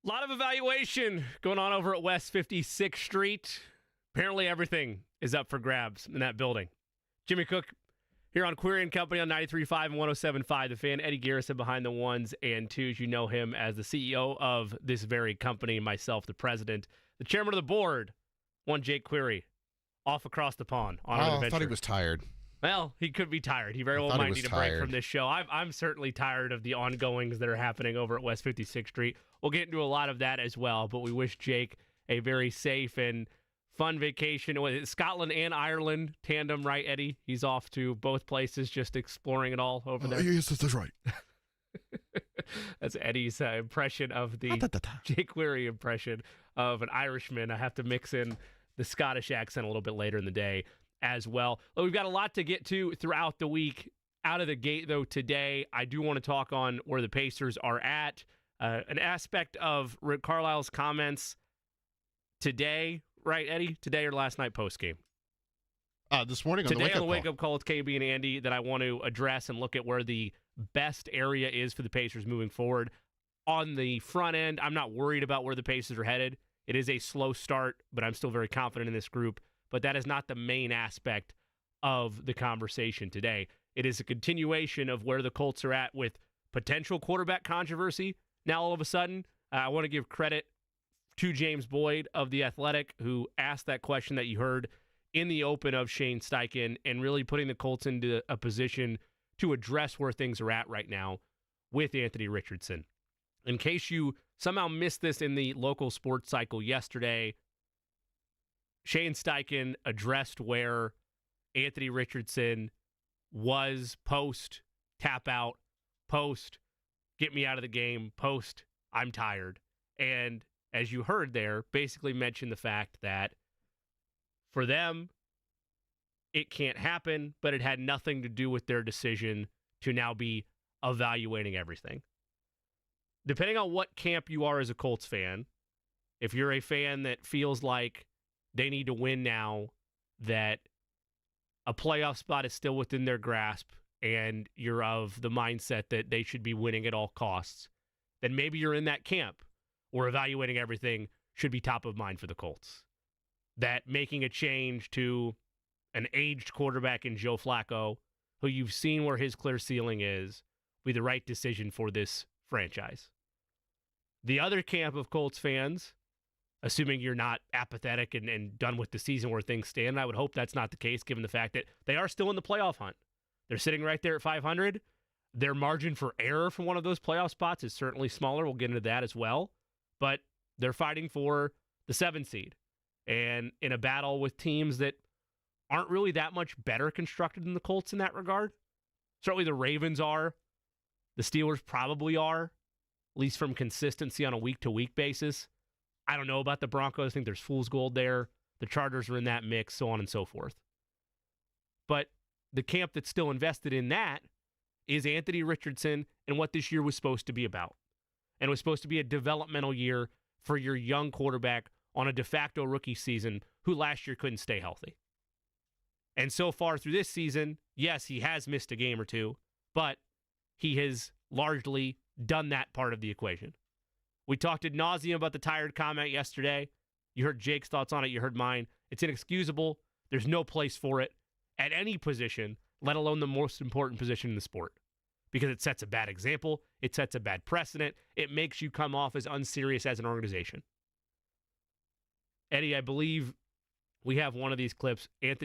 A lot of evaluation going on over at West 56th Street. Apparently everything is up for grabs in that building. Jimmy Cook here on Query & Company on 93.5 and 107.5. The Fan, Eddie Garrison behind the ones and twos. You know him as the CEO of this very company, myself, the president. The chairman of the board, one Jake Query, off across the pond on an adventure. I thought he was tired. Well, he could be tired. He very well might need a break from this show. I'm certainly tired of the ongoings that are happening over at West 56th Street. We'll get into a lot of that as well, but we wish Jake a very safe and fun vacation. Scotland and Ireland tandem, right, Eddie? He's off to both places, just exploring it all over there. Yes, that's right. That's Eddie's impression of the Jake Query impression of an Irishman. I have to mix in the Scottish accent a little bit later in the day as well. Well, we've got a lot to get to throughout the week. Out of the gate, though, today, I do want to talk on where the Pacers are at. An aspect of Rick Carlisle's comments today, right, Eddie? Today or last night post-game? This morning on today the wake-up on the wake-up call with KB and Andy that I want to address and look at where the best area is for the Pacers moving forward. On the front end, I'm not worried about where the Pacers are headed. It is a slow start, but I'm still very confident in this group. But that is not the main aspect of the conversation today. It is a continuation of where the Colts are at with potential quarterback controversy. Now, all of a sudden, I want to give credit to James Boyd of The Athletic, who asked that question that you heard in the open of Shane Steichen and really putting the Colts into a position to address where things are at right now with Anthony Richardson. In case you somehow missed this in the local sports cycle yesterday, Shane Steichen addressed where Anthony Richardson was post tap out, post get me out of the game, post I'm tired. And as you heard there, basically mentioned the fact that for them, it can't happen, but it had nothing to do with their decision to now be evaluating everything. Depending on what camp you are as a Colts fan, if you're a fan that feels like they need to win now, that a playoff spot is still within their grasp, and you're of the mindset that they should be winning at all costs, then maybe you're in that camp where evaluating everything should be top of mind for the Colts. That making a change to an aged quarterback in Joe Flacco, who you've seen where his clear ceiling is, will be the right decision for this franchise. The other camp of Colts fans, assuming you're not apathetic and done with the season where things stand, I would hope that's not the case given the fact that they are still in the playoff hunt. They're sitting right there at 500. Their margin for error from one of those playoff spots is certainly smaller. We'll get into that as well. But they're fighting for the 7 seed and in a battle with teams that aren't really that much better constructed than the Colts in that regard. Certainly the Ravens are. The Steelers probably are, at least from consistency on a week-to-week basis. I don't know about the Broncos. I think there's fool's gold there. The Chargers are in that mix, so on and so forth. But the camp that's still invested in that is Anthony Richardson and what this year was supposed to be about. And it was supposed to be a developmental year for your young quarterback on a de facto rookie season who last year couldn't stay healthy. And so far through this season, yes, he has missed a game or two, but he has largely done that part of the equation. We talked ad nauseum about the tired comment yesterday. You heard Jake's thoughts on it. You heard mine. It's inexcusable. There's no place for it at any position, let alone the most important position in the sport, because it sets a bad example. It sets a bad precedent. It makes you come off as unserious as an organization. Eddie, I believe we have one of these clips. Shane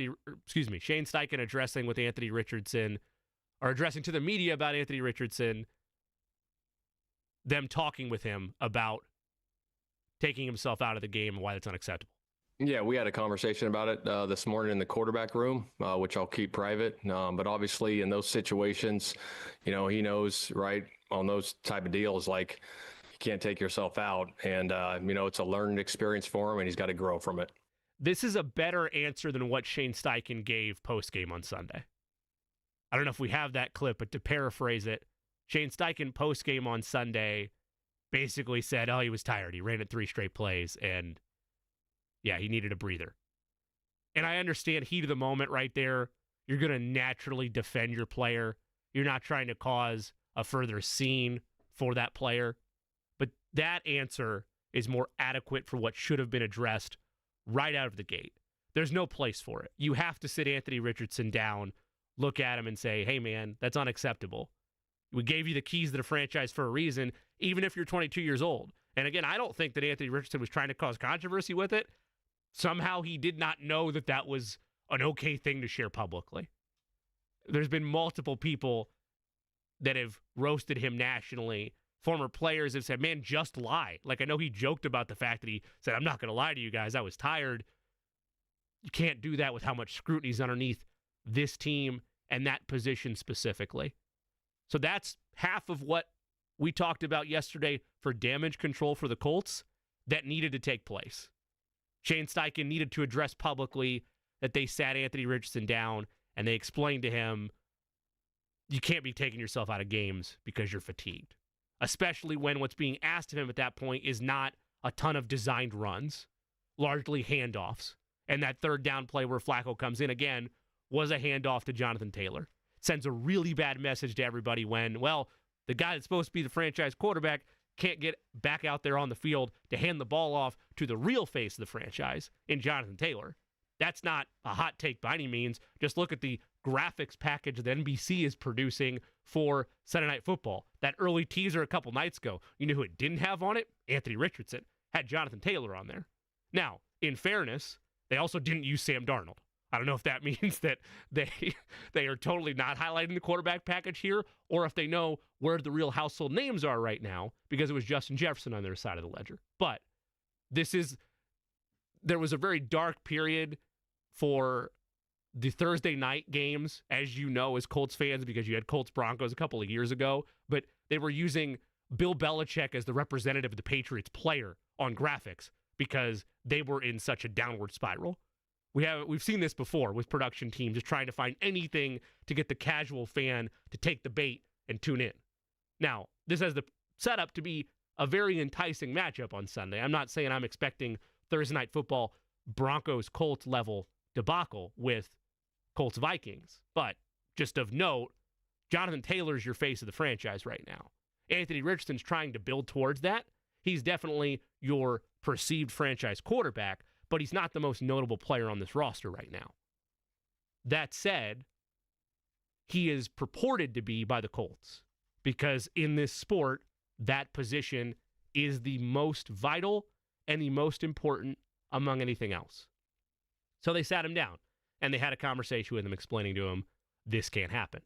Steichen addressing with Anthony Richardson, or addressing to the media about Anthony Richardson, them talking with him about taking himself out of the game and why that's unacceptable. Yeah, we had a conversation about it this morning in the quarterback room, which I'll keep private. But obviously in those situations, he knows, right, on those type of deals, like you can't take yourself out. And, it's a learning experience for him, and he's got to grow from it. This is a better answer than what Shane Steichen gave post-game on Sunday. I don't know if we have that clip, but to paraphrase it, Shane Steichen post-game on Sunday basically said, he was tired. He ran it 3 straight plays, and yeah, he needed a breather. And I understand heat of the moment right there. You're going to naturally defend your player. You're not trying to cause a further scene for that player. But that answer is more adequate for what should have been addressed right out of the gate. There's no place for it. You have to sit Anthony Richardson down, look at him and say, hey, man, that's unacceptable. We gave you the keys to the franchise for a reason, even if you're 22 years old. And again, I don't think that Anthony Richardson was trying to cause controversy with it. Somehow he did not know that that was an okay thing to share publicly. There's been multiple people that have roasted him nationally. Former players have said, man, just lie. Like, I know he joked about the fact that he said, I'm not going to lie to you guys. I was tired. You can't do that with how much scrutiny is underneath this team and that position specifically. So that's half of what we talked about yesterday for damage control for the Colts that needed to take place. Shane Steichen needed to address publicly that they sat Anthony Richardson down and they explained to him, you can't be taking yourself out of games because you're fatigued, especially when what's being asked of him at that point is not a ton of designed runs, largely handoffs. And that third down play where Flacco comes in again was a handoff to Jonathan Taylor. Sends a really bad message to everybody when, well, the guy that's supposed to be the franchise quarterback can't get back out there on the field to hand the ball off to the real face of the franchise in Jonathan Taylor. That's not a hot take by any means. Just look at the graphics package that NBC is producing for Sunday Night Football. That early teaser a couple nights ago, you know who it didn't have on it? Anthony Richardson. Had Jonathan Taylor on there. Now, in fairness, they also didn't use Sam Darnold. I don't know if that means that they are totally not highlighting the quarterback package here, or if they know where the real household names are right now because it was Justin Jefferson on their side of the ledger. But there was a very dark period for the Thursday night games, as you know, as Colts fans, because you had Colts Broncos a couple of years ago, but they were using Bill Belichick as the representative of the Patriots player on graphics because they were in such a downward spiral. We've seen this before with production teams just trying to find anything to get the casual fan to take the bait and tune in. Now, this has the setup to be a very enticing matchup on Sunday. I'm not saying I'm expecting Thursday Night Football Broncos-Colts level debacle with Colts-Vikings, but just of note, Jonathan Taylor's your face of the franchise right now. Anthony Richardson's trying to build towards that. He's definitely your perceived franchise quarterback, but he's not the most notable player on this roster right now. That said, he is purported to be by the Colts because in this sport, that position is the most vital and the most important among anything else. So they sat him down and they had a conversation with him explaining to him, this can't happen.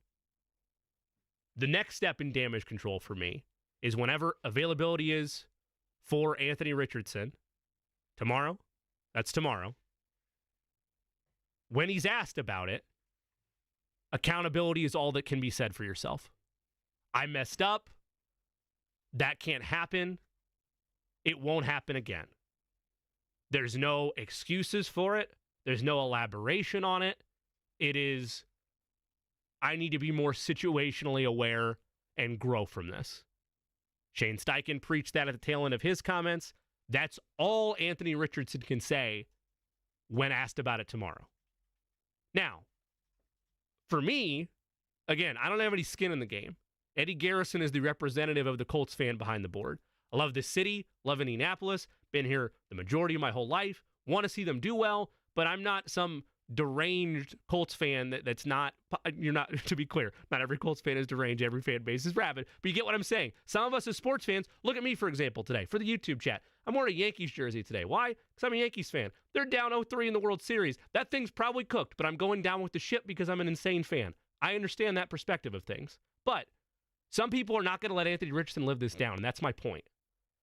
The next step in damage control for me is whenever availability is for Anthony Richardson, tomorrow, that's tomorrow. When he's asked about it, accountability is all that can be said for yourself. I messed up. That can't happen. It won't happen again. There's no excuses for it. There's no elaboration on it. It is, I need to be more situationally aware and grow from this. Shane Steichen preached that at the tail end of his comments. That's all Anthony Richardson can say when asked about it tomorrow. Now, for me, again, I don't have any skin in the game. Eddie Garrison is the representative of the Colts fan behind the board. I love this city, love Indianapolis, been here the majority of my whole life, want to see them do well, but I'm not some deranged Colts fan that's not, you're not, to be clear, not every Colts fan is deranged, every fan base is rabid, but you get what I'm saying. Some of us as sports fans, look at me, for example, today, for the YouTube chat. I'm wearing a Yankees jersey today. Why? Because I'm a Yankees fan. They're down 0-3 in the World Series. That thing's probably cooked, but I'm going down with the ship because I'm an insane fan. I understand that perspective of things. But some people are not going to let Anthony Richardson live this down, and that's my point.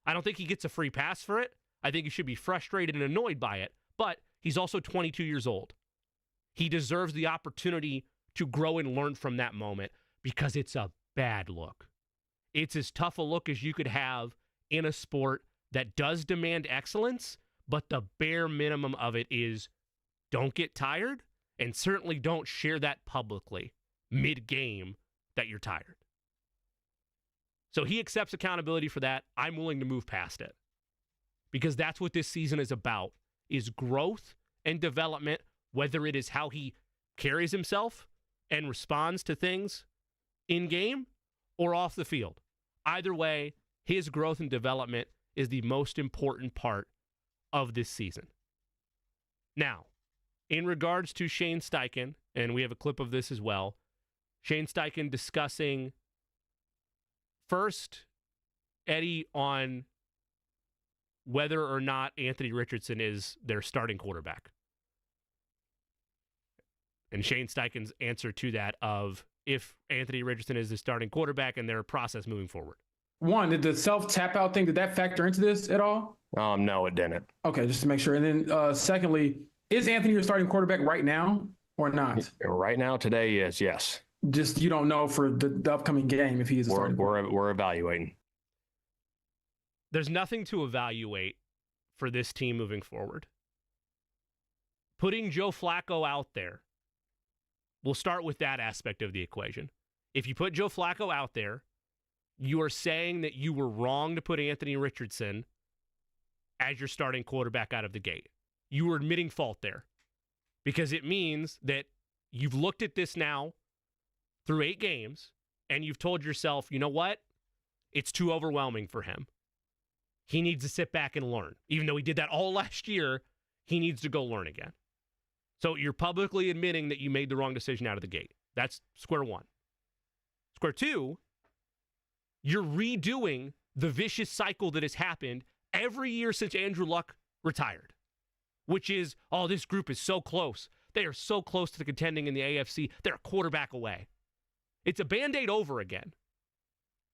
I don't think he gets a free pass for it. I think he should be frustrated and annoyed by it, but he's also 22 years old. He deserves the opportunity to grow and learn from that moment because it's a bad look. It's as tough a look as you could have in a sport that does demand excellence, but the bare minimum of it is don't get tired and certainly don't share that publicly mid-game that you're tired. So he accepts accountability for that. I'm willing to move past it because that's what this season is about, is growth and development, whether it is how he carries himself and responds to things in game or off the field. Either way, his growth and development is the most important part of this season. Now, in regards to Shane Steichen, and we have a clip of this as well, Shane Steichen discussing first, Eddie, on whether or not Anthony Richardson is their starting quarterback. And Shane Steichen's answer to that of if Anthony Richardson is the starting quarterback and their process moving forward. One, did the self-tap out thing, did that factor into this at all? No, it didn't. Okay, just to make sure. And then secondly, is Anthony your starting quarterback right now or not? Right now, today is, yes. Just you don't know for the upcoming game if he is a starting quarterback. We're evaluating. There's nothing to evaluate for this team moving forward. Putting Joe Flacco out there, we'll start with that aspect of the equation. If you put Joe Flacco out there, you are saying that you were wrong to put Anthony Richardson as your starting quarterback out of the gate. You were admitting fault there because it means that you've looked at this now through 8 games and you've told yourself, you know what? It's too overwhelming for him. He needs to sit back and learn. Even though he did that all last year, he needs to go learn again. So you're publicly admitting that you made the wrong decision out of the gate. That's square one. Square two, you're redoing the vicious cycle that has happened every year since Andrew Luck retired, which is, oh, this group is so close. They are so close to the contending in the AFC. They're a quarterback away. It's a Band-Aid over again.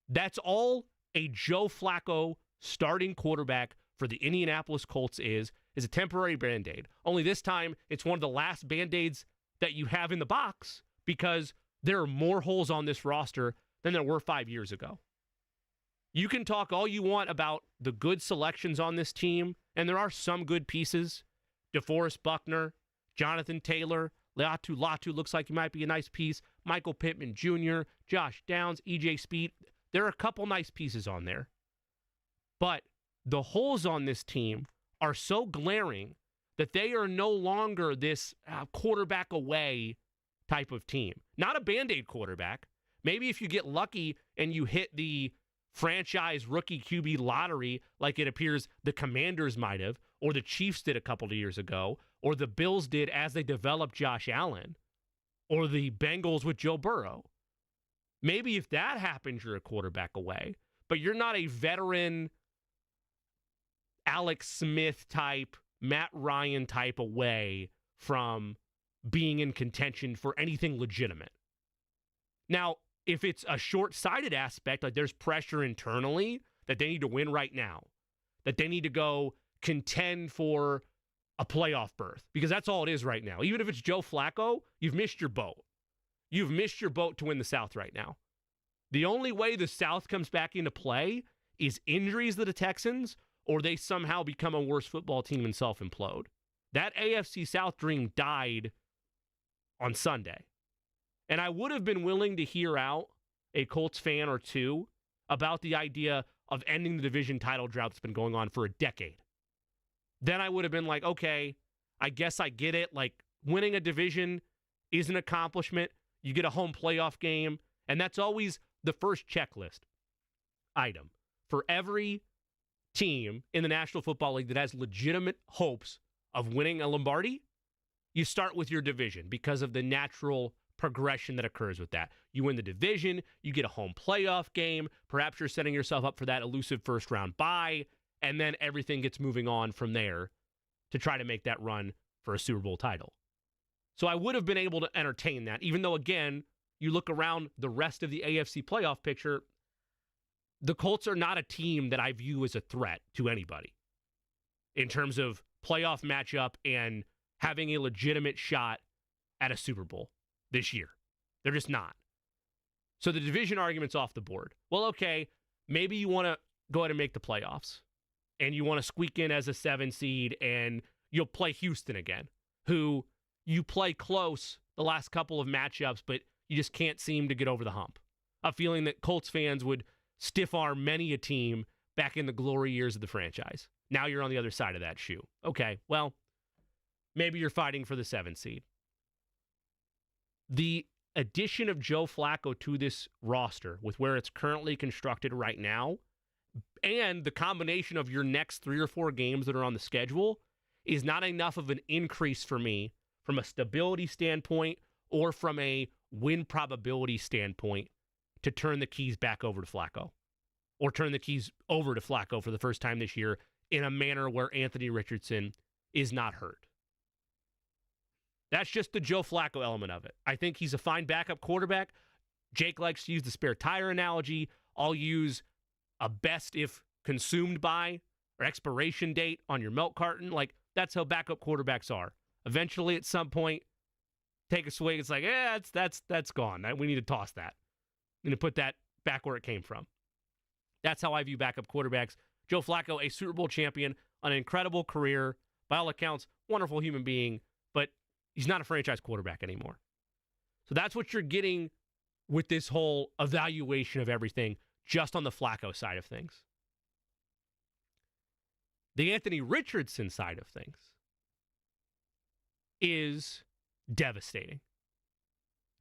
That's all a Joe Flacco starting quarterback for the Indianapolis Colts is a temporary Band-Aid. Only this time, it's one of the last Band-Aids that you have in the box because there are more holes on this roster than there were 5 years ago. You can talk all you want about the good selections on this team, and there are some good pieces. DeForest Buckner, Jonathan Taylor, Latu looks like he might be a nice piece. Michael Pittman Jr., Josh Downs, EJ Speed. There are a couple nice pieces on there. But the holes on this team are so glaring that they are no longer this quarterback away type of team. Not a Band-Aid quarterback. Maybe if you get lucky and you hit the franchise rookie QB lottery like it appears the Commanders might have, or the Chiefs did a couple of years ago, or the Bills did as they developed Josh Allen, or the Bengals with Joe Burrow. Maybe if that happens, you're a quarterback away, but you're not a veteran Alex Smith type, Matt Ryan type away from being in contention for anything legitimate. Now, if it's a short-sighted aspect, like there's pressure internally that they need to win right now, that they need to go contend for a playoff berth, because that's all it is right now. Even if it's Joe Flacco, you've missed your boat. You've missed your boat to win the South right now. The only way the South comes back into play is injuries to the Texans, or they somehow become a worse football team and self-implode. That AFC South dream died on Sunday. And I would have been willing to hear out a Colts fan or two about the idea of ending the division title drought that's been going on for a decade. Then I would have been like, okay, I guess I get it. Like, winning a division is an accomplishment. You get a home playoff game, and that's always the first checklist item for every team in the National Football League that has legitimate hopes of winning a Lombardi. You start with your division because of the natural progression that occurs with that. You win the division, you get a home playoff game, perhaps you're setting yourself up for that elusive first round bye, and then everything gets moving on from there to try to make that run for a Super Bowl title. So I would have been able to entertain that, even though, again, you look around the rest of the AFC playoff picture, the Colts are not a team that I view as a threat to anybody in terms of playoff matchup and having a legitimate shot at a Super Bowl this year. They're just not. So the division argument's off the board. Well, okay, maybe you want to go ahead and make the playoffs and you want to squeak in as a 7 seed and you'll play Houston again, who you play close the last couple of matchups, but you just can't seem to get over the hump. A feeling that Colts fans would stiff arm many a team back in the glory years of the franchise. Now you're on the other side of that shoe. Okay, well, maybe you're fighting for the 7 seed. The addition of Joe Flacco to this roster with where it's currently constructed right now And the combination of your next 3 or 4 games that are on the schedule is not enough of an increase for me from a stability standpoint or from a win probability standpoint to turn the keys back over to Flacco or turn the keys over to Flacco for the first time this year in a manner where Anthony Richardson is not hurt. That's just the Joe Flacco element of it. I think he's a fine backup quarterback. Jake likes to use the spare tire analogy. I'll use a best if consumed by or expiration date on your milk carton. Like, that's how backup quarterbacks are. Eventually, at some point, take a swig. It's like, that's gone. We need to toss that. We need to put that back where it came from. That's how I view backup quarterbacks. Joe Flacco, a Super Bowl champion, an incredible career, by all accounts, wonderful human being, but he's not a franchise quarterback anymore. So that's what you're getting with this whole evaluation of everything just on the Flacco side of things. The Anthony Richardson side of things is devastating.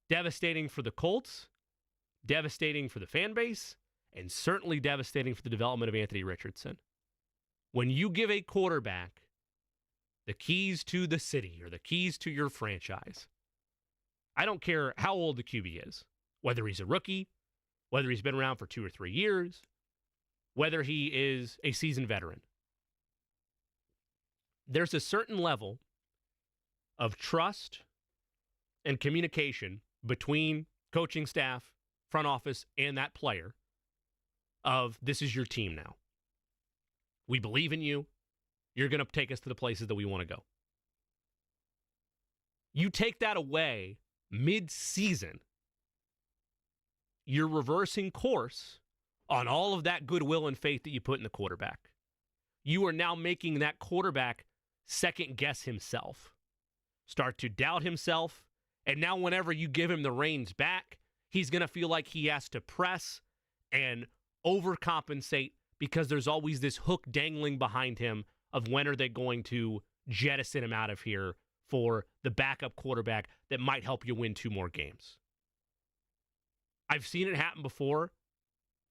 Devastating for the Colts, devastating for the fan base, and certainly devastating for the development of Anthony Richardson. When you give a quarterback the keys to the city or the keys to your franchise, I don't care how old the QB is, whether he's a rookie, whether he's been around for 2 or 3 years, whether he is a seasoned veteran. There's a certain level of trust and communication between coaching staff, front office, and that player of this is your team now. We believe in you. You're going to take us to the places that we want to go. You take that away mid-season, you're reversing course on all of that goodwill and faith that you put in the quarterback. You are now making that quarterback second guess himself, start to doubt himself, and now whenever you give him the reins back, he's going to feel like he has to press and overcompensate because there's always this hook dangling behind him of when are they going to jettison him out of here for the backup quarterback that might help you win 2 more games. I've seen it happen before.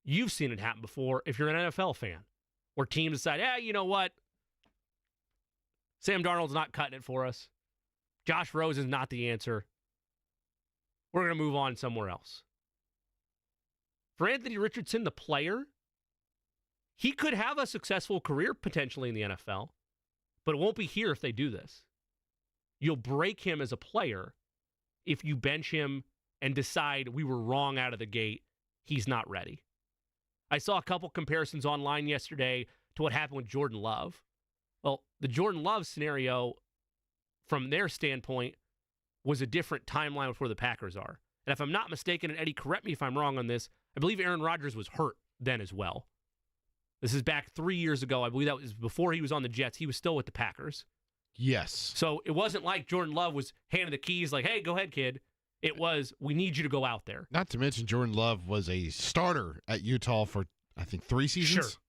You've seen it happen before if you're an NFL fan, where teams decide, you know what? Sam Darnold's not cutting it for us. Josh Rosen's not the answer. We're going to move on somewhere else. For Anthony Richardson, the player, he could have a successful career potentially in the NFL, but it won't be here if they do this. You'll break him as a player if you bench him and decide we were wrong out of the gate. He's not ready. I saw a couple comparisons online yesterday to what happened with Jordan Love. Well, the Jordan Love scenario, from their standpoint, was a different timeline with where the Packers are. And if I'm not mistaken, and Eddie, correct me if I'm wrong on this, I believe Aaron Rodgers was hurt then as well. This is back 3 years ago. I believe that was before he was on the Jets. He was still with the Packers. Yes. So it wasn't like Jordan Love was handing the keys like, hey, go ahead, kid. It was, we need you to go out there. Not to mention Jordan Love was a starter at Utah for, I think, 3 seasons. Sure.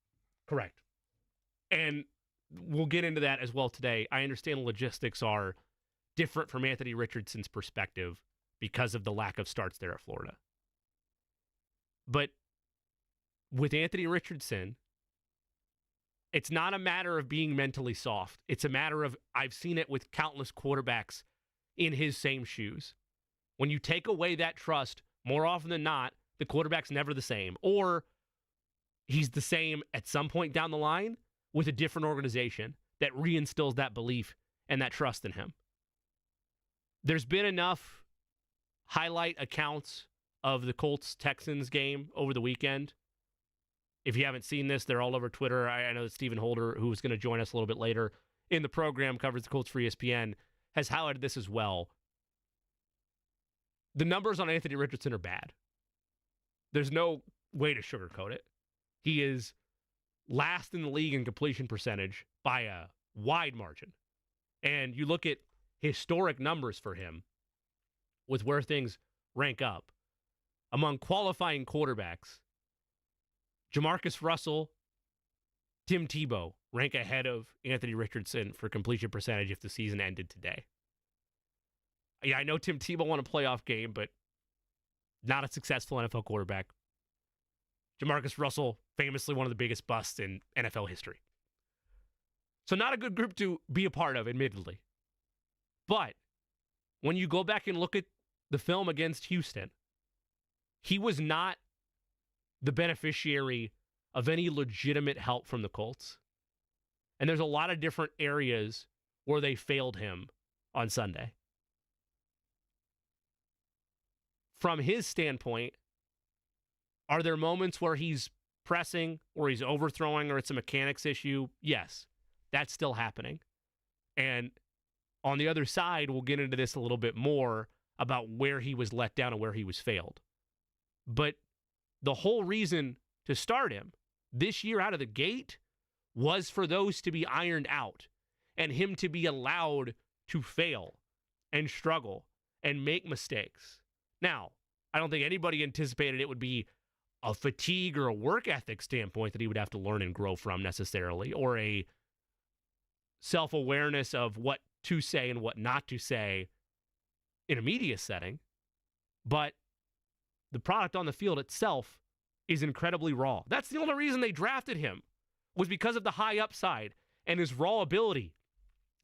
Correct. And we'll get into that as well today. I understand the logistics are different from Anthony Richardson's perspective because of the lack of starts there at Florida. But with Anthony Richardson, it's not a matter of being mentally soft. It's a matter of, I've seen it with countless quarterbacks in his same shoes. When you take away that trust, more often than not, the quarterback's never the same. Or he's the same at some point down the line with a different organization that reinstills that belief and that trust in him. There's been enough highlight accounts of the Colts-Texans game over the weekend. If you haven't seen this, they're all over Twitter. I know that Stephen Holder, who is going to join us a little bit later in the program, covers the Colts for ESPN, has highlighted this as well. The numbers on Anthony Richardson are bad. There's no way to sugarcoat it. He is last in the league in completion percentage by a wide margin. And you look at historic numbers for him with where things rank up. Among qualifying quarterbacks, Jamarcus Russell, Tim Tebow rank ahead of Anthony Richardson for completion percentage if the season ended today. Yeah, I know Tim Tebow won a playoff game, but not a successful NFL quarterback. Jamarcus Russell, famously one of the biggest busts in NFL history. So not a good group to be a part of, admittedly. But when you go back and look at the film against Houston, he was not the beneficiary of any legitimate help from the Colts. And there's a lot of different areas where they failed him on Sunday. From his standpoint, are there moments where he's pressing or he's overthrowing or it's a mechanics issue? Yes, that's still happening. And on the other side, we'll get into this a little bit more about where he was let down and where he was failed. But the whole reason to start him this year out of the gate was for those to be ironed out and him to be allowed to fail and struggle and make mistakes. Now, I don't think anybody anticipated it would be a fatigue or a work ethic standpoint that he would have to learn and grow from necessarily, or a self-awareness of what to say and what not to say in a media setting. But the product on the field itself is incredibly raw. That's the only reason they drafted him, was because of the high upside and his raw ability.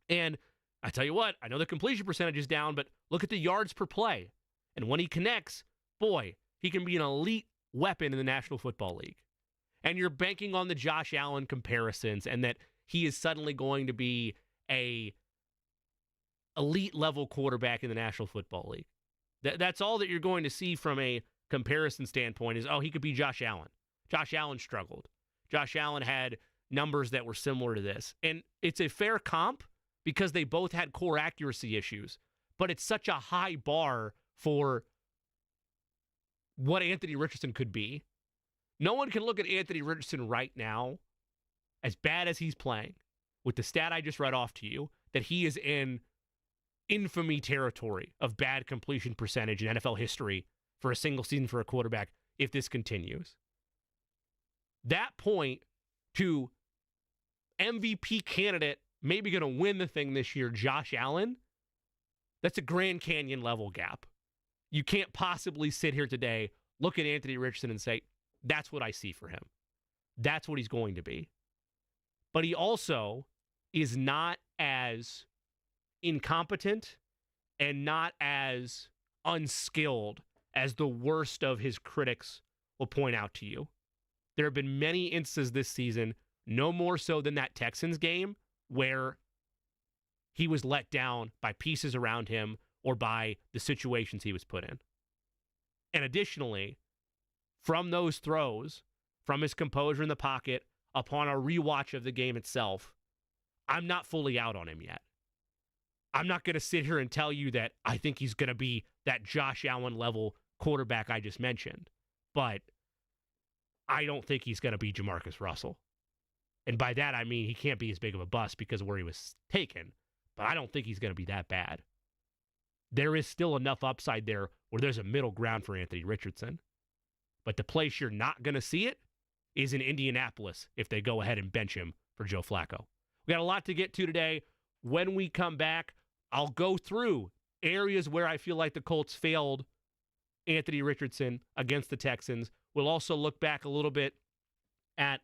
And I tell you what, I know the completion percentage is down, but look at the yards per play. And when he connects, boy, he can be an elite weapon in the National Football League. And you're banking on the Josh Allen comparisons and that he is suddenly going to be a elite level quarterback in the National Football League. That's all that you're going to see from a comparison standpoint is, oh, he could be Josh Allen. Josh Allen struggled. Josh Allen had numbers that were similar to this. And it's a fair comp because they both had core accuracy issues. But it's such a high bar for what Anthony Richardson could be. No one can look at Anthony Richardson right now, as bad as he's playing, with the stat I just read off to you, that he is in infamy territory of bad completion percentage in NFL history for a single season for a quarterback if this continues. That point to MVP candidate, maybe going to win the thing this year, Josh Allen, that's a Grand Canyon level gap. You can't possibly sit here today, look at Anthony Richardson and say, that's what I see for him. That's what he's going to be. But he also is not as incompetent and not as unskilled as the worst of his critics will point out to you. There have been many instances this season, no more so than that Texans game, where he was let down by pieces around him or by the situations he was put in. And additionally, from those throws, from his composure in the pocket, upon a rewatch of the game itself, I'm not fully out on him yet. I'm not going to sit here and tell you that I think he's going to be that Josh Allen level quarterback I just mentioned. But I don't think he's going to be Jamarcus Russell. And by that, I mean he can't be as big of a bust because of where he was taken. But I don't think he's going to be that bad. There is still enough upside there where there's a middle ground for Anthony Richardson. But the place you're not going to see it is in Indianapolis if they go ahead and bench him for Joe Flacco. We got a lot to get to today. When we come back, I'll go through areas where I feel like the Colts failed Anthony Richardson against the Texans. We'll also look back a little bit at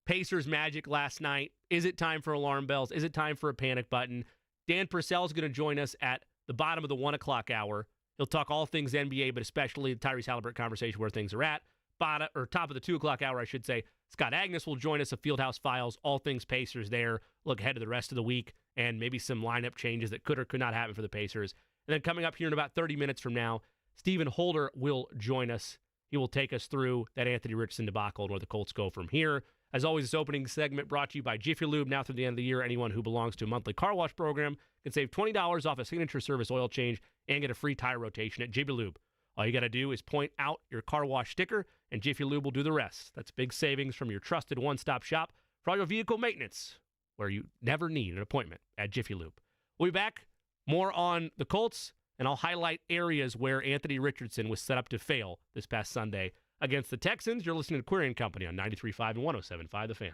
Pacers Magic last night. Is it time for alarm bells? Is it time for a panic button? Dan Purcell is going to join us at the bottom of the 1 o'clock hour. He'll talk all things NBA, but especially the Tyrese Halliburton conversation, where things are at. Top of the 2 o'clock hour, I should say. Scott Agnes will join us at Fieldhouse Files, all things Pacers there. Look ahead to the rest of the week and maybe some lineup changes that could or could not happen for the Pacers. And then coming up here in about 30 minutes from now, Stephen Holder will join us. He will take us through that Anthony Richardson debacle and where the Colts go from here. As always, this opening segment brought to you by Jiffy Lube. Now through the end of the year, anyone who belongs to a monthly car wash program can save $20 off a signature service oil change and get a free tire rotation at Jiffy Lube. All you got to do is point out your car wash sticker, and Jiffy Lube will do the rest. That's big savings from your trusted one-stop shop for all your vehicle maintenance, where you never need an appointment at Jiffy Lube. We'll be back, more on the Colts, and I'll highlight areas where Anthony Richardson was set up to fail this past Sunday against the Texans. You're listening to Query & Company on 93.5 and 107.5 The Fan.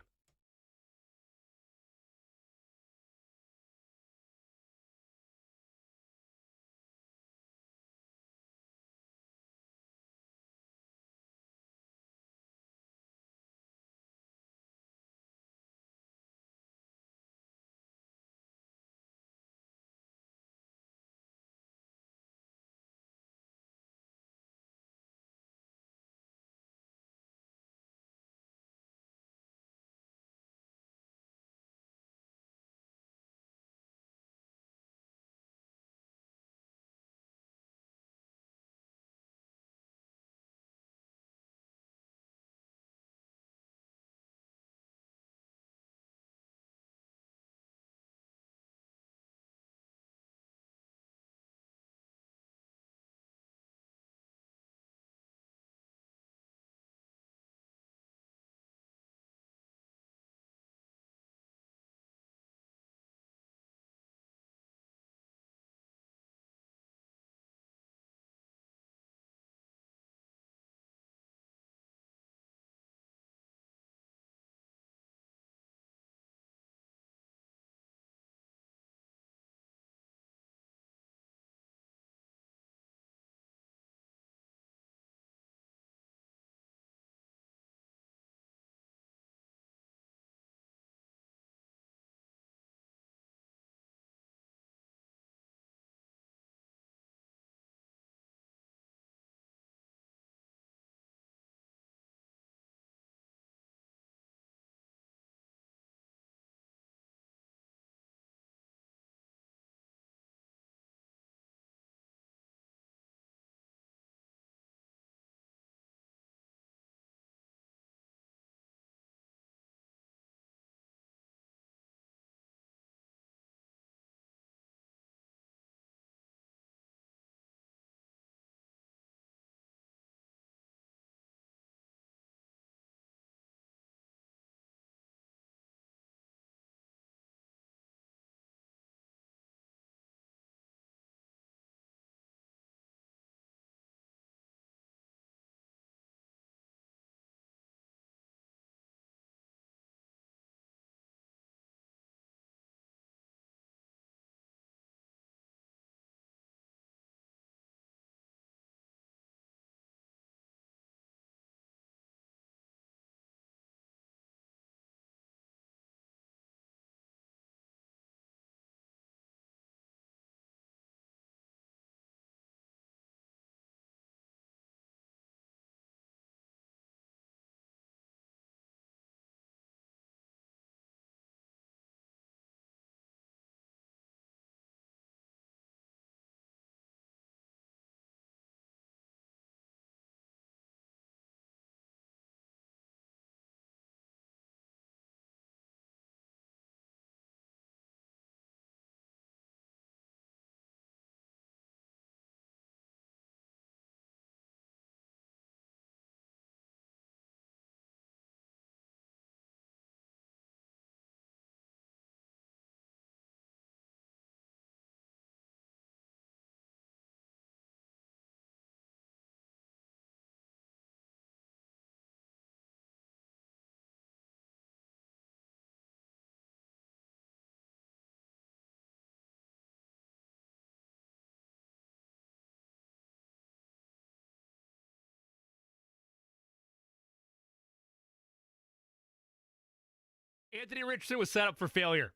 Anthony Richardson was set up for failure.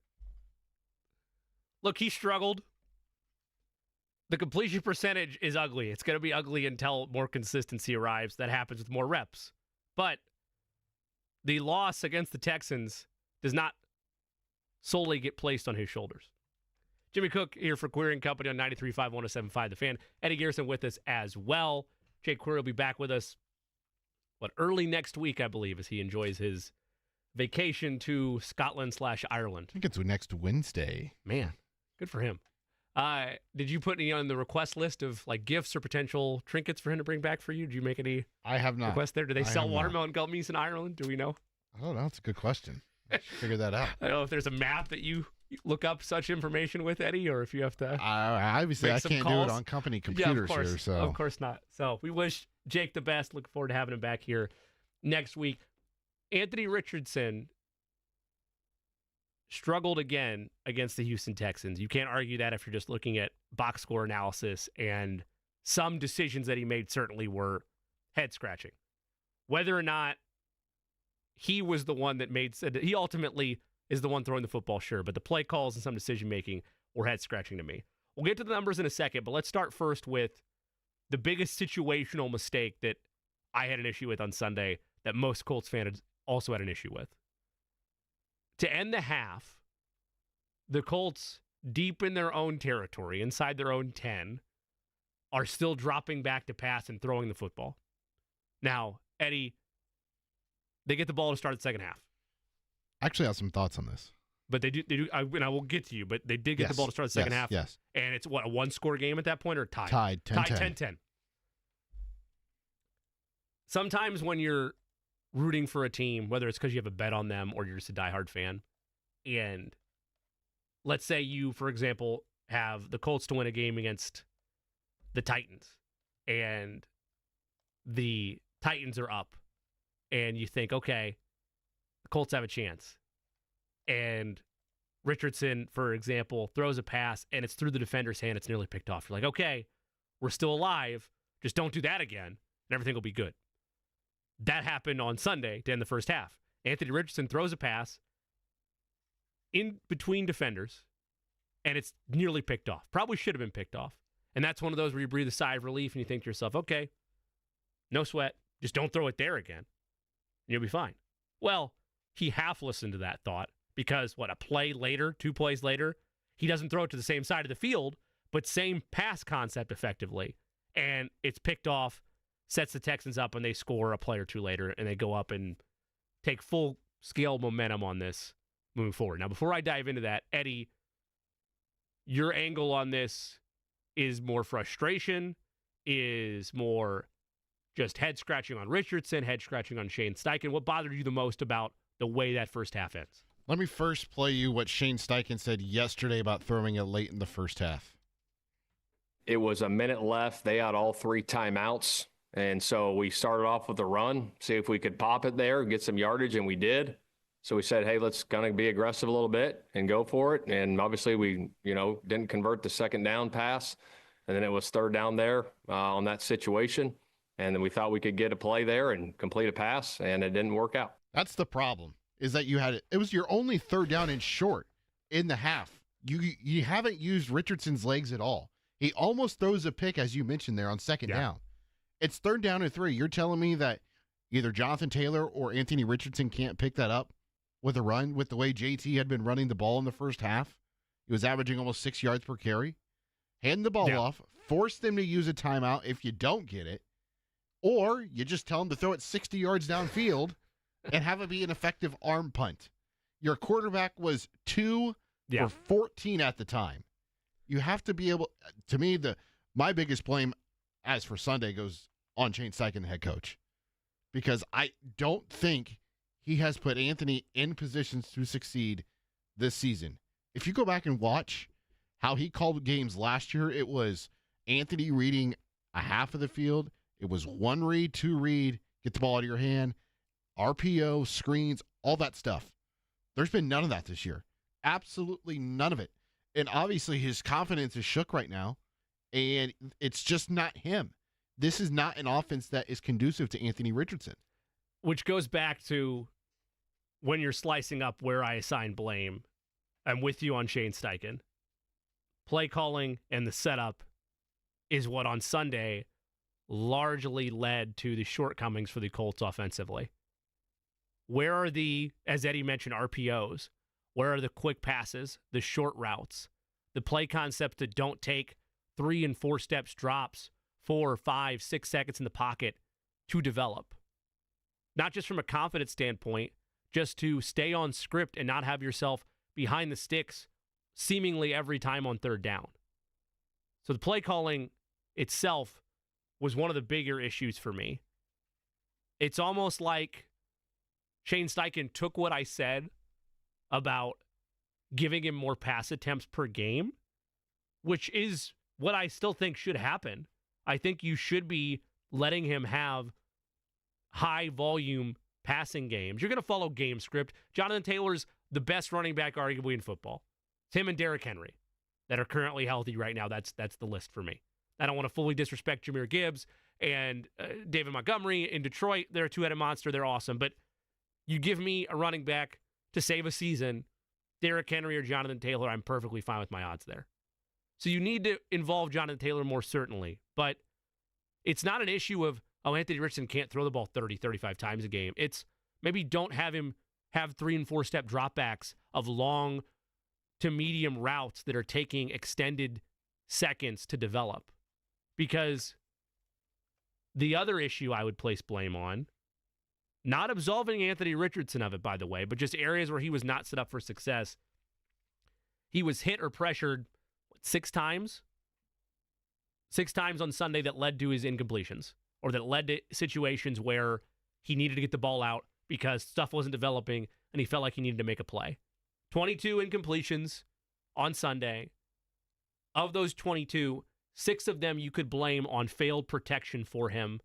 Look, he struggled. The completion percentage is ugly. It's going to be ugly until more consistency arrives. That happens with more reps. But the loss against the Texans does not solely get placed on his shoulders. Jimmy Cook here for Query & Company on 93.5, 107.5 The Fan. Eddie Garrison with us as well. Jake Query will be back with us, early next week, I believe, as he enjoys his vacation to Scotland/Ireland. I think it's next Wednesday. Man, good for him. Did you put any on the request list of gifts or potential trinkets for him to bring back for you? Did you make any I have not. requests there? Do they sell watermelon gummies in Ireland? Do we know? I don't know. That's a good question. I should figure that out. I don't know if there's a map that you look up such information with, Eddie, or if you have to. Obviously, I can't do it on company computers here. So of course not. So we wish Jake the best. Looking forward to having him back here next week. Anthony Richardson struggled again against the Houston Texans. You can't argue that if you're just looking at box score analysis, and some decisions that he made certainly were head-scratching. Whether or not he was the one that he ultimately is the one throwing the football, sure, but the play calls and some decision-making were head-scratching to me. We'll get to the numbers in a second, but let's start first with the biggest situational mistake that I had an issue with on Sunday that most Colts fans also had an issue with. To end the half, the Colts, deep in their own territory, inside their own 10, are still dropping back to pass and throwing the football. Now, Eddie, they get the ball to start the second half. I actually have some thoughts on this. But they do, and I will get to you, but they did get the ball to start the second half. Yes. And it's, a one-score game at that point, or tied? Tied, 10-10. 10-10. Sometimes when you're rooting for a team, whether it's because you have a bet on them or you're just a diehard fan, and let's say you, for example, have the Colts to win a game against the Titans, and the Titans are up, and you think, okay, the Colts have a chance. And Richardson, for example, throws a pass, and it's through the defender's hand. It's nearly picked off. You're like, okay, we're still alive. Just don't do that again, and everything will be good. That happened on Sunday to end the first half. Anthony Richardson throws a pass in between defenders, and it's nearly picked off. Probably should have been picked off. And that's one of those where you breathe a sigh of relief and you think to yourself, okay, no sweat. Just don't throw it there again, and you'll be fine. Well, he half listened to that thought because, a play later, 2 plays later, he doesn't throw it to the same side of the field, but same pass concept effectively. And it's picked off, sets the Texans up, and they score a play or two later, and they go up and take full-scale momentum on this moving forward. Now, before I dive into that, Eddie, your angle on this is more frustration, is more just head-scratching on Richardson, head-scratching on Shane Steichen. What bothered you the most about the way that first half ends? Let me first play you what Shane Steichen said yesterday about throwing it late in the first half. It was a minute left. They had all 3 timeouts. And so we started off with a run, see if we could pop it there, get some yardage, and we did. So we said, hey, let's kind of be aggressive a little bit and go for it. And obviously we, didn't convert the second down pass. And then it was third down there on that situation. And then we thought we could get a play there and complete a pass, and it didn't work out. That's the problem, is that it was your only third down and short in the half. You haven't used Richardson's legs at all. He almost throws a pick, as you mentioned there, on second down. It's third down and 3. You're telling me that either Jonathan Taylor or Anthony Richardson can't pick that up with a run, with the way JT had been running the ball in the first half? He was averaging almost 6 yards per carry. Hand the ball off, force them to use a timeout if you don't get it, or you just tell them to throw it 60 yards downfield and have it be an effective arm punt. Your quarterback was 2 for 14 at the time. You have to be able, to me, my biggest blame as for Sunday goes on Shane Steichen, the head coach, because I don't think he has put Anthony in positions to succeed this season. If you go back and watch how he called games last year, it was Anthony reading a half of the field. It was 1 read, 2 read, get the ball out of your hand, RPO, screens, all that stuff. There's been none of that this year. Absolutely none of it. And obviously his confidence is shook right now, and it's just not him. This is not an offense that is conducive to Anthony Richardson. Which goes back to when you're slicing up where I assign blame, I'm with you on Shane Steichen. Play calling and the setup is what on Sunday largely led to the shortcomings for the Colts offensively. Where are the, as Eddie mentioned, RPOs? Where are the quick passes, the short routes, the play concepts that don't take 3 and 4 steps drops, 4, 5, 6 seconds in the pocket to develop? Not just from a confidence standpoint, just to stay on script and not have yourself behind the sticks seemingly every time on third down. So the play calling itself was one of the bigger issues for me. It's almost like Shane Steichen took what I said about giving him more pass attempts per game, which is what I still think should happen. I think you should be letting him have high volume passing games. You're going to follow game script. Jonathan Taylor's the best running back arguably in football. It's him and Derrick Henry that are currently healthy right now. That's the list for me. I don't want to fully disrespect Jahmyr Gibbs and David Montgomery in Detroit. They're a two-headed monster. They're awesome. But you give me a running back to save a season, Derrick Henry or Jonathan Taylor, I'm perfectly fine with my odds there. So you need to involve Jonathan Taylor more certainly. But it's not an issue of, Anthony Richardson can't throw the ball 30, 35 times a game. It's maybe don't have him have 3 and 4 step dropbacks of long to medium routes that are taking extended seconds to develop. Because the other issue I would place blame on, not absolving Anthony Richardson of it, by the way, but just areas where he was not set up for success. He was hit or pressured 6 times? 6 times on Sunday that led to his incompletions, or that led to situations where he needed to get the ball out because stuff wasn't developing and he felt like he needed to make a play. 22 incompletions on Sunday. Of those 22, 6 of them you could blame on failed protection for him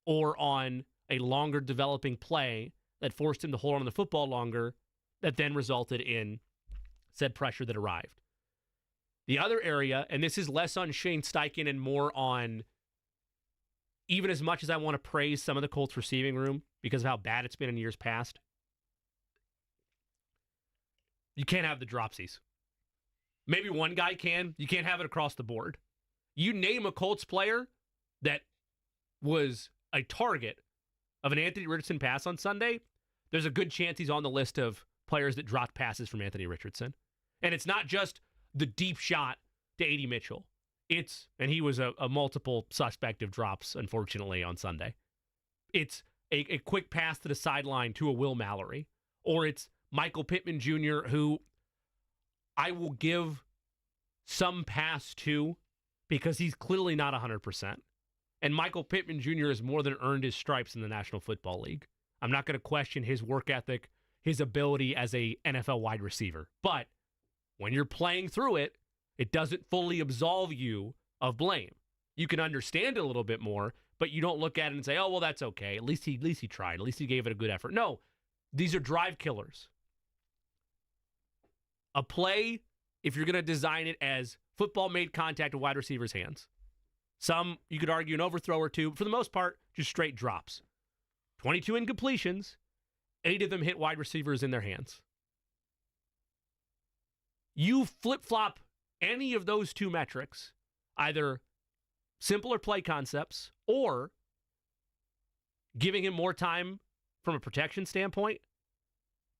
or on a longer developing play that forced him to hold on to the football longer that then resulted in said pressure that arrived. The other area, and this is less on Shane Steichen and more on, even as much as I want to praise some of the Colts receiving room because of how bad it's been in years past, you can't have the dropsies. Maybe one guy can. You can't have it across the board. You name a Colts player that was a target of an Anthony Richardson pass on Sunday, there's a good chance he's on the list of players that dropped passes from Anthony Richardson. And it's not just the deep shot to A.D. Mitchell. And he was a multiple suspect of drops, unfortunately, on Sunday. It's a quick pass to the sideline to a Will Mallory. Or it's Michael Pittman Jr., who I will give some pass to because he's clearly not 100%. And Michael Pittman Jr. has more than earned his stripes in the National Football League. I'm not going to question his work ethic, his ability as a NFL wide receiver. But when you're playing through it, it doesn't fully absolve you of blame. You can understand it a little bit more, but you don't look at it and say, oh, well, that's okay. At least he tried. At least he gave it a good effort. No, these are drive killers. A play, if you're going to design it as football made contact with wide receivers' hands. Some, you could argue, an overthrow or two. For the most part, just straight drops. 22 incompletions, 8 of them hit wide receivers in their hands. You flip-flop any of those 2 metrics, either simpler play concepts or giving him more time from a protection standpoint,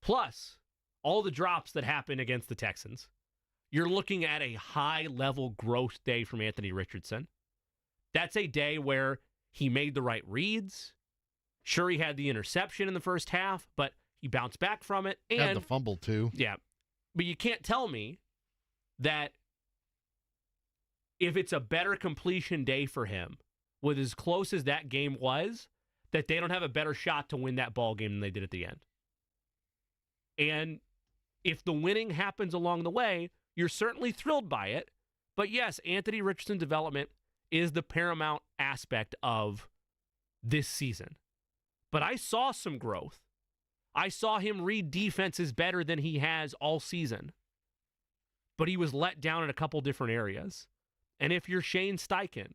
plus all the drops that happen against the Texans. You're looking at a high-level growth day from Anthony Richardson. That's a day where he made the right reads. Sure, he had the interception in the first half, but he bounced back from it. And had the fumble, too. Yeah. But you can't tell me that if it's a better completion day for him, with as close as that game was, that they don't have a better shot to win that ball game than they did at the end. And if the winning happens along the way, you're certainly thrilled by it. But yes, Anthony Richardson's development is the paramount aspect of this season. But I saw some growth. I saw him read defenses better than he has all season. But he was let down in a couple different areas. And if you're Shane Steichen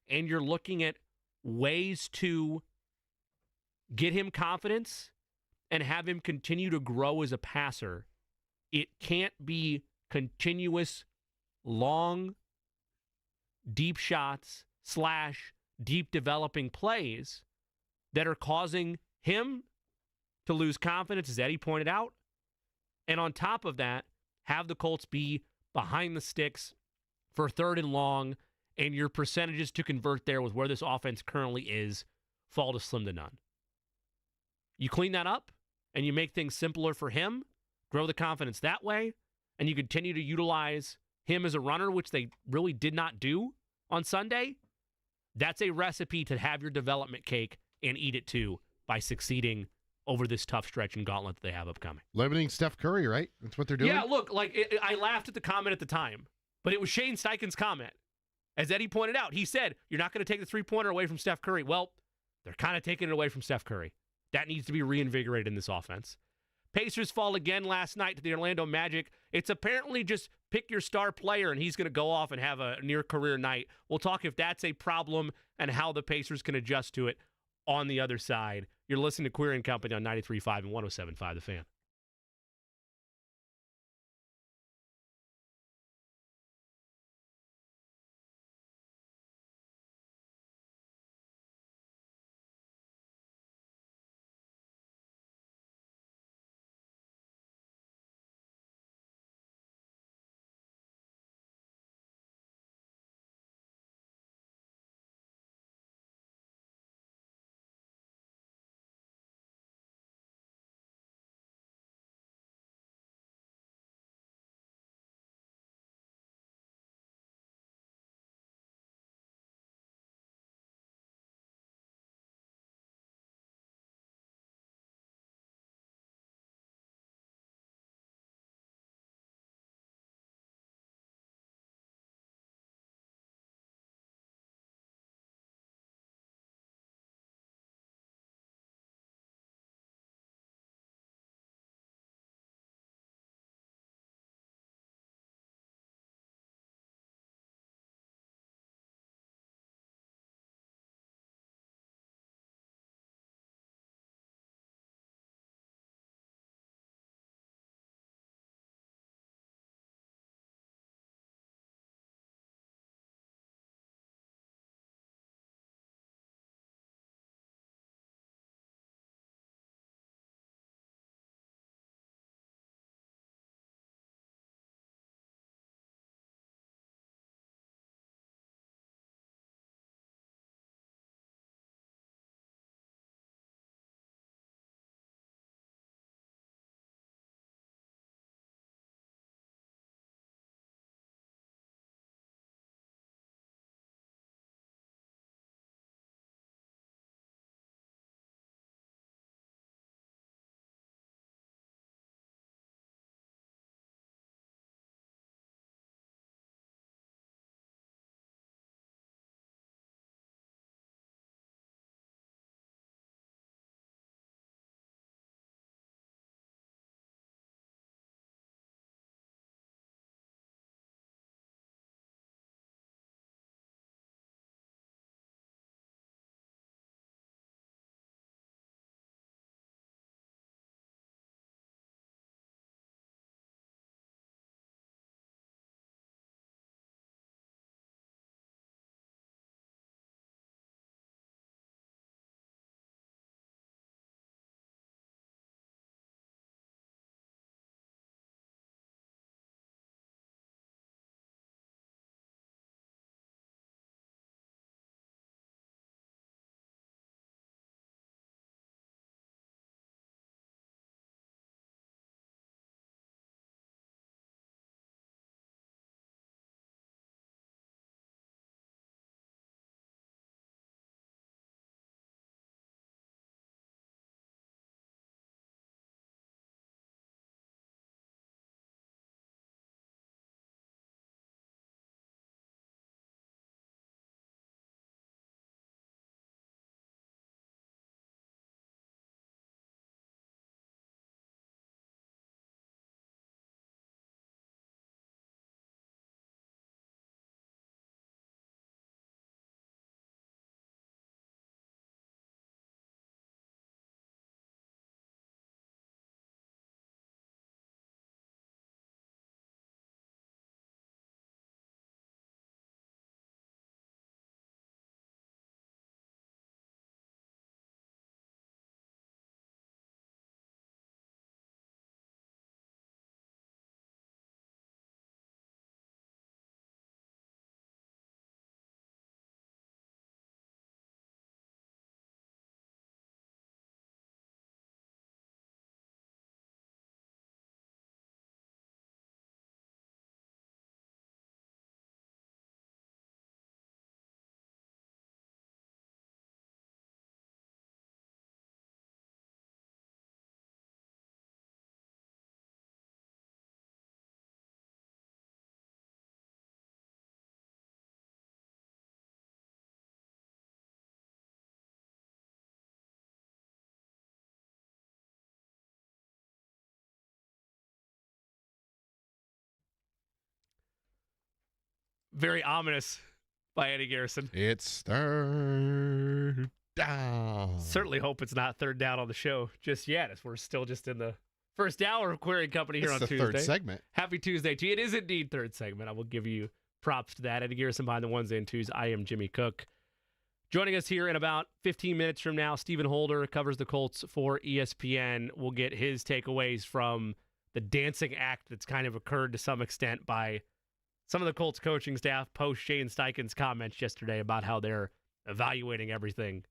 and you're looking at ways to get him confidence and have him continue to grow as a passer, it can't be continuous, long, deep shots / deep developing plays that are causing him to lose confidence, as Eddie pointed out. And on top of that, have the Colts be behind the sticks for 3rd and long, and your percentages to convert there with where this offense currently is fall to slim to none. You clean that up, and you make things simpler for him, grow the confidence that way, and you continue to utilize him as a runner, which they really did not do on Sunday. That's a recipe to have your development cake and eat it too by succeeding over this tough stretch and gauntlet that they have upcoming. Limiting Steph Curry, right? That's what they're doing? Yeah, look, I laughed at the comment at the time, but it was Shane Steichen's comment. As Eddie pointed out, he said, you're not going to take the three-pointer away from Steph Curry. Well, they're kind of taking it away from Steph Curry. That needs to be reinvigorated in this offense. Pacers fall again last night to the Orlando Magic. It's apparently just pick your star player and he's going to go off and have a near-career night. We'll talk if that's a problem and how the Pacers can adjust to it on the other side. You're listening to Query & Company on 93.5 and 107.5 The Fan. Very ominous by Eddie Garrison. It's third down. Certainly hope it's not third down on the show just yet, as we're still just in the first hour of Query Company here on It's the Tuesday. third segment. Happy Tuesday to you. It is indeed third segment. I will give you props to that. Eddie Garrison behind the ones and twos. I am Jimmy Cook. Joining us here in about 15 minutes from now, Stephen Holder covers the Colts for ESPN. We'll get his takeaways from the dancing act that's kind of occurred to some extent by some of the Colts coaching staff post Shane Steichen's comments yesterday about how they're evaluating everything,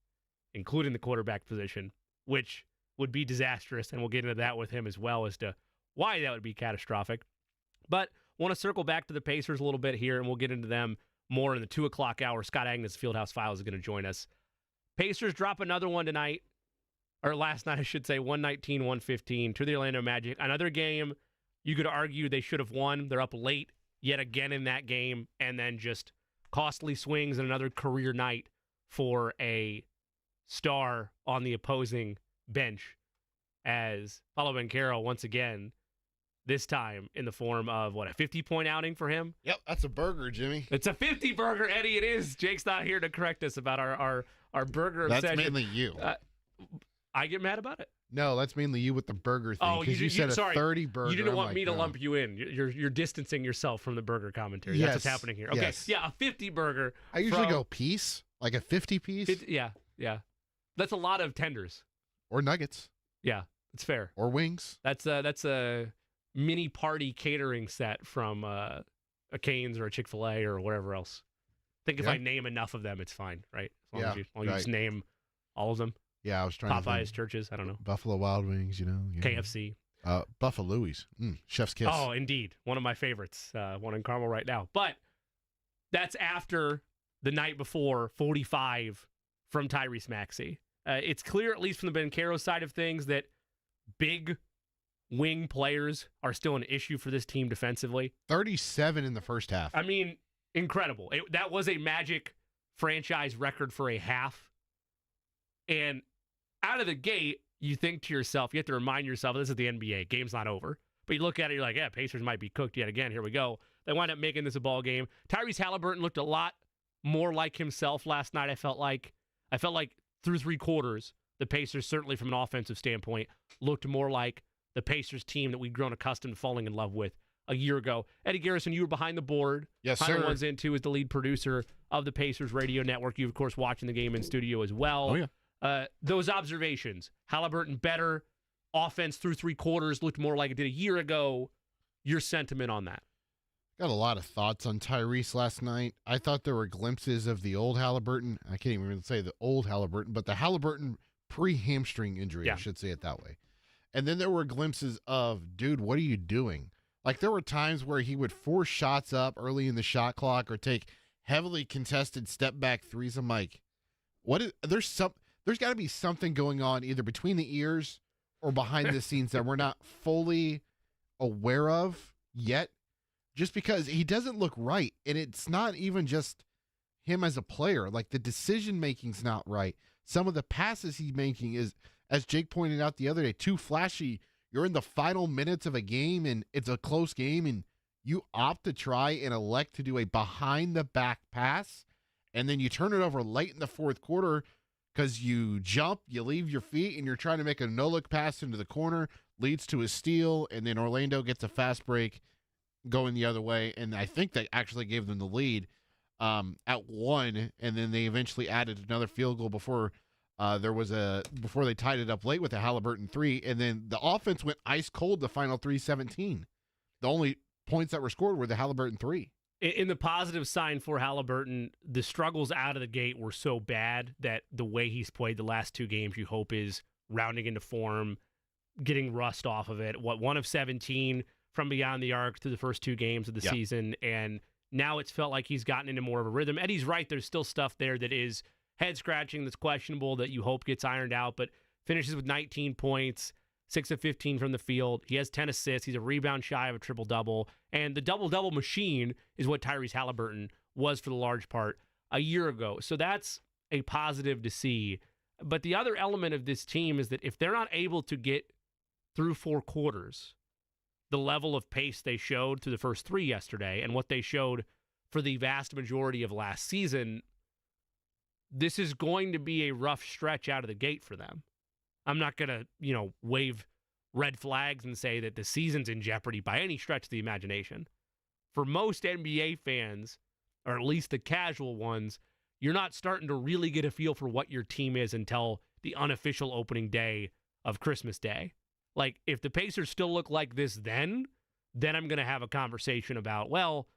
including the quarterback position, which would be disastrous, and we'll get into that with him as well as to why that would be catastrophic. But want to circle back to the Pacers a little bit here, and we'll get into them more in the 2 o'clock hour. Scott Agnes, Fieldhouse Files, is going to join us. Pacers drop another one tonight, or last night, I should say, 119-115 to the Orlando Magic. Another game you could argue they should have won. They're up late yet again in that game, and then just costly swings and another career night for a star on the opposing bench as Paulo Banchero once again, this time in the form of, a 50-point outing for him? Yep, that's a burger, Jimmy. It's a 50 burger, Eddie. It is. Jake's not here to correct us about our burger obsession. That's mainly you. I get mad about it. No, that's mainly you with the burger thing. Oh, you said sorry. 30 burger. You didn't want I'm me to like, lump you in. You're distancing yourself from the burger commentary. Yes, That's what's happening here. Okay, yes. yeah, a 50 burger. I usually go piece, like a 50 piece. Yeah. That's a lot of tenders. Or nuggets. Yeah, it's fair. Or wings. That's a mini party catering set from a Cane's or a Chick-fil-A or whatever else. I think if I name enough of them, it's fine, right? As long as you just name all of them. Yeah, I was trying to Popeyes, think. Churches, I don't know. Buffalo Wild Wings, Yeah. KFC. Buffalo's. Chef's kiss. Oh, indeed. One of my favorites. One in Carmel right now. But that's after the night before 45 from Tyrese Maxey. It's clear, at least from the Banchero side of things, that big wing players are still an issue for this team defensively. 37 in the first half. I mean, incredible. That was a Magic franchise record for a half. And out of the gate, you think to yourself, you have to remind yourself, this is the NBA. Game's not over. But you look at it, you're like, yeah, Pacers might be cooked yet again. Here we go. They wind up making this a ball game. Tyrese Halliburton looked a lot more like himself last night, I felt like through three quarters, the Pacers, certainly from an offensive standpoint, looked more like the Pacers team that we'd grown accustomed to falling in love with a year ago. Eddie Garrison, you were behind the board. Yes, Hunter sir. One's Into is the lead producer of the Pacers radio network. You, of course, watching the game in studio as well. Oh, yeah. Those observations, Halliburton better, offense through three quarters looked more like it did a year ago. Your sentiment on that? Got a lot of thoughts on Tyrese last night. I thought there were glimpses of the old Halliburton. I can't even say the old Halliburton, but the Halliburton pre-hamstring injury, Yeah. I should say it that way. And then there were glimpses of, dude, what are you doing? Like there were times where he would force shots up early in the shot clock or take heavily contested step back threes. I'm like, there's got to be something going on either between the ears or behind the scenes that we're not fully aware of yet, just because he doesn't look right. And it's not even just him as a player. Like the decision making's not right. Some of the passes he's making is, as Jake pointed out the other day, too flashy. You're in the final minutes of a game and it's a close game and you opt to try and elect to do a behind the back pass and then you turn it over late in the fourth quarter because you jump, you leave your feet, and you're trying to make a no-look pass into the corner, leads to a steal, and then Orlando gets a fast break going the other way, and I think that actually gave them the lead at one, and then they eventually added another field goal before they tied it up late with a Halliburton three, and then the offense went ice cold the final 3:17. The only points that were scored were the Halliburton three. In the positive sign for Halliburton, the struggles out of the gate were so bad that the way he's played the last two games, you hope is rounding into form, getting rust off of it. 1 of 17 from beyond the arc through the first two games of the season, and now it's felt like he's gotten into more of a rhythm. Eddie's right, there's still stuff there that is head-scratching, that's questionable, that you hope gets ironed out, but finishes with 19 points, 6 of 15 from the field. He has 10 assists. He's a rebound shy of a triple-double. And the double-double machine is what Tyrese Halliburton was for the large part a year ago. So that's a positive to see. But the other element of this team is that if they're not able to get through four quarters, the level of pace they showed through the first three yesterday and what they showed for the vast majority of last season, this is going to be a rough stretch out of the gate for them. I'm not going to, wave red flags and say that the season's in jeopardy by any stretch of the imagination. For most NBA fans, or at least the casual ones, you're not starting to really get a feel for what your team is until the unofficial opening day of Christmas Day. Like, if the Pacers still look like this then I'm going to have a conversation about, well,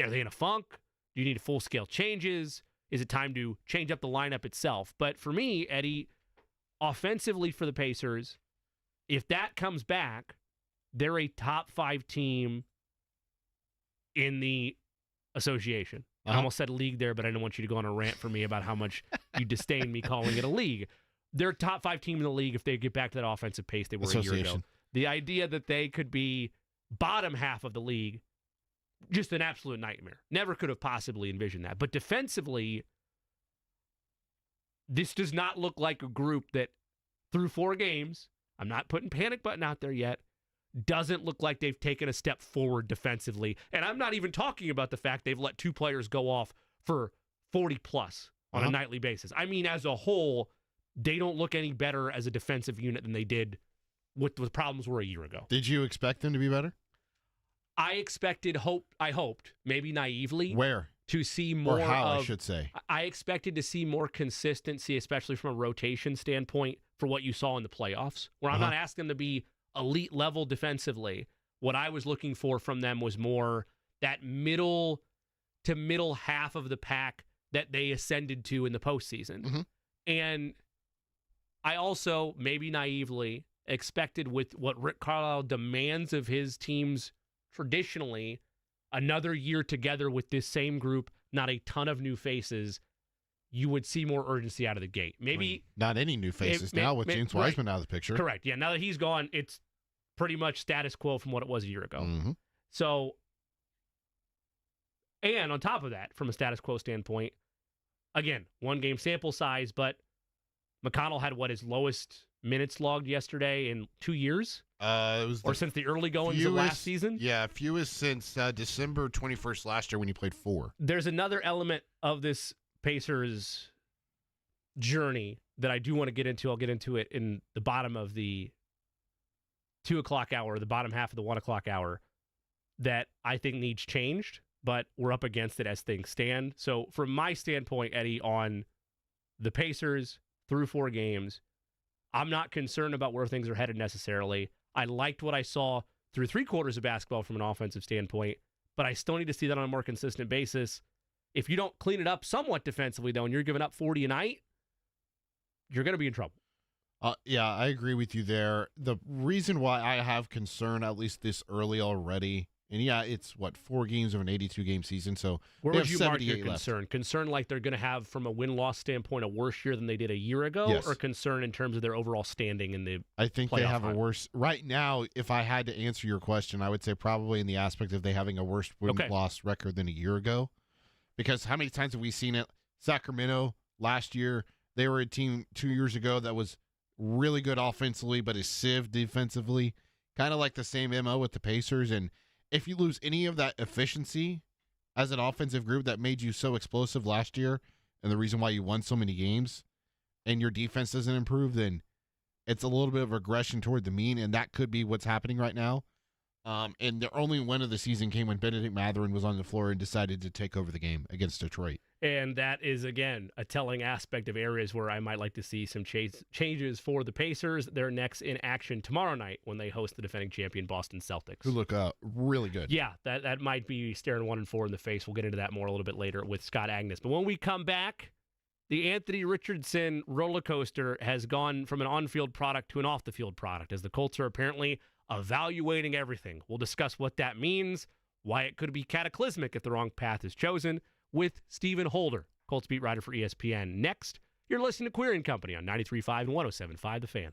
are they in a funk? Do you need full-scale changes? Is it time to change up the lineup itself? But for me, Eddie, offensively for the Pacers, if that comes back, they're a top 5 team in the association. I almost said league there, but I didn't want you to go on a rant for me about how much you disdain me calling it a league. They're a top 5 team in the league if they get back to that offensive pace they were a year ago. The idea that they could be bottom half of the league, just an absolute nightmare. Never could have possibly envisioned that. But defensively, this does not look like a group that, through 4 games, I'm not putting panic button out there yet, doesn't look like they've taken a step forward defensively. And I'm not even talking about the fact they've let 2 players go off for 40-plus on a nightly basis. I mean, as a whole, they don't look any better as a defensive unit than they did what the problems were a year ago. Did you expect them to be better? I hoped, maybe naively, Where? To see more or how, of, I should say. I expected to see more consistency, especially from a rotation standpoint, for what you saw in the playoffs, where I'm not asking them to be elite level defensively. What I was looking for from them was more that middle to middle half of the pack that they ascended to in the postseason. And I also, maybe naively, expected with what Rick Carlisle demands of his teams traditionally, another year together with this same group, not a ton of new faces, you would see more urgency out of the gate. Maybe not any new faces now with James Wiseman out of the picture. Correct. Yeah, now that he's gone, it's pretty much status quo from what it was a year ago. So, and on top of that, from a status quo standpoint, again, 1-game sample size, but McConnell had his lowest minutes logged yesterday in 2 years? It was or since the early goings of last season? Yeah, fewest since December 21st last year when he played 4. There's another element of this Pacers journey that I do want to get into. I'll get into it in the bottom of the 2 o'clock hour, the bottom half of the 1 o'clock hour, that I think needs changed, but we're up against it as things stand. So from my standpoint, Eddie, on the Pacers through 4 games, I'm not concerned about where things are headed necessarily. I liked what I saw through 3 quarters of basketball from an offensive standpoint, but I still need to see that on a more consistent basis. If you don't clean it up somewhat defensively, though, and you're giving up 40 a night, you're going to be in trouble. Yeah, I agree with you there. The reason why I have concern, at least this early already, and yeah, it's 4 games of an 82-game season, so where would you mark your concern? Left. Concern like they're going to have, from a win-loss standpoint, a worse year than they did a year ago, yes. Or concern in terms of their overall standing in the I think they have hunt? a worse. Right now, if I had to answer your question, I would say probably in the aspect of they having a worse win-loss record than a year ago. Because how many times have we seen it? Sacramento last year, they were a team 2 years ago that was really good offensively, but is sieved defensively. Kind of like the same MO with the Pacers. And if you lose any of that efficiency as an offensive group that made you so explosive last year, and the reason why you won so many games, and your defense doesn't improve, then it's a little bit of regression toward the mean, and that could be what's happening right now. And the only win of the season came when Benedict Mathurin was on the floor and decided to take over the game against Detroit. And that is, again, a telling aspect of areas where I might like to see some changes for the Pacers. They're next in action tomorrow night when they host the defending champion Boston Celtics. Who look really good. Yeah, that might be staring 1-4 in the face. We'll get into that more a little bit later with Scott Agnes. But when we come back, the Anthony Richardson roller coaster has gone from an on-field product to an off-the-field product, as the Colts are apparently evaluating everything. We'll discuss what that means, why it could be cataclysmic if the wrong path is chosen, with Stephen Holder, Colts beat writer for ESPN. Next, you're listening to Query & Company on 93.5 and 107.5 The Fan.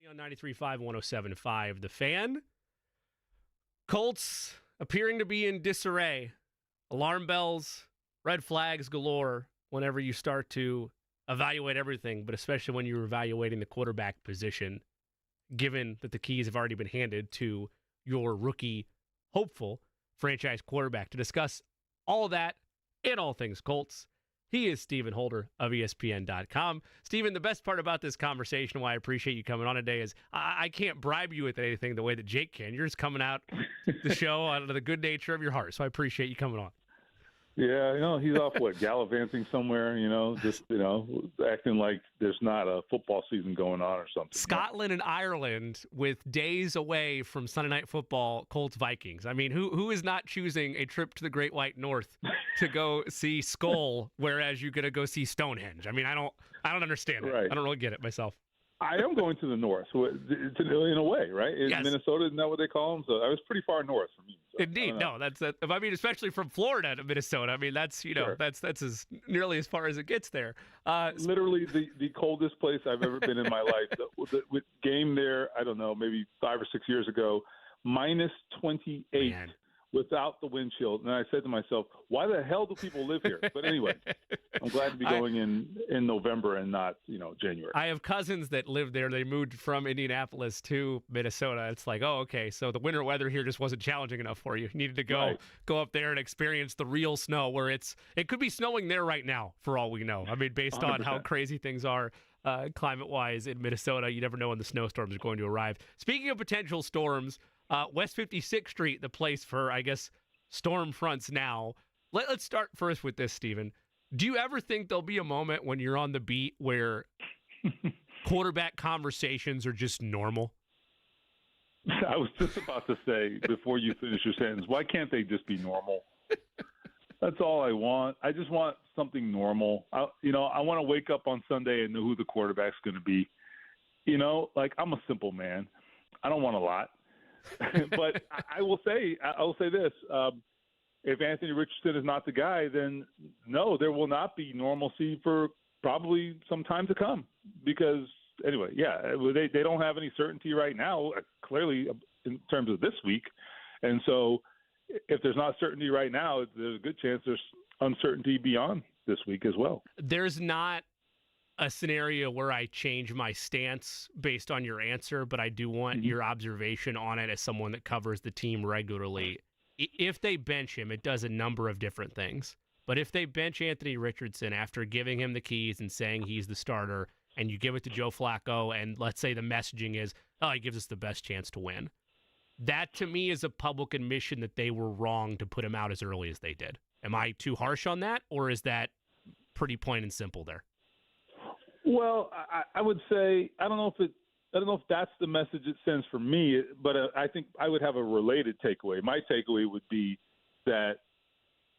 On 93.5, 107.5, The Fan. Colts appearing to be in disarray. Alarm bells, red flags galore whenever you start to evaluate everything, but especially when you're evaluating the quarterback position, given that the keys have already been handed to your rookie hopeful franchise quarterback. To discuss all that and all things Colts, he is Stephen Holder of ESPN.com. Stephen, the best part about this conversation, why I appreciate you coming on today, is I can't bribe you with anything the way that Jake can. You're just coming out the show out of the good nature of your heart, so I appreciate you coming on. Yeah, he's off gallivanting somewhere, just, acting like there's not a football season going on or something. Scotland and Ireland with days away from Sunday Night Football, Colts Vikings. I mean, who is not choosing a trip to the Great White North to go see Skull, whereas you're going to go see Stonehenge? I mean, I don't understand it. Right. I don't really get it myself. I am going to the north, in a way, right? In Yes. Minnesota, isn't that what they call them? So I was pretty far north from you. So Indeed, no, that's. I mean, especially from Florida to Minnesota. I mean, that's Sure. that's as nearly as far as it gets there. Literally the coldest place I've ever been in my life. With game there, I don't know, maybe 5 or 6 years ago, minus 28 Man. without the wind chill. And I said to myself, why the hell do people live here? But anyway, I'm glad to be going in November and not, January. I have cousins that live there. They moved from Indianapolis to Minnesota. It's like, oh, okay, so the winter weather here just wasn't challenging enough for you. You needed to go up there and experience the real snow, where it could be snowing there right now, for all we know. I mean, based on 100%. how crazy things are climate-wise in Minnesota, you never know when the snowstorms are going to arrive. Speaking of potential storms, West 56th Street, the place for, I guess, storm fronts now. Let's start first with this, Stephen. Do you ever think there'll be a moment when you're on the beat where quarterback conversations are just normal? I was just about to say, before you finish your sentence, why can't they just be normal? That's all I want. I just want something normal. I want to wake up on Sunday and know who the quarterback's going to be. I'm a simple man. I don't want a lot. But I will say this. If Anthony Richardson is not the guy, then no, there will not be normalcy for probably some time to come. Because anyway, they don't have any certainty right now, clearly in terms of this week. And so if there's not certainty right now, there's a good chance there's uncertainty beyond this week as well. There's not a scenario where I change my stance based on your answer, but I do want your observation on it as someone that covers the team regularly. If they bench him, it does a number of different things. But if they bench Anthony Richardson after giving him the keys and saying he's the starter, and you give it to Joe Flacco, and let's say the messaging is, oh, he gives us the best chance to win, that to me is a public admission that they were wrong to put him out as early as they did. Am I too harsh on that, or is that pretty plain and simple there? Well, I would say I don't know if that's the message it sends for me, but I think I would have a related takeaway. My takeaway would be that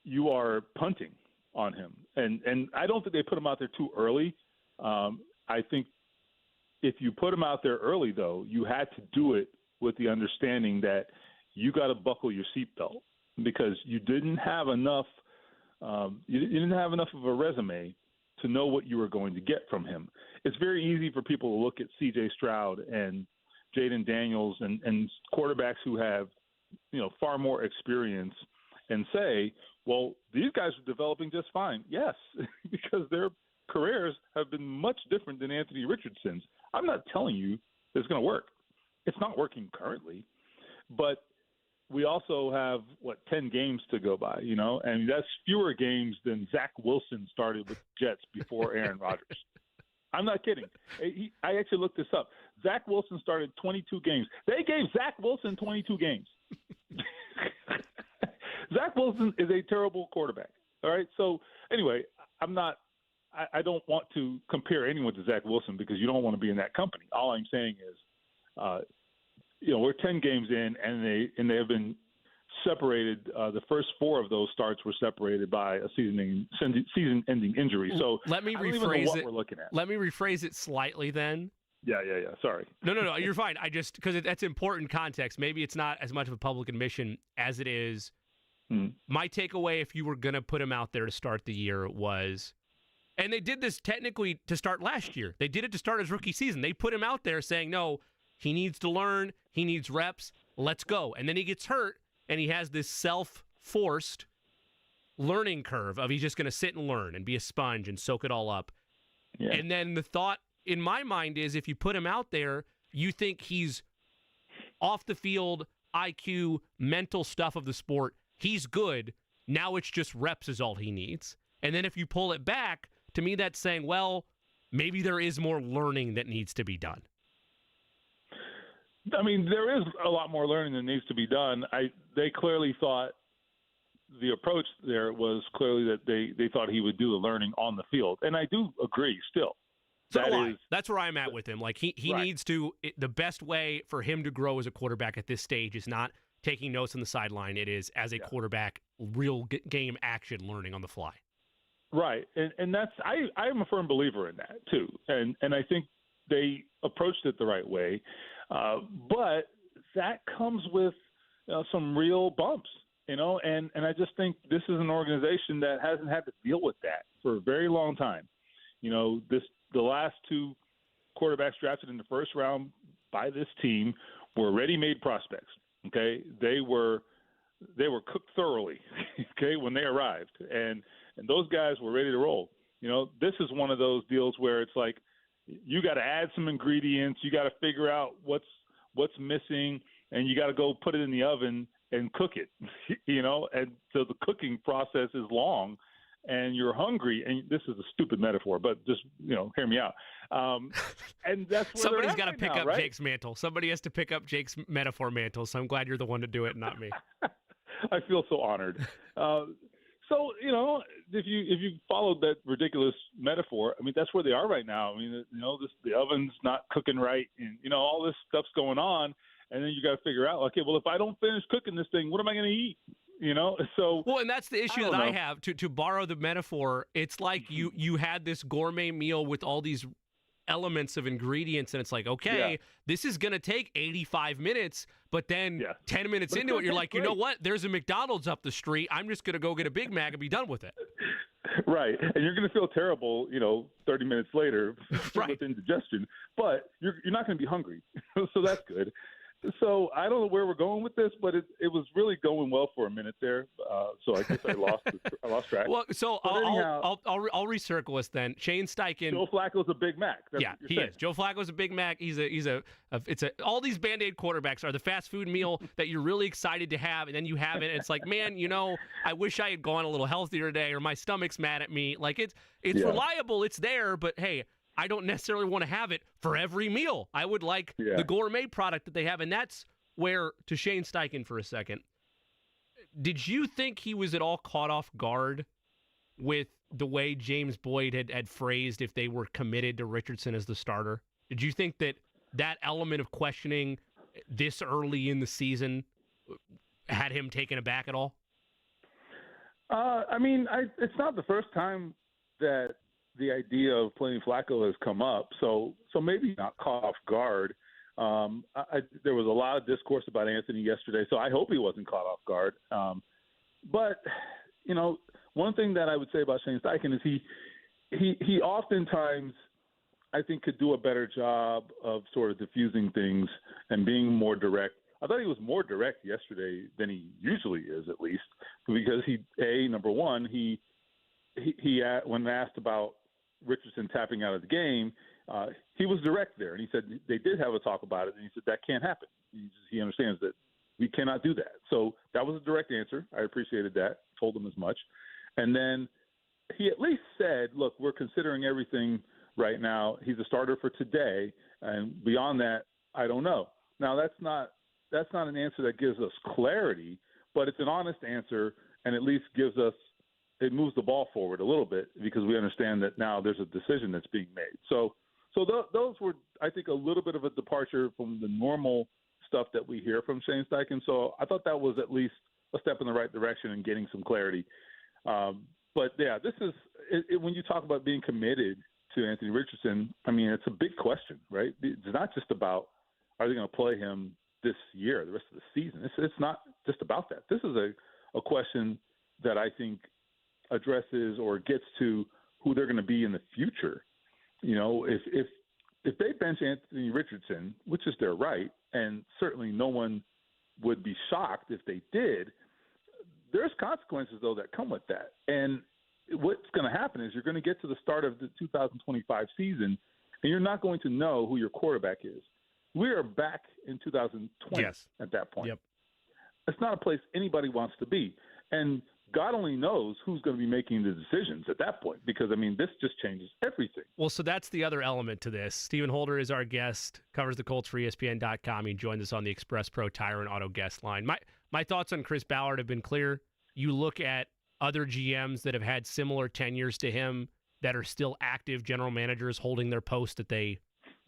you are punting on him, and I don't think they put him out there too early. I think if you put him out there early, though, you had to do it with the understanding that you got to buckle your seatbelt because you didn't have enough. You didn't have enough of a resume to know what you were going to get from him. It's very easy for people to look at C.J. Stroud and Jaden Daniels and quarterbacks who have, far more experience and say, well, these guys are developing just fine. Yes, because their careers have been much different than Anthony Richardson's. I'm not telling you it's going to work. It's not working currently, but we also have 10 games to go by, and that's fewer games than Zach Wilson started with the Jets before Aaron Rodgers. I'm not kidding. I actually looked this up. Zach Wilson started 22 games. They gave Zach Wilson 22 games. Zach Wilson is a terrible quarterback. All right. So anyway, I don't want to compare anyone to Zach Wilson because you don't want to be in that company. All I'm saying is, we're 10 games in, and they have been separated. The first 4 of those starts were separated by a season-ending injury. So let me I don't even know rephrase what it. we're looking at. Let me rephrase it slightly then. Yeah. Sorry. No. You're fine. I just because that's important context. Maybe it's not as much of a public admission as it is. My takeaway, if you were going to put him out there to start the year, was, and they did this technically to start last year. They did it to start his rookie season. They put him out there saying, no, He needs to learn. He needs reps. Let's go. And then he gets hurt, and he has this self-forced learning curve of he's just going to sit and learn and be a sponge and soak it all up. Yeah. And then the thought in my mind is if you put him out there, you think he's off the field, IQ, mental stuff of the sport. He's good. Now it's just reps is all he needs. And then if you pull it back, to me that's saying, well, maybe there is more learning that needs to be done. I mean, there is a lot more learning that needs to be done. They clearly thought the approach there was clearly that they thought he would do the learning on the field. And I do agree still. So do I. That's where I'm at with him. Like he right. needs to the best way for him to grow as a quarterback at this stage is not taking notes on the sideline. It is as a quarterback, real game action learning on the fly. Right. And that's I am a firm believer in that too. And I think they approached it the right way. But that comes with some real bumps, and I just think this is an organization that hasn't had to deal with that for a very long time. The last two quarterbacks drafted in the first round by this team were ready-made prospects. Okay, they were cooked thoroughly. Okay, when they arrived, and those guys were ready to roll. This is one of those deals where it's like you got to add some ingredients, you got to figure out what's missing, and you got to go put it in the oven and cook it. And so the cooking process is long. And you're hungry, and this is a stupid metaphor, but just hear me out. And that's where somebody's got to pick now, up right? Jake's mantle. Somebody has to pick up Jake's metaphor mantle. So I'm glad you're the one to do it, not me. I feel so honored. So if you followed that ridiculous metaphor, I mean that's where they are right now. I mean the oven's not cooking right, and all this stuff's going on, and then you got to figure out, okay, well if I don't finish cooking this thing, what am I going to eat? So well, and that's the issue that I have. To borrow the metaphor, it's like you had this gourmet meal with all these elements of ingredients, and it's like, okay, this is gonna take 85 minutes, but then 10 minutes into it, you're like, you know what? There's a McDonald's up the street. I'm just gonna go get a Big Mac and be done with it. Right, and you're gonna feel terrible, 30 minutes later with indigestion, but you're not gonna be hungry, so that's good. So I don't know where we're going with this, but it was really going well for a minute there. So I guess I lost track. Well, so I'll recircle us then. Shane Steichen. Joe Flacco's a Big Mac. That's he is. Joe Flacco's a Big Mac. All these Band-Aid quarterbacks are the fast food meal that you're really excited to have, and then you have it, and it's like, man, I wish I had gone a little healthier today, or my stomach's mad at me. Like it's reliable, it's there, but hey, I don't necessarily want to have it for every meal. I would like the gourmet product that they have, and that's where, to Shane Steichen for a second, did you think he was at all caught off guard with the way James Boyd had phrased if they were committed to Richardson as the starter? Did you think that element of questioning this early in the season had him taken aback at all? I mean, it's not the first time that the idea of playing Flacco has come up, so maybe not caught off guard. There was a lot of discourse about Anthony yesterday, so I hope he wasn't caught off guard. But one thing that I would say about Shane Steichen is he oftentimes, I think, could do a better job of sort of diffusing things and being more direct. I thought he was more direct yesterday than he usually is, at least, because number one, he when asked about Richardson tapping out of the game, he was direct there, and he said they did have a talk about it, and he said that can't happen. He understands that we cannot do that. So that was a direct answer. I appreciated that. Told him as much. And then he at least said, look, we're considering everything right now. He's a starter for today, and beyond that, I don't know. Now, that's not an answer that gives us clarity, but it's an honest answer, and at least it moves the ball forward a little bit because we understand that now there's a decision that's being made. So those were, I think, a little bit of a departure from the normal stuff that we hear from Shane Steichen. So I thought that was at least a step in the right direction in getting some clarity. But yeah, this is when you talk about being committed to Anthony Richardson, I mean, it's a big question, right? It's not just about are they going to play him this year, the rest of the season. It's not just about that. This is a question that I think addresses or gets to who they're going to be in the future. If if they bench Anthony Richardson, which is their right, and certainly no one would be shocked if they did, there's consequences, though, that come with that. And what's going to happen is you're going to get to the start of the 2025 season, and you're not going to know who your quarterback is. We are back in 2020 at that point. Yep. It's not a place anybody wants to be. And God only knows who's going to be making the decisions at that point, because, I mean, this just changes everything. Well, so that's the other element to this. Stephen Holder is our guest, covers the Colts for ESPN.com. He joined us on the Express Pro Tire and Auto guest line. My thoughts on Chris Ballard have been clear. You look at other GMs that have had similar tenures to him that are still active general managers holding their post that they've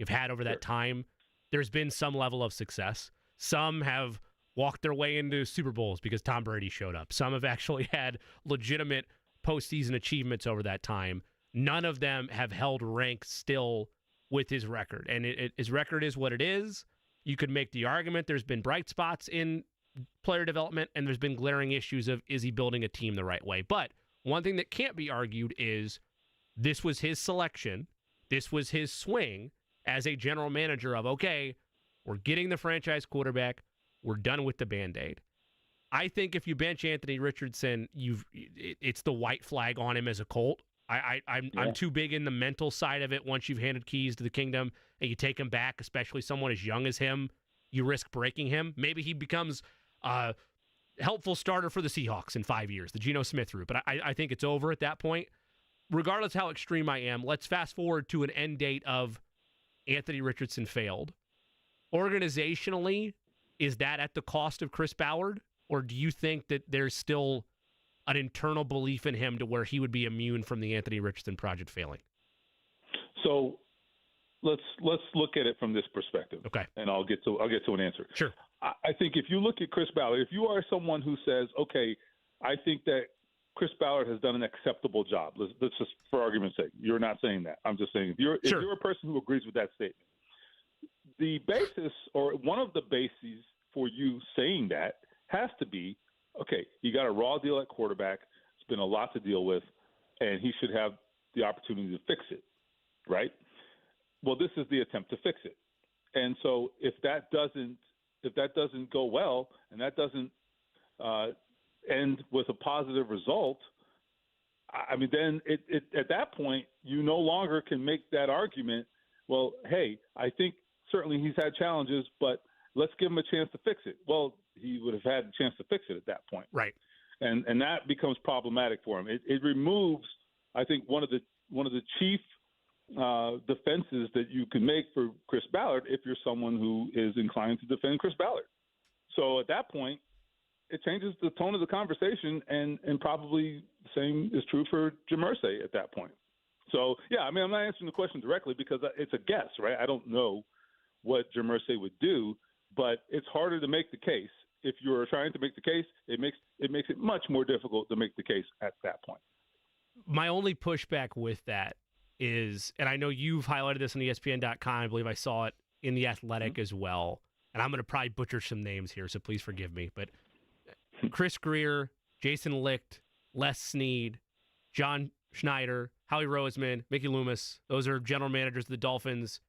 had over that time. There's been some level of success. Some have walked their way into Super Bowls because Tom Brady showed up. Some have actually had legitimate postseason achievements over that time. None of them have held rank still with his record. And his record is what it is. You could make the argument there's been bright spots in player development, and there's been glaring issues of, is he building a team the right way? But one thing that can't be argued is this was his selection. This was his swing as a general manager of, okay, we're getting the franchise quarterback. We're done with the Band-Aid. I think if you bench Anthony Richardson, it's the white flag on him as a Colt. I'm too big in the mental side of it. Once you've handed keys to the kingdom and you take him back, especially someone as young as him, you risk breaking him. Maybe he becomes a helpful starter for the Seahawks in 5 years, the Geno Smith route. But I think it's over at that point. Regardless how extreme I am, let's fast forward to an end date of Anthony Richardson failed. Organizationally, is that at the cost of Chris Ballard? Or do you think that there's still an internal belief in him to where he would be immune from the Anthony Richardson project failing? So let's look at it from this perspective. Okay. And I'll get to an answer. Sure. I think if you look at Chris Ballard, if you are someone who says, okay, I think that Chris Ballard has done an acceptable job. Let's just, for argument's sake, you're not saying that. I'm just saying if you're a person who agrees with that statement, the basis or one of the bases for you saying that has to be, okay, you got a raw deal at quarterback. It's been a lot to deal with, and he should have the opportunity to fix it, right? Well, this is the attempt to fix it. And so if that doesn't go well and that doesn't end with a positive result, I mean, then it at that point, you no longer can make that argument, well, hey, I think certainly he's had challenges, but let's give him a chance to fix it. Well, he would have had a chance to fix it at that point. Right. And that becomes problematic for him. It removes, I think, one of the chief defenses that you can make for Chris Ballard if you're someone who is inclined to defend Chris Ballard. So at that point, it changes the tone of the conversation, and probably the same is true for Jim Irsay at that point. So, yeah, I mean, I'm not answering the question directly because it's a guess, right? I don't know what Jim Irsay would do, but it's harder to make the case. If you're trying to make the case, it makes it much more difficult to make the case at that point. My only pushback with that is, and I know you've highlighted this on ESPN.com, I believe I saw it in The Athletic as well, and I'm going to probably butcher some names here, so please forgive me, but Chris Greer, Jason Licht, Les Snead, John Schneider, Howie Roseman, Mickey Loomis, those are general managers of the Dolphins,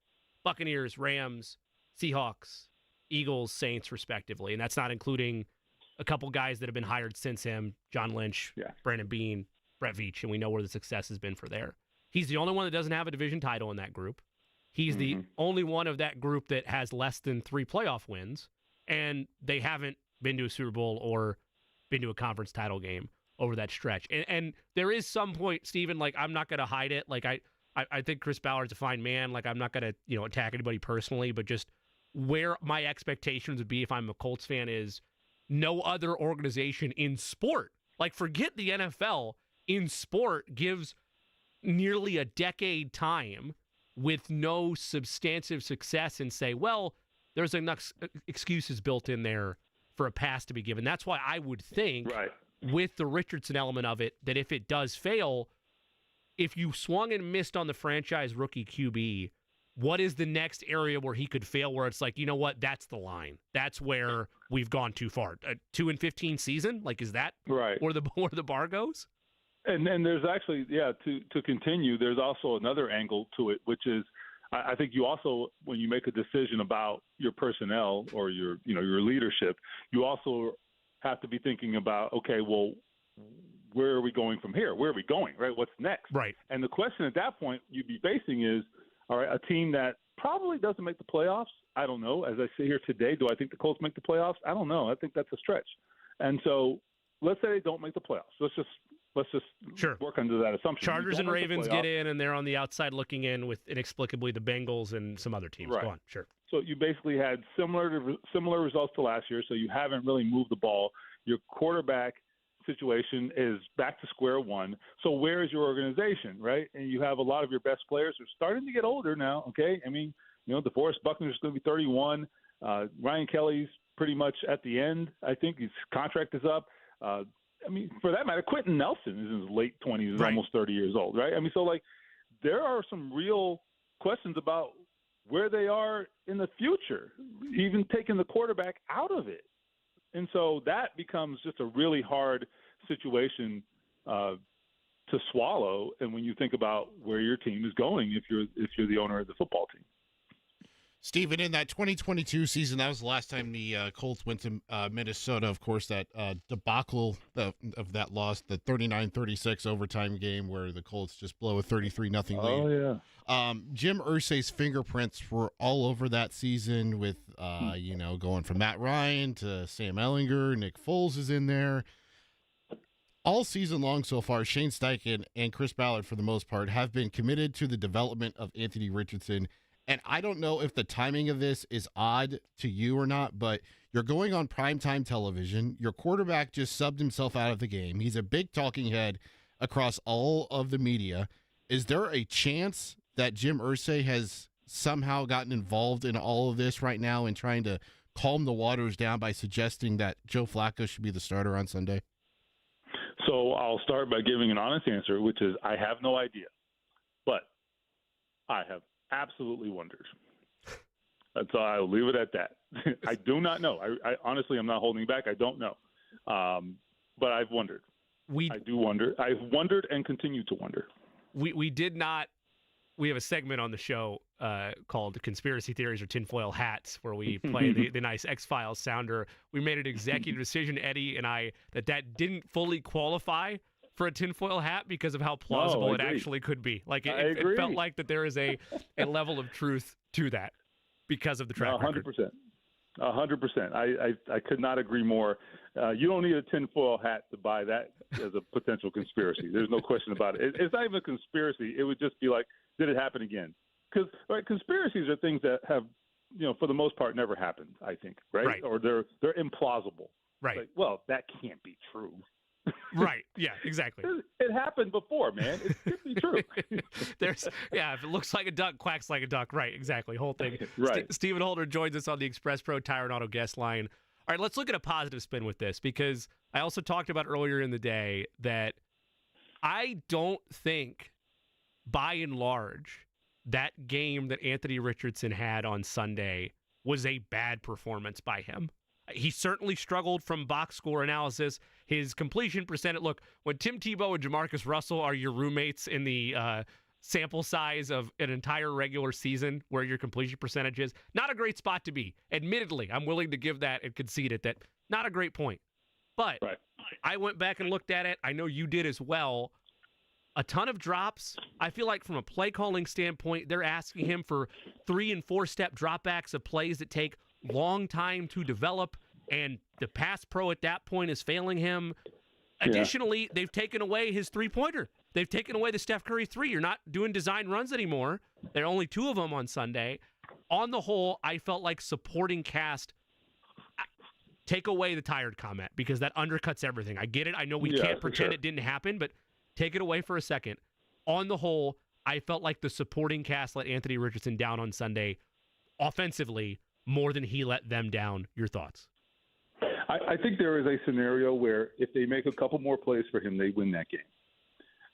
Buccaneers, Rams, Seahawks, Eagles, Saints, respectively. And that's not including a couple guys that have been hired since him, John Lynch, Brandon Beane, Brett Veach, and we know where the success has been for there. He's the only one that doesn't have a division title in that group. He's the only one of that group that has less than 3 playoff wins, and they haven't been to a Super Bowl or been to a conference title game over that stretch. And there is some point, Steven, like, I'm not going to hide it. Like, I think Chris Ballard's a fine man. Like, I'm not going to, attack anybody personally, but just where my expectations would be if I'm a Colts fan is no other organization in sport, like, forget the NFL, in sport gives nearly a decade time with no substantive success and say, well, there's enough excuses built in there for a pass to be given. That's why I would think with the Richardson element of it, that if it does fail, if you swung and missed on the franchise rookie QB, what is the next area where he could fail where it's like, you know what, that's the line. That's where we've gone too far. A 2-15 season? Like, is that where the bar goes? And then there's actually, to continue, there's also another angle to it, which is I think you also, when you make a decision about your personnel or your leadership, you also have to be thinking about, okay, well, where are we going from here? Where are we going, right? What's next? Right. And the question at that point you'd be facing is, all right, a team that probably doesn't make the playoffs. I don't know. As I sit here today, do I think the Colts make the playoffs? I don't know. I think that's a stretch. And so let's say they don't make the playoffs. Let's just Sure. work under that assumption. Chargers and Ravens get in, and they're on the outside looking in with inexplicably the Bengals and some other teams. Right. Go on. Sure. So you basically had similar results to last year, so you haven't really moved the ball. Your quarterback situation is back to square one. So where is your organization, right? And you have a lot of your best players who are starting to get older now, okay? I mean, DeForest Buckner's going to be 31. Ryan Kelly's pretty much at the end. I think his contract is up. For that matter, Quentin Nelson is in his late 20s, is Right. almost 30 years old, right? There are some real questions about where they are in the future, even taking the quarterback out of it. And so that becomes just a really hard situation to swallow. And when you think about where your team is going, if you're the owner of the football team. Stephen, in that 2022 season, that was the last time the Colts went to Minnesota. Of course, that debacle of that loss, the 39-36 overtime game where the Colts just blow a 33-0 lead. Oh, yeah. Jim Irsay's fingerprints were all over that season with, going from Matt Ryan to Sam Ehlinger. Nick Foles is in there. All season long so far, Shane Steichen and Chris Ballard, for the most part, have been committed to the development of Anthony Richardson. And I don't know if the timing of this is odd to you or not, but you're going on primetime television. Your quarterback just subbed himself out of the game. He's a big talking head across all of the media. Is there a chance that Jim Irsay has somehow gotten involved in all of this right now and trying to calm the waters down by suggesting that Joe Flacco should be the starter on Sunday? So I'll start by giving an honest answer, which is I have no idea. But I have absolutely wondered. That's all. I'll leave it at that. I do not know. I honestly, I'm not holding back. I don't know. But I've wondered. I do wonder. I've wondered and continue to wonder. We did not. We have a segment on the show called Conspiracy Theories or Tinfoil Hats, where we play the nice X-Files sounder. We made an executive decision, Eddie and I, that didn't fully qualify for a tinfoil hat because of how plausible it actually could be. It felt like that there is a level of truth to that because of the track record. 100%. I could not agree more. You don't need a tinfoil hat to buy that as a potential conspiracy. There's no question about it. It's not even a conspiracy. It would just be like, did it happen again? Because conspiracies are things that have, for the most part, never happened, I think, right? Or they're implausible. Right. Well, that can't be true. Right. Yeah, exactly. It happened before, man. It could be true. If it looks like a duck, quacks like a duck. Right, exactly. Whole thing. Right. Stephen Holder joins us on the Express Pro Tire and Auto guest line. All right, let's look at a positive spin with this, because I also talked about earlier in the day that I don't think, by and large, that game that Anthony Richardson had on Sunday was a bad performance by him. He certainly struggled from box score analysis. His completion percentage, look, when Tim Tebow and Jamarcus Russell are your roommates in the sample size of an entire regular season where your completion percentage is, not a great spot to be. Admittedly, I'm willing to give that and concede it, that not a great point. But I went back and looked at it. I know you did as well. A ton of drops. I feel like from a play calling standpoint, they're asking him for 3- and 4-step dropbacks of plays that take long time to develop, and the pass pro at that point is failing him. Additionally, they've taken away his three-pointer. They've taken away the Steph Curry three. You're not doing design runs anymore. There are only 2 of them on Sunday. On the whole, I felt like supporting cast, take away the tired comment, because that undercuts everything. I get it. I know we can't pretend it didn't happen, but take it away for a second. On the whole, I felt like the supporting cast let Anthony Richardson down on Sunday offensively more than he let them down. Your thoughts? I think there is a scenario where if they make a couple more plays for him, they win that game.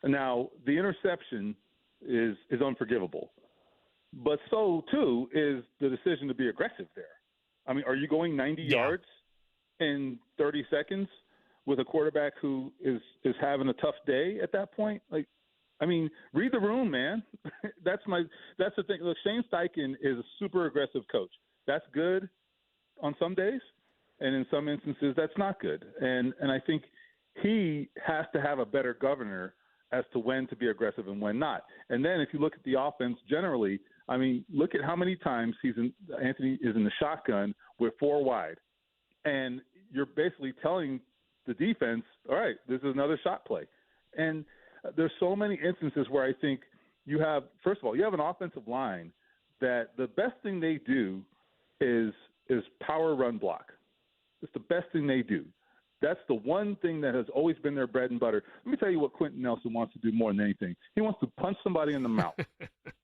Now, the interception is unforgivable, but so too is the decision to be aggressive there. I mean, are you going 90 yards in 30 seconds with a quarterback who is having a tough day at that point? Like, I mean, read the room, man. That's the thing. Look, Shane Steichen is a super aggressive coach. That's good on some days, and in some instances, that's not good. And I think he has to have a better governor as to when to be aggressive and when not. And then if you look at the offense generally, I mean, look at how many times Anthony is in the shotgun with 4 wide, and you're basically telling the defense, all right, this is another shot play. And there's so many instances where I think you have, first of all, you have an offensive line that the best thing they do is power run block. It's the best thing they do. That's the one thing that has always been their bread and butter. Let me tell you what Quentin Nelson wants to do more than anything. He wants to punch somebody in the mouth.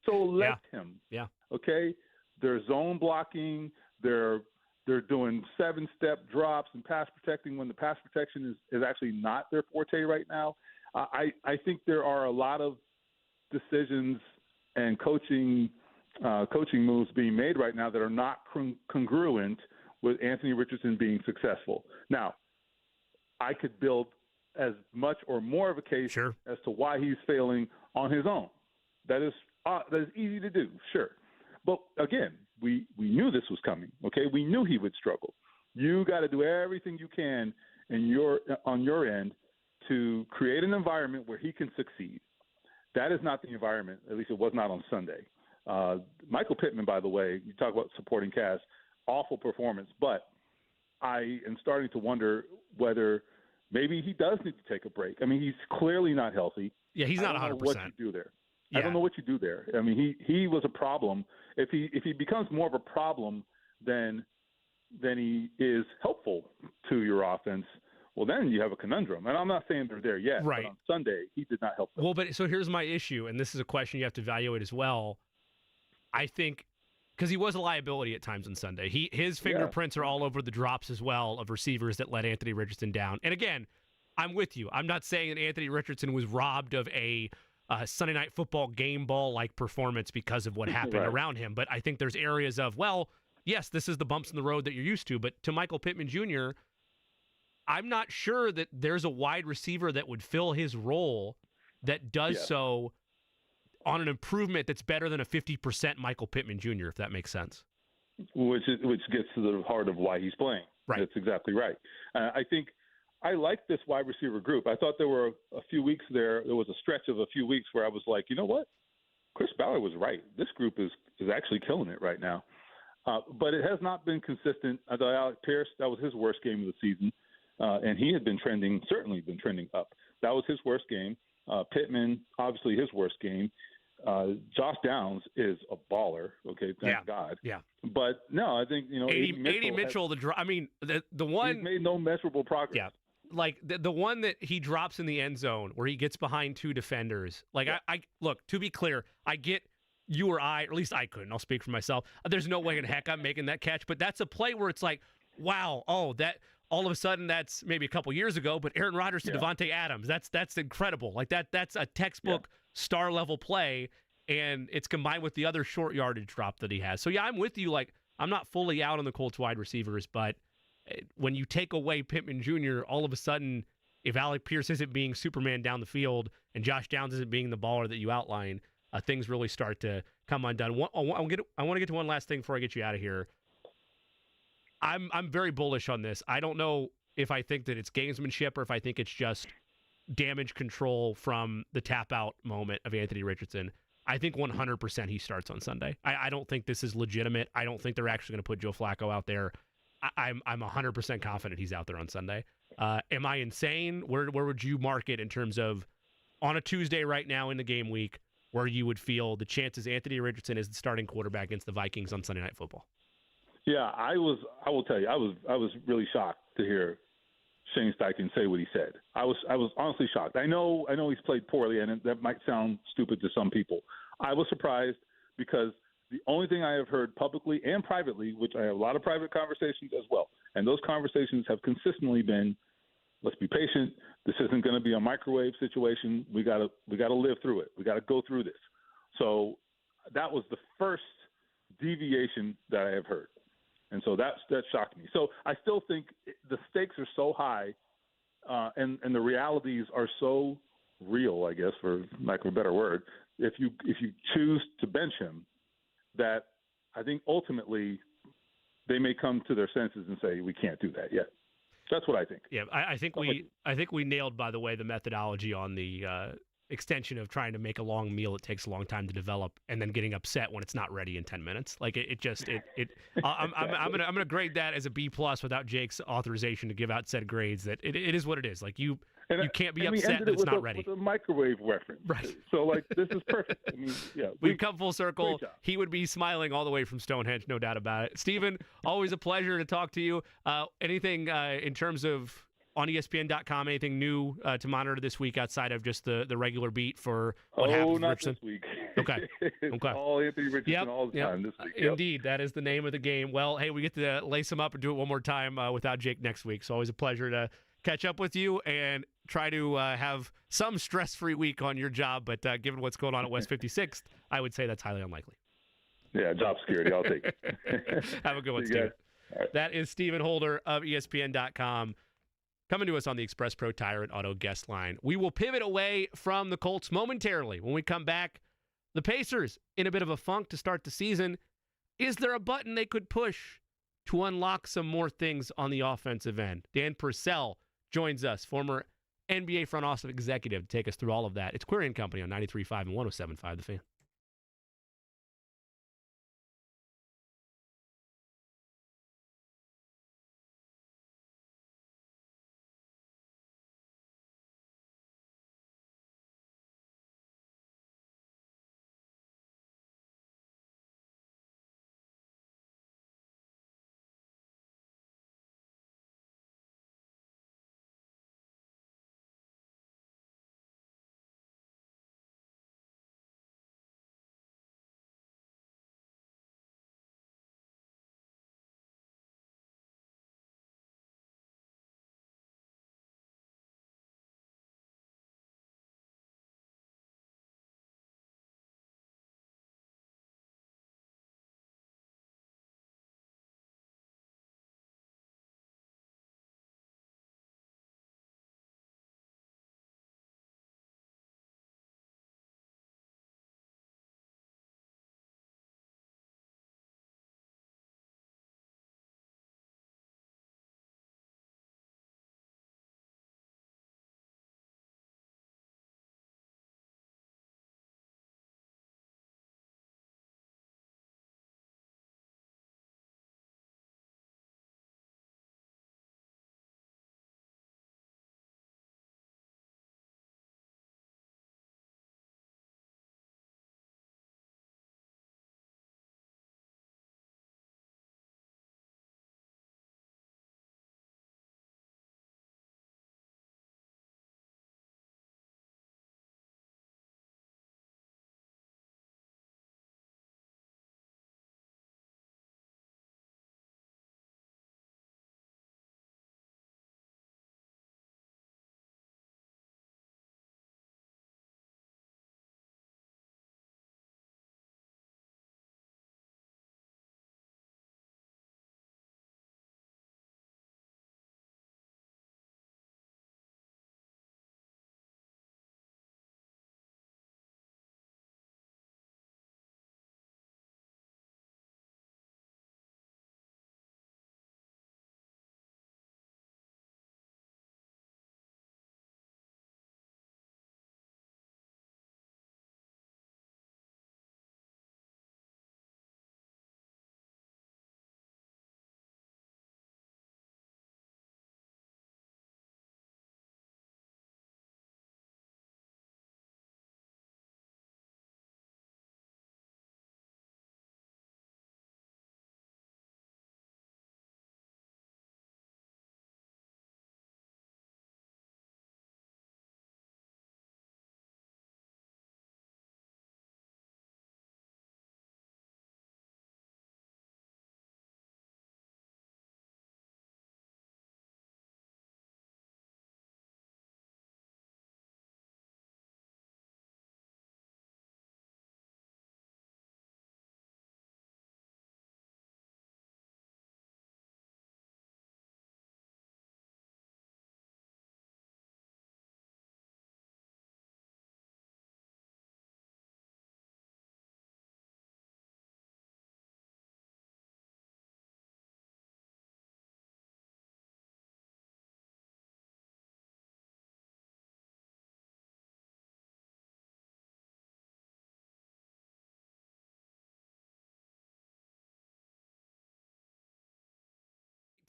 So let him. Yeah. Okay? They're zone blocking. They're doing 7-step drops and pass protecting when the pass protection is actually not their forte right now. I think there are a lot of decisions and coaching moves being made right now that are not congruent with Anthony Richardson being successful. Now, I could build as much or more of a case as to why he's failing on his own. That is easy to do, sure. But again, we knew this was coming. Okay, we knew he would struggle. You got to do everything you can on your end to create an environment where he can succeed. That is not the environment. At least it was not on Sunday. Michael Pittman, by the way, you talk about supporting cast, awful performance, but I am starting to wonder whether maybe he does need to take a break. I mean, he's clearly not healthy. Yeah, he's not 100%. I don't know what you do there. Yeah. I don't know what you do there. I mean, he was a problem. If he becomes more of a problem than he is helpful to your offense, well, then you have a conundrum. And I'm not saying they're there yet. Right. But on Sunday, he did not help them. Well, but so here's my issue, and this is a question you have to evaluate as well. I think because he was a liability at times on Sunday. His fingerprints are all over the drops as well of receivers that let Anthony Richardson down. And again, I'm with you. I'm not saying that Anthony Richardson was robbed of a Sunday Night Football game ball-like performance because of what happened around him. But I think there's areas of, well, yes, this is the bumps in the road that you're used to. But to Michael Pittman Jr., I'm not sure that there's a wide receiver that would fill his role that does so on an improvement that's better than a 50% Michael Pittman Jr., if that makes sense. Which gets to the heart of why he's playing. Right. That's exactly right. I think I like this wide receiver group. I thought there were a few weeks there was a stretch of a few weeks where I was like, you know what? Chris Ballard was right. This group is actually killing it right now. But it has not been consistent. I thought Alec Pierce, that was his worst game of the season. And he had certainly been trending up. That was his worst game. Pittman, obviously his worst game. Josh Downs is a baller. Okay, thank God. Yeah. But no, I think A.D. Mitchell. The one he's made no measurable progress. Yeah, like the one that he drops in the end zone where he gets behind 2 defenders. Like I look, to be clear, I get you or I, or at least I couldn't. I'll speak for myself. There's no way in heck I'm making that catch. But that's a play where it's like, wow, that. All of a sudden, that's maybe a couple years ago, but Aaron Rodgers to Devontae Adams, that's incredible. Like that's a textbook star level play, and it's combined with the other short yardage drop that he has. So yeah, I'm with you. Like I'm not fully out on the Colts wide receivers, but when you take away Pittman Jr., all of a sudden, if Alec Pierce isn't being Superman down the field and Josh Downs isn't being the baller that you outline, things really start to come undone. I want to get to one last thing before I get you out of here. I'm very bullish on this. I don't know if I think that it's gamesmanship or if I think it's just damage control from the tap out moment of Anthony Richardson. I think 100% he starts on Sunday. I don't think this is legitimate. I don't think they're actually going to put Joe Flacco out there. I'm 100% confident he's out there on Sunday. Am I insane? Where would you mark it in terms of on a Tuesday right now in the game week where you would feel the chances Anthony Richardson is the starting quarterback against the Vikings on Sunday Night Football? Yeah, I will tell you, I was really shocked to hear Shane Steichen say what he said. I was honestly shocked. I know he's played poorly, and that might sound stupid to some people. I was surprised because the only thing I have heard publicly and privately, which I have a lot of private conversations as well, and those conversations have consistently been, let's be patient. This isn't going to be a microwave situation. We gotta live through it. We got to go through this. So that was the first deviation that I have heard. And so that shocked me. So I still think the stakes are so high and the realities are so real, I guess, for lack of a better word, if you choose to bench him, that I think ultimately they may come to their senses and say we can't do that yet. That's what I think. Yeah, I think we nailed, by the way, the methodology on the extension of trying to make a long meal that takes a long time to develop, and then getting upset when it's not ready in 10 minutes. Like I'm gonna grade that as a B+ without Jake's authorization to give out said grades. That it is what it is. Like you can't be upset that it's not ready. With a microwave reference, right? So like this is perfect. I mean, yeah, we've come full circle. He would be smiling all the way from Stonehenge, no doubt about it. Stephen, always a pleasure to talk to you. Anything in terms of on ESPN.com, anything new to monitor this week outside of just the regular beat for what happens with Richardson? This week. Okay. It's all Anthony Richardson all the time this week. Indeed, that is the name of the game. Well, hey, we get to lace him up and do it one more time without Jake next week. So always a pleasure to catch up with you and try to have some stress-free week on your job. But given what's going on at West 56th, I would say that's highly unlikely. Yeah, job security. I'll take it. Have a good one, Stephen. Right. That is Stephen Holder of ESPN.com. Coming to us on the Express Pro Tire and Auto guest line. We will pivot away from the Colts momentarily. When we come back, the Pacers in a bit of a funk to start the season. Is there a button they could push to unlock some more things on the offensive end? Dan Purcell joins us, former NBA front office executive, to take us through all of that. It's Query & Company on 93.5 and 107.5 The Fan.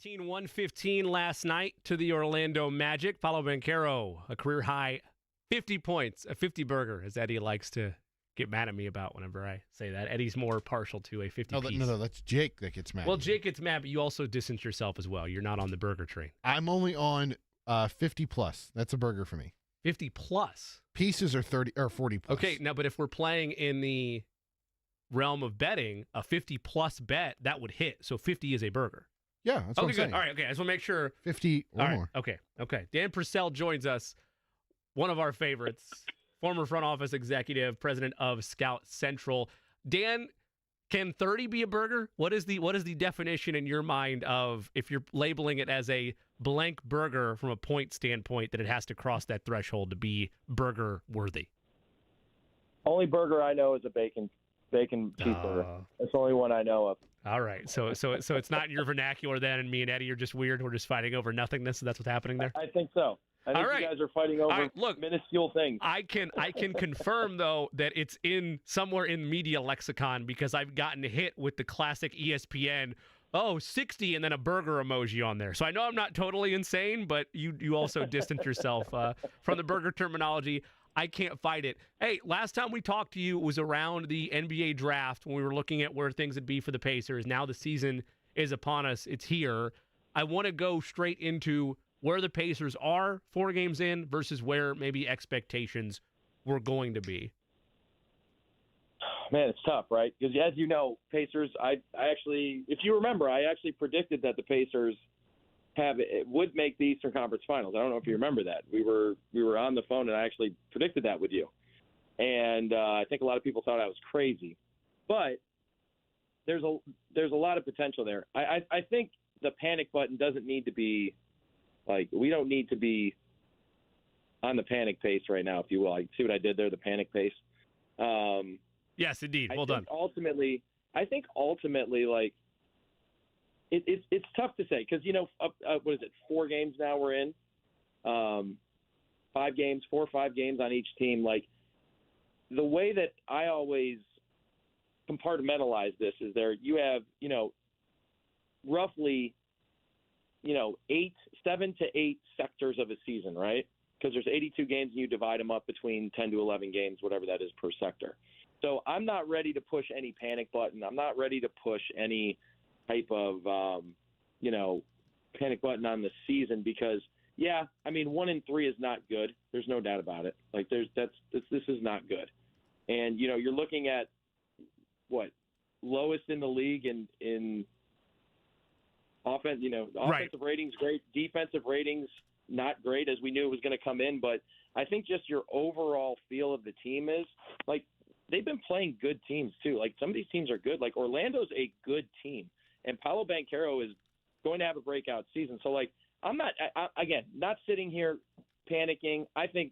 115 last night to the Orlando Magic. Paulo Banchero, a career-high 50 points, a 50 burger, as Eddie likes to get mad at me about whenever I say that. Eddie's more partial to a 50 piece. No, that's Jake that gets mad. Well, Jake gets mad, but you also distance yourself as well. You're not on the burger train. I'm only on 50 plus. That's a burger for me. 50 plus. Pieces are 30 or 40 plus. Okay, now, but if we're playing in the realm of betting, a 50 plus bet, that would hit. So 50 is a burger. Yeah, that's what I'm good. saying. All right, okay. I just want to make sure. 50 or more. Okay. Dan Purcell joins us, one of our favorites, former front office executive, president of Scout Central. Dan, can 30 be a burger? What is the definition in your mind of, if you're labeling it as a blank burger from a point standpoint, that it has to cross that threshold to be burger worthy? Only burger I know is a bacon cheeseburger. That's the only one I know of. All right. So it's not in your vernacular then, and me and Eddie are just weird. We're just fighting over nothingness. So that's what's happening there? I think so. I think you guys are fighting over minuscule things. I can confirm, though, that it's in somewhere in media lexicon, because I've gotten hit with the classic ESPN, 60 and then a burger emoji on there. So I know I'm not totally insane, but you also distance yourself from the burger terminology. I can't fight it. Hey, last time we talked to you was around the NBA draft, when we were looking at where things would be for the Pacers. Now the season is upon us. It's here. I want to go straight into where the Pacers are 4 games in versus where maybe expectations were going to be. Man, it's tough, right? Because as you know, Pacers, I actually, if you remember, I actually predicted that the Pacers would make the Eastern Conference Finals. I don't know if you remember that. We were on the phone, and I actually predicted that with you. And I think a lot of people thought I was crazy. But there's a lot of potential there. I think the panic button doesn't need to be, like, we don't need to be on the panic pace right now, if you will. Like, see what I did there, the panic pace? Yes, indeed. Well done. I think ultimately, like, it's tough to say, because, what is it, 4 games now we're in? 4 or 5 games on each team. Like, the way that I always compartmentalize this is you have, roughly, 7 to 8 sectors of a season, right? Because there's 82 games, and you divide them up between 10 to 11 games, whatever that is per sector. So I'm not ready to push any panic button. I'm not ready to push any type of, panic button on the season, because, 1-3 is not good. There's no doubt about it. Like, this is not good. And, you're looking at lowest in the league in offense, offensive ratings great, defensive ratings not great, as we knew it was going to come in. But I think just your overall feel of the team is, like, they've been playing good teams too. Like, some of these teams are good. Like, Orlando's a good team, and Paulo Banchero is going to have a breakout season. So, like, I'm not not sitting here panicking. I think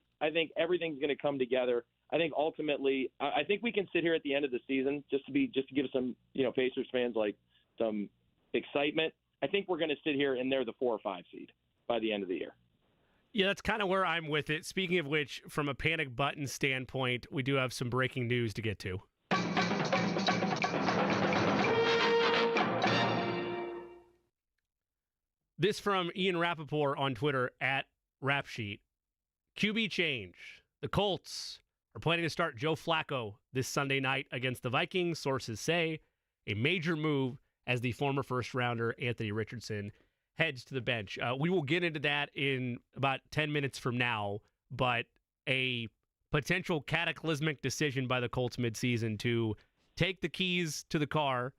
everything's going to come together. I think ultimately, I think we can sit here at the end of the season just to give some, Pacers fans, like, some excitement. I think we're going to sit here and they're the 4 or 5 seed by the end of the year. Yeah, that's kind of where I'm with it. Speaking of which, from a panic button standpoint, we do have some breaking news to get to. This from Ian Rappaport on Twitter at Rapsheet. QB change. The Colts are planning to start Joe Flacco this Sunday night against the Vikings. Sources say a major move as the former first-rounder Anthony Richardson heads to the bench. We will get into that in about 10 minutes from now, but a potential cataclysmic decision by the Colts midseason to take the keys to the car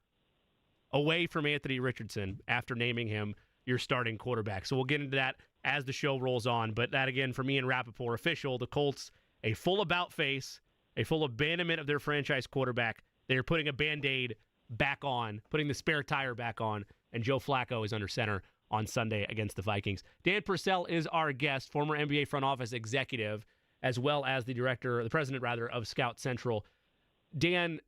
away from Anthony Richardson after naming him your starting quarterback. So we'll get into that as the show rolls on. But that, again, from Ian Rappaport, official, the Colts, a full about face, a full abandonment of their franchise quarterback. They're putting a Band-Aid back on, putting the spare tire back on, and Joe Flacco is under center on Sunday against the Vikings. Dan Purcell is our guest, former NBA front office executive, as well as the president of Scout Central. Dan,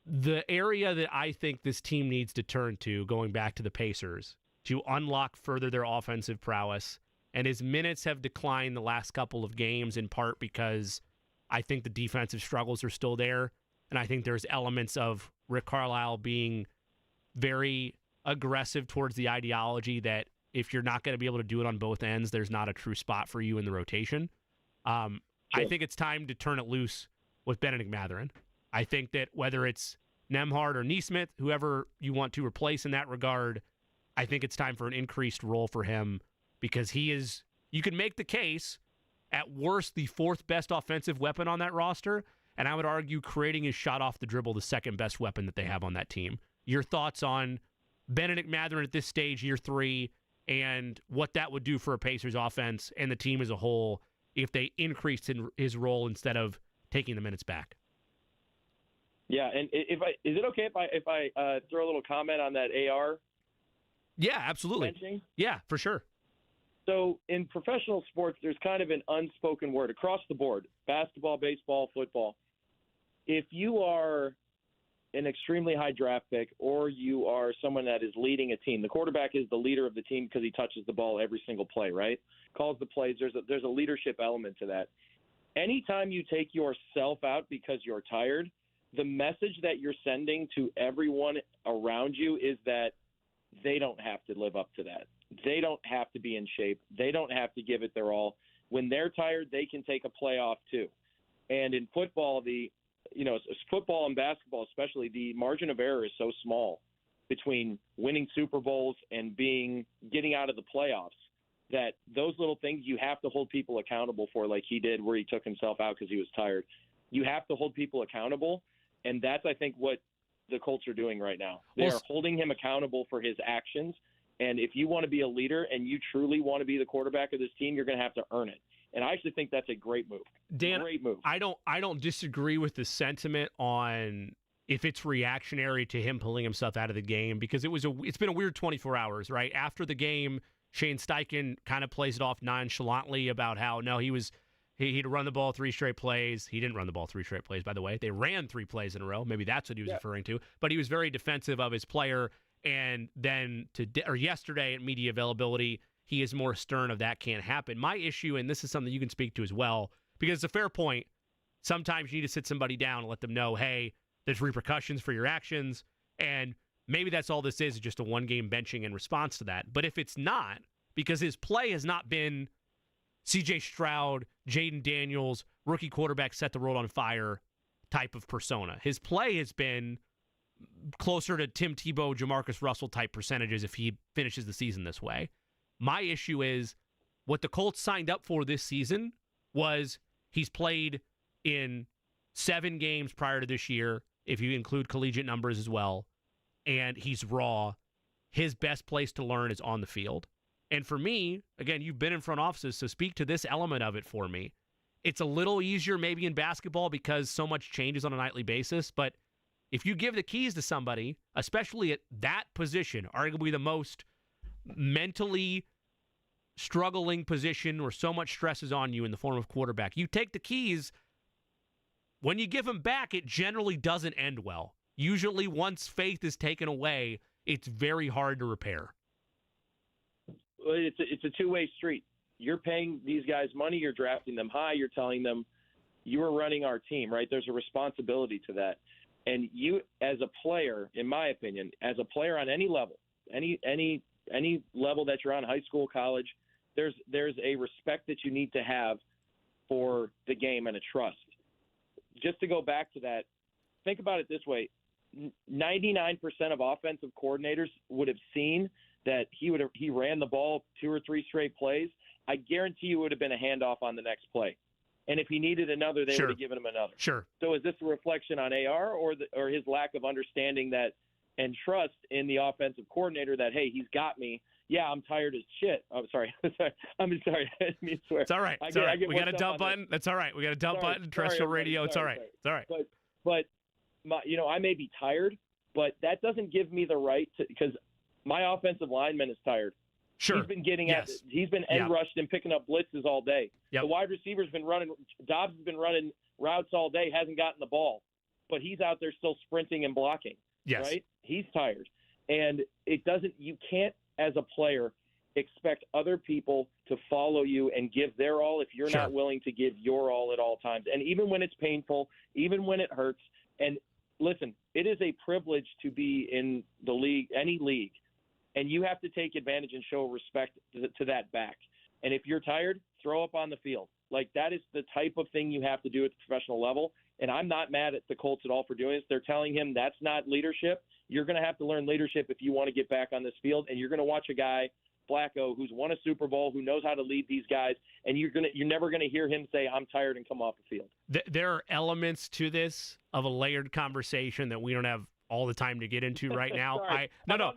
the area that I think this team needs to turn to, going back to the Pacers, to unlock further their offensive prowess, and his minutes have declined the last couple of games, in part because I think the defensive struggles are still there, and I think there's elements of Rick Carlisle being very aggressive towards the ideology that if you're not going to be able to do it on both ends, there's not a true spot for you in the rotation. I think it's time to turn it loose with Benedict Mathurin. I think that whether it's Nemhard or Neesmith, whoever you want to replace in that regard, I think it's time for an increased role for him because he is, you can make the case, at worst, the fourth best offensive weapon on that roster, and I would argue creating his shot off the dribble the second best weapon that they have on that team. Your thoughts on Benedict Mathurin at this stage, year 3, and what that would do for a Pacers offense and the team as a whole if they increased his role instead of taking the minutes back? Yeah, and is it okay if I throw a little comment on that AR? Yeah, absolutely. Benching? Yeah, for sure. So in professional sports, there's kind of an unspoken word across the board: basketball, baseball, football. If you are an extremely high draft pick or you are someone that is leading a team, the quarterback is the leader of the team because he touches the ball every single play, right? Calls the plays. There's a leadership element to that. Anytime you take yourself out because you're tired, the message that you're sending to everyone around you is that they don't have to live up to that. They don't have to be in shape. They don't have to give it their all. When they're tired, they can take a play off too. And in football, football and basketball especially, the margin of error is so small between winning Super Bowls and getting out of the playoffs that those little things you have to hold people accountable for, like he did where he took himself out because he was tired. You have to hold people accountable, and that's, I think, what the Colts are doing right now. They are holding him accountable for his actions, and if you want to be a leader and you truly want to be the quarterback of this team, you're going to have to earn it. And I actually think that's a great move. Dan, great move. I don't disagree with the sentiment on if it's reactionary to him pulling himself out of the game, because it's been a weird 24 hours, right? After the game, Shane Steichen kind of plays it off nonchalantly about how, no, he'd run the ball 3 straight plays. He didn't run the ball 3 straight plays, by the way. They ran 3 plays in a row. Maybe that's what he was referring to. But he was very defensive of his player. And then yesterday at media availability, he is more stern of that can't happen. My issue, and this is something you can speak to as well, because it's a fair point, sometimes you need to sit somebody down and let them know, hey, there's repercussions for your actions, and maybe that's all this is just a one-game benching in response to that. But if it's not, because his play has not been C.J. Stroud, Jaden Daniels, rookie quarterback set the world on fire type of persona. His play has been closer to Tim Tebow, Jamarcus Russell type percentages if he finishes the season this way. My issue is what the Colts signed up for this season was he's played in 7 games prior to this year, if you include collegiate numbers as well, and he's raw. His best place to learn is on the field. And for me, again, you've been in front offices, so speak to this element of it for me. It's a little easier maybe in basketball because so much changes on a nightly basis, but if you give the keys to somebody, especially at that position, arguably the most mentally struggling position where so much stress is on you in the form of quarterback, you take the keys. When you give them back, it generally doesn't end well. Usually once faith is taken away, it's very hard to repair. It's a two-way street. You're paying these guys money. You're drafting them high. You're telling them you are running our team, right? There's a responsibility to that. And you, as a player, in my opinion, as a player on any level, any level that you're on, high school, college, there's a respect that you need to have for the game and a trust. Just to go back to that, think about it this way. 99% of offensive coordinators would have seen that he ran the ball 2 or 3 straight plays. I guarantee you it would have been a handoff on the next play. And if he needed another, they would have given him another. Sure. So is this a reflection on AR or his lack of understanding that and trust in the offensive coordinator that, hey, he's got me. Yeah, I'm tired as shit. I'm sorry. I'm sorry. I didn't mean to swear. It's all right. It's all right. We got a dump button. That's all right. We got a dump button. Terrestrial radio. It's all right. It's all right. But I may be tired, but that doesn't give me the right to, because my offensive lineman is tired. Sure. He's been getting he's been end rushed and picking up blitzes all day. Yep. The wide receiver's been running. Dobbs has been running routes all day, hasn't gotten the ball, but he's out there still sprinting and blocking. Yes. Right? He's tired. And you can't, as a player, expect other people to follow you and give their all if you're not willing to give your all at all times. And even when it's painful, even when it hurts. And listen, it is a privilege to be in the league, any league, and you have to take advantage and show respect to that back. And if you're tired, throw up on the field. Like, that is the type of thing you have to do at the professional level. And I'm not mad at the Colts at all for doing this. They're telling him that's not leadership. You're going to have to learn leadership if you want to get back on this field, and you're going to watch a guy, Flacco, who's won a Super Bowl, who knows how to lead these guys, and you're never going to hear him say, I'm tired, and come off the field. There are elements to this of a layered conversation that we don't have all the time to get into right now. No,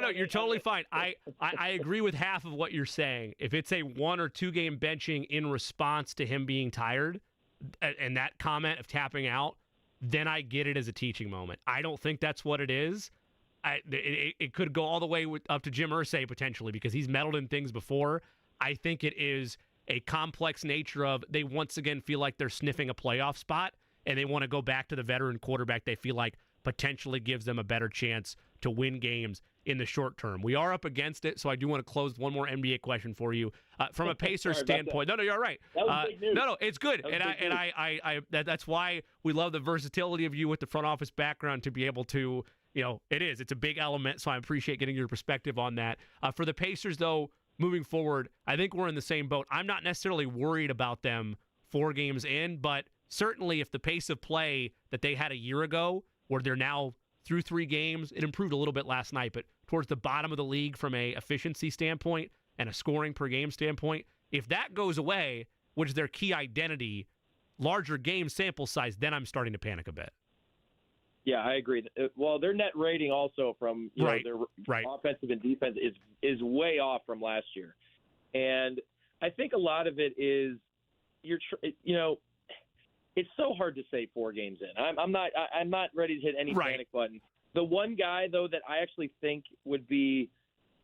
you're totally fine. I agree with half of what you're saying. If it's a 1 or 2 game benching in response to him being tired, and that comment of tapping out, then I get it as a teaching moment. I don't think that's what it is. It could go all the way up to Jim Irsay potentially, because he's meddled in things before. I think it is a complex nature of they once again feel like they're sniffing a playoff spot, and they want to go back to the veteran quarterback they feel like potentially gives them a better chance to win games in the short term. We are up against it, so I do want to close one more NBA question for you. From a Pacers standpoint, no, you're all right. That was big news. No, it's good, that's why we love the versatility of you with the front office background to be able to, it's a big element, so I appreciate getting your perspective on that. For the Pacers, though, moving forward, I think we're in the same boat. I'm not necessarily worried about them 4 games in, but certainly if the pace of play that they had a year ago, where they're now through 3 games, it improved a little bit last night, but towards the bottom of the league from a efficiency standpoint and a scoring per game standpoint, if that goes away, which is their key identity, larger game sample size, then I'm starting to panic a bit. Yeah, I agree. Well, their net rating also from their offensive and defense is way off from last year, and I think a lot of it is it's so hard to say 4 games in. I'm not ready to hit any panic button. The one guy though that I actually think would be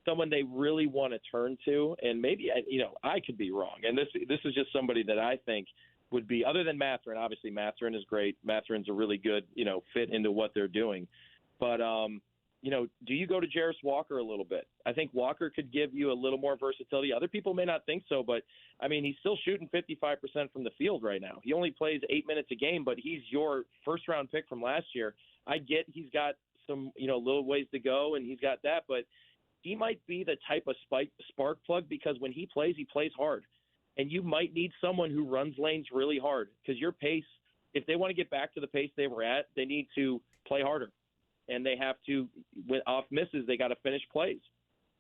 someone they really want to turn to, and maybe I could be wrong, and this is just somebody that I think would be, other than Mathurin. Obviously, Mathurin is great. Mathurin's a really good fit into what they're doing, but do you go to Jarris Walker a little bit? I think Walker could give you a little more versatility. Other people may not think so, but I mean, he's still shooting 55% from the field right now. He only plays 8 minutes a game, but he's your first-round pick from last year. I get he's got some little ways to go, and he's got that, but he might be the type of spark plug, because when he plays hard. And you might need someone who runs lanes really hard, because your pace, if they want to get back to the pace they were at, they need to play harder. And they have to, off misses, they got to finish plays.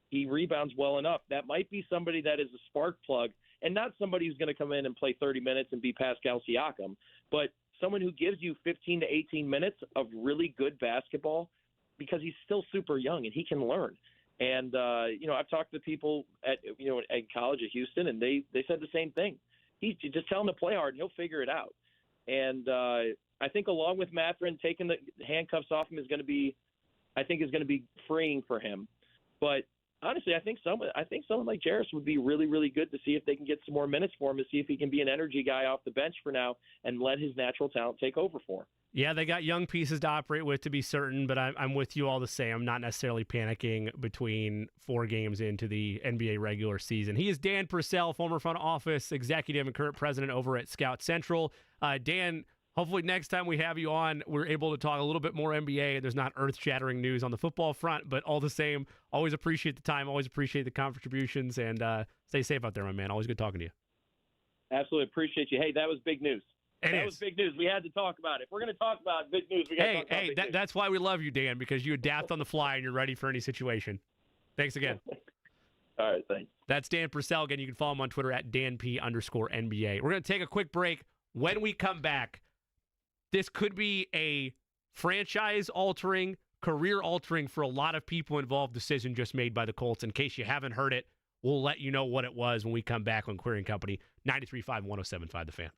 He rebounds well enough. That might be somebody that is a spark plug, and not somebody who's going to come in and play 30 minutes and be Pascal Siakam, but someone who gives you 15 to 18 minutes of really good basketball, because he's still super young and he can learn. And, I've talked to people at college at Houston, and they said the same thing. You just tell him to play hard and he'll figure it out. And I think along with Mathurin, taking the handcuffs off him is going to be freeing for him. But honestly, I think someone like Jarris would be really, really good to see if they can get some more minutes for him, to see if he can be an energy guy off the bench for now and let his natural talent take over for him. Yeah, they got young pieces to operate with, to be certain, but I'm with you all the same. I'm not necessarily panicking between 4 games into the NBA regular season. He is Dan Purcell, former front office executive and current president over at Scout Central. Dan, hopefully next time we have you on, we're able to talk a little bit more NBA. There's not earth-shattering news on the football front, but all the same, always appreciate the time, always appreciate the contributions, and stay safe out there, my man. Always good talking to you. Absolutely appreciate you. Hey, that was big news. That was big news. We had to talk about it. If we're going to talk about big news, we got to talk about big news. That's why we love you, Dan, because you adapt on the fly and you're ready for any situation. Thanks again. All right, thanks. That's Dan Purcell. Again, you can follow him on Twitter at DanP_NBA. We're going to take a quick break. When we come back, this could be a franchise-altering, career-altering for a lot of people involved decision just made by the Colts. In case you haven't heard it, we'll let you know what it was when we come back on Query & Company, 93.5, 107.5 The Fan.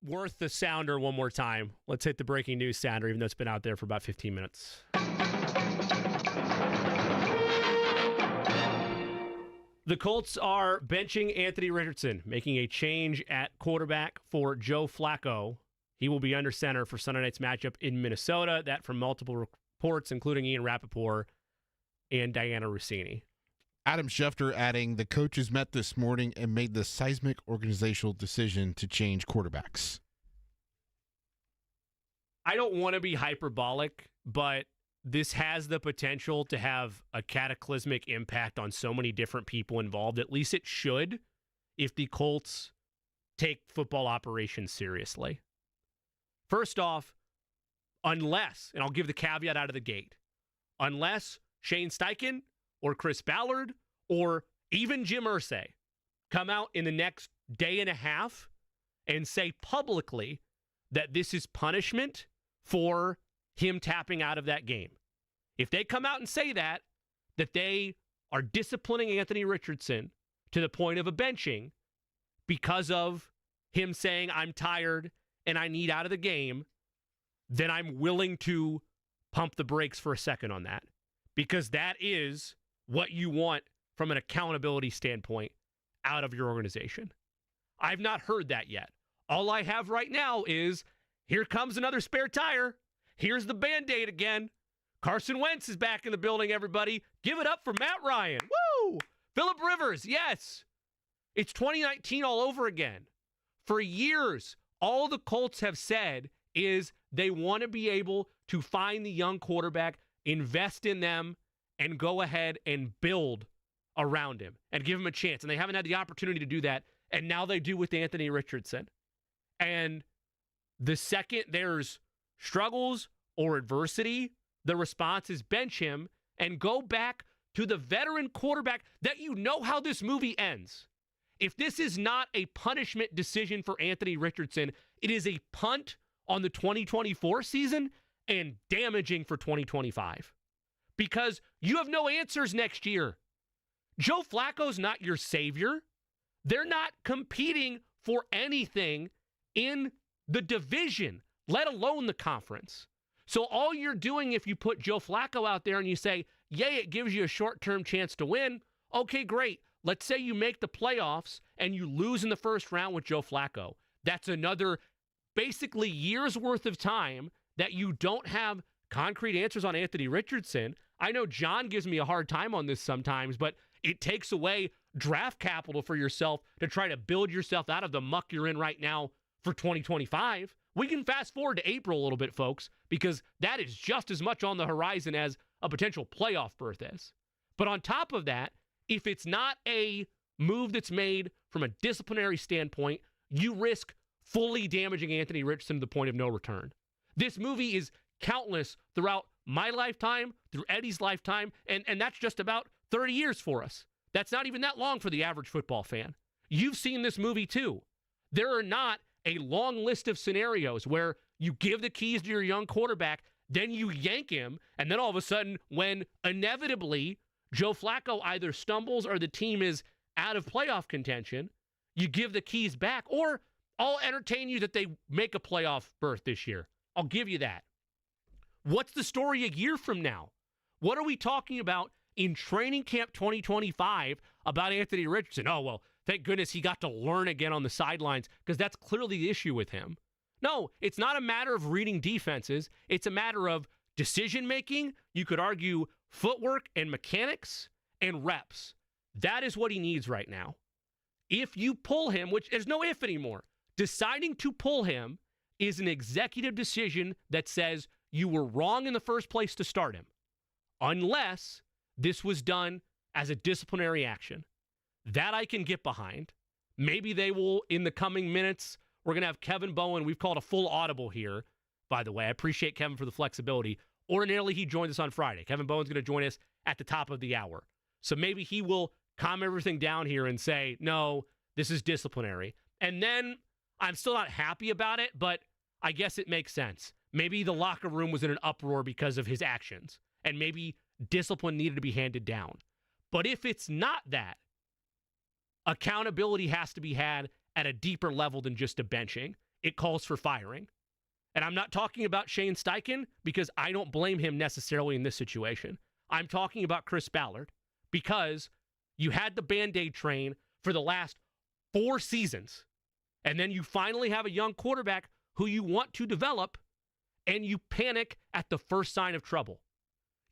worth the sounder one more time. Let's hit the breaking news sounder, even though it's been out there for about 15 minutes. The Colts are benching Anthony Richardson, making a change at quarterback for Joe Flacco. He will be under center for Sunday night's matchup in Minnesota. That from multiple reports, including Ian Rappaport and Diana Rossini. Adam Schefter adding, the coaches met this morning and made the seismic organizational decision to change quarterbacks. I don't want to be hyperbolic, but this has the potential to have a cataclysmic impact on so many different people involved. At least it should, if the Colts take football operations seriously. First off, unless, and I'll give the caveat out of the gate, unless Shane Steichen or Chris Ballard or even Jim Irsay come out in the next day and a half and say publicly that this is punishment for him tapping out of that game. If they come out and say that they are disciplining Anthony Richardson to the point of a benching because of him saying, I'm tired and I need out of the game, then I'm willing to pump the brakes for a second on that. Because that is what you want from an accountability standpoint out of your organization. I've not heard that yet. All I have right now is, here comes another spare tire. Here's the Band-Aid again. Carson Wentz is back in the building, everybody. Give it up for Matt Ryan. Woo! Phillip Rivers, yes. It's 2019 all over again. For years, all the Colts have said is they want to be able to find the young quarterback, invest in them, and go ahead and build around him and give him a chance. And they haven't had the opportunity to do that, and now they do with Anthony Richardson. And the second there's struggles or adversity, the response is bench him and go back to the veteran quarterback that you know how this movie ends. If this is not a punishment decision for Anthony Richardson, it is a punt on the 2024 season and damaging for 2025. Because you have no answers next year. Joe Flacco's not your savior. They're not competing for anything in the division, let alone the conference. So all you're doing if you put Joe Flacco out there and you say, yay, it gives you a short-term chance to win, okay, great. Let's say you make the playoffs and you lose in the first round with Joe Flacco. That's another basically year's worth of time that you don't have concrete answers on Anthony Richardson. I know John gives me a hard time on this sometimes, but it takes away draft capital for yourself to try to build yourself out of the muck you're in right now for 2025. We can fast forward to April a little bit, folks, because that is just as much on the horizon as a potential playoff berth is. But on top of that, if it's not a move that's made from a disciplinary standpoint, you risk fully damaging Anthony Richardson to the point of no return. This movie is countless throughout my lifetime, through Eddie's lifetime, and that's just about 30 years for us. That's not even that long for the average football fan. You've seen this movie too. There are not a long list of scenarios where you give the keys to your young quarterback, then you yank him, and then all of a sudden, when inevitably Joe Flacco either stumbles or the team is out of playoff contention, you give the keys back, or I'll entertain you that they make a playoff berth this year. I'll give you that. What's the story a year from now? What are we talking about in training camp 2025 about Anthony Richardson? Oh, well, thank goodness he got to learn again on the sidelines, because that's clearly the issue with him. No, it's not a matter of reading defenses. It's a matter of decision-making. You could argue footwork and mechanics and reps. That is what he needs right now. If you pull him, which there's no if anymore, deciding to pull him is an executive decision that says you were wrong in the first place to start him, unless this was done as a disciplinary action. That I can get behind. Maybe they will, in the coming minutes, we're going to have Kevin Bowen. We've called a full audible here, by the way. I appreciate Kevin for the flexibility. Ordinarily, he joins us on Friday. Kevin Bowen's going to join us at the top of the hour. So maybe he will calm everything down here and say, no, this is disciplinary. And then I'm still not happy about it, but I guess it makes sense. Maybe the locker room was in an uproar because of his actions, and maybe discipline needed to be handed down. But if it's not that, accountability has to be had at a deeper level than just a benching. it calls for firing. And I'm not talking about Shane Steichen because I don't blame him necessarily in this situation. I'm talking about Chris Ballard because you had the Band-Aid train for the last 4 seasons. And then you finally have a young quarterback who you want to develop, and you panic at the first sign of trouble.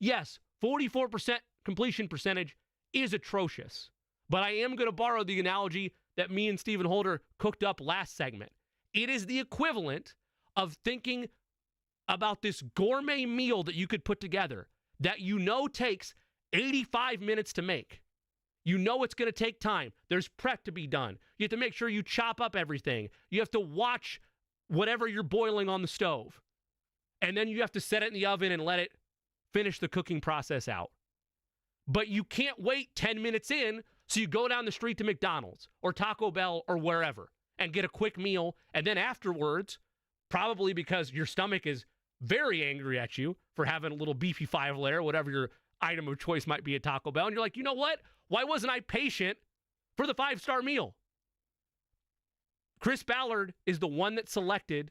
Yes, 44% completion percentage is atrocious. But I am going to borrow the analogy that me and Stephen Holder cooked up last segment. It is the equivalent of thinking about this gourmet meal that you could put together that you know takes 85 minutes to make. You know it's going to take time. There's prep to be done. You have to make sure you chop up everything. You have to watch whatever you're boiling on the stove. And then you have to set it in the oven and let it finish the cooking process out. But you can't wait 10 minutes in, so you go down the street to McDonald's or Taco Bell or wherever and get a quick meal. And then afterwards, probably because your stomach is very angry at you for having a little beefy 5-layer, whatever your item of choice might be at Taco Bell. And you're like, you know what? Why wasn't I patient for the 5-star meal? Chris Ballard is the one that selected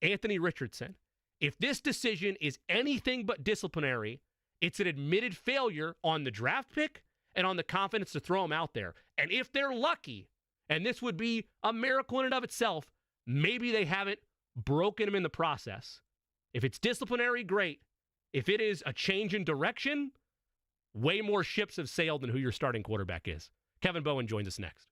Anthony Richardson. If this decision is anything but disciplinary, it's an admitted failure on the draft pick and on the confidence to throw him out there. And if they're lucky, and this would be a miracle in and of itself, maybe they haven't broken him in the process. If it's disciplinary, great. If it is a change in direction, way more ships have sailed than who your starting quarterback is. Kevin Bowen joins us next.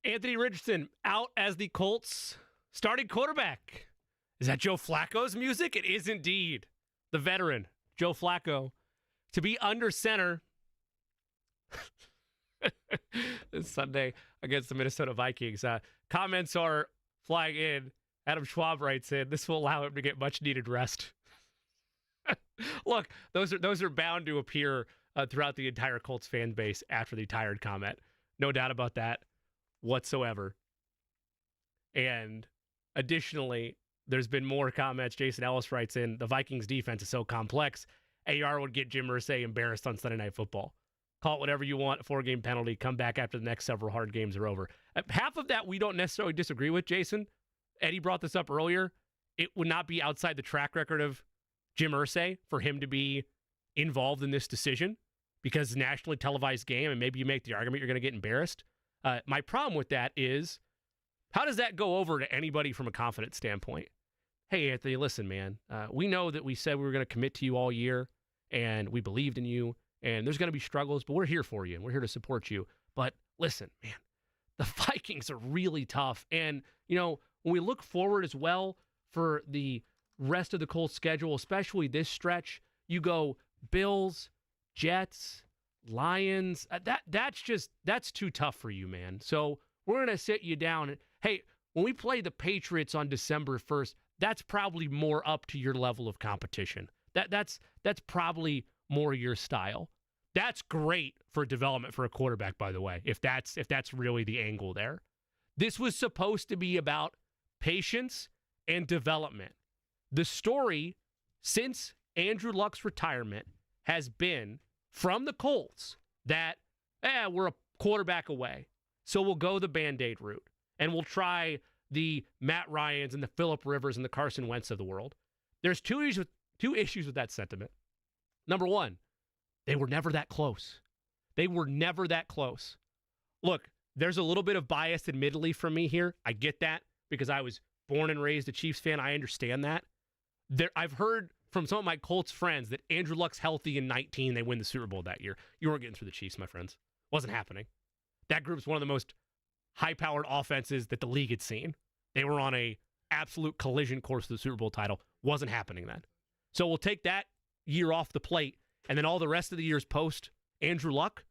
Anthony Richardson out as the Colts starting quarterback. Is that Joe Flacco's music? It is indeed. The veteran, Joe Flacco, to be under center this Sunday against the Minnesota Vikings. Comments are flying in. Adam Schwab writes in, this will allow him to get much needed rest. Look, those are bound to appear throughout the entire Colts fan base after the tired comment. No doubt about that whatsoever. And additionally, there's been more comments. Jason Ellis writes in, the Vikings defense is so complex. AR would get Jim Irsay embarrassed on Sunday Night Football. Call it whatever you want, a 4-game penalty, come back after the next several hard games are over. Half of that we don't necessarily disagree with, Jason. Eddie brought this up earlier. It would not be outside the track record of Jim Irsay for him to be involved in this decision because it's a nationally televised game, and maybe you make the argument you're going to get embarrassed. My problem with that is, how does that go over to anybody from a confidence standpoint? Hey, Anthony, listen, man, we know that we said we were going to commit to you all year, and we believed in you, and there's going to be struggles, but we're here for you, and we're here to support you. But listen, man, the Vikings are really tough. And, you know, when we look forward as well for the rest of the Colts schedule, especially this stretch, you go Bills, Jets, Lions. That's too tough for you, man. So we're going to sit you down. And, hey, when we play the Patriots on December 1st, that's probably more up to your level of competition. That's probably more your style. That's great for development for a quarterback, by the way, if that's really the angle there. This was supposed to be about patience and development. The story since Andrew Luck's retirement has been from the Colts that we're a quarterback away, so we'll go the Band-Aid route, and we'll try the Matt Ryans and the Phillip Rivers and the Carson Wentz of the world. There's two issues with that sentiment. Number one, they were never that close. They were never that close. Look, there's a little bit of bias, admittedly, from me here. I get that because I was born and raised a Chiefs fan. I understand that. I've heard from some of my Colts friends that Andrew Luck's healthy in 19. They win the Super Bowl that year. You weren't getting through the Chiefs, my friends. Wasn't happening. That group's one of the most high-powered offenses that the league had seen. They were on a absolute collision course to the Super Bowl title. Wasn't happening then. So we'll take that year off the plate, and then all the rest of the years post Andrew Luck,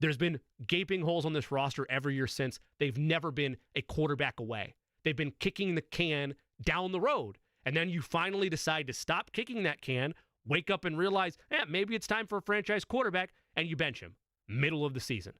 there's been gaping holes on this roster every year since. They've never been a quarterback away. They've been kicking the can down the road. And then you finally decide to stop kicking that can, wake up and realize, maybe it's time for a franchise quarterback, and you bench him. Middle of the season.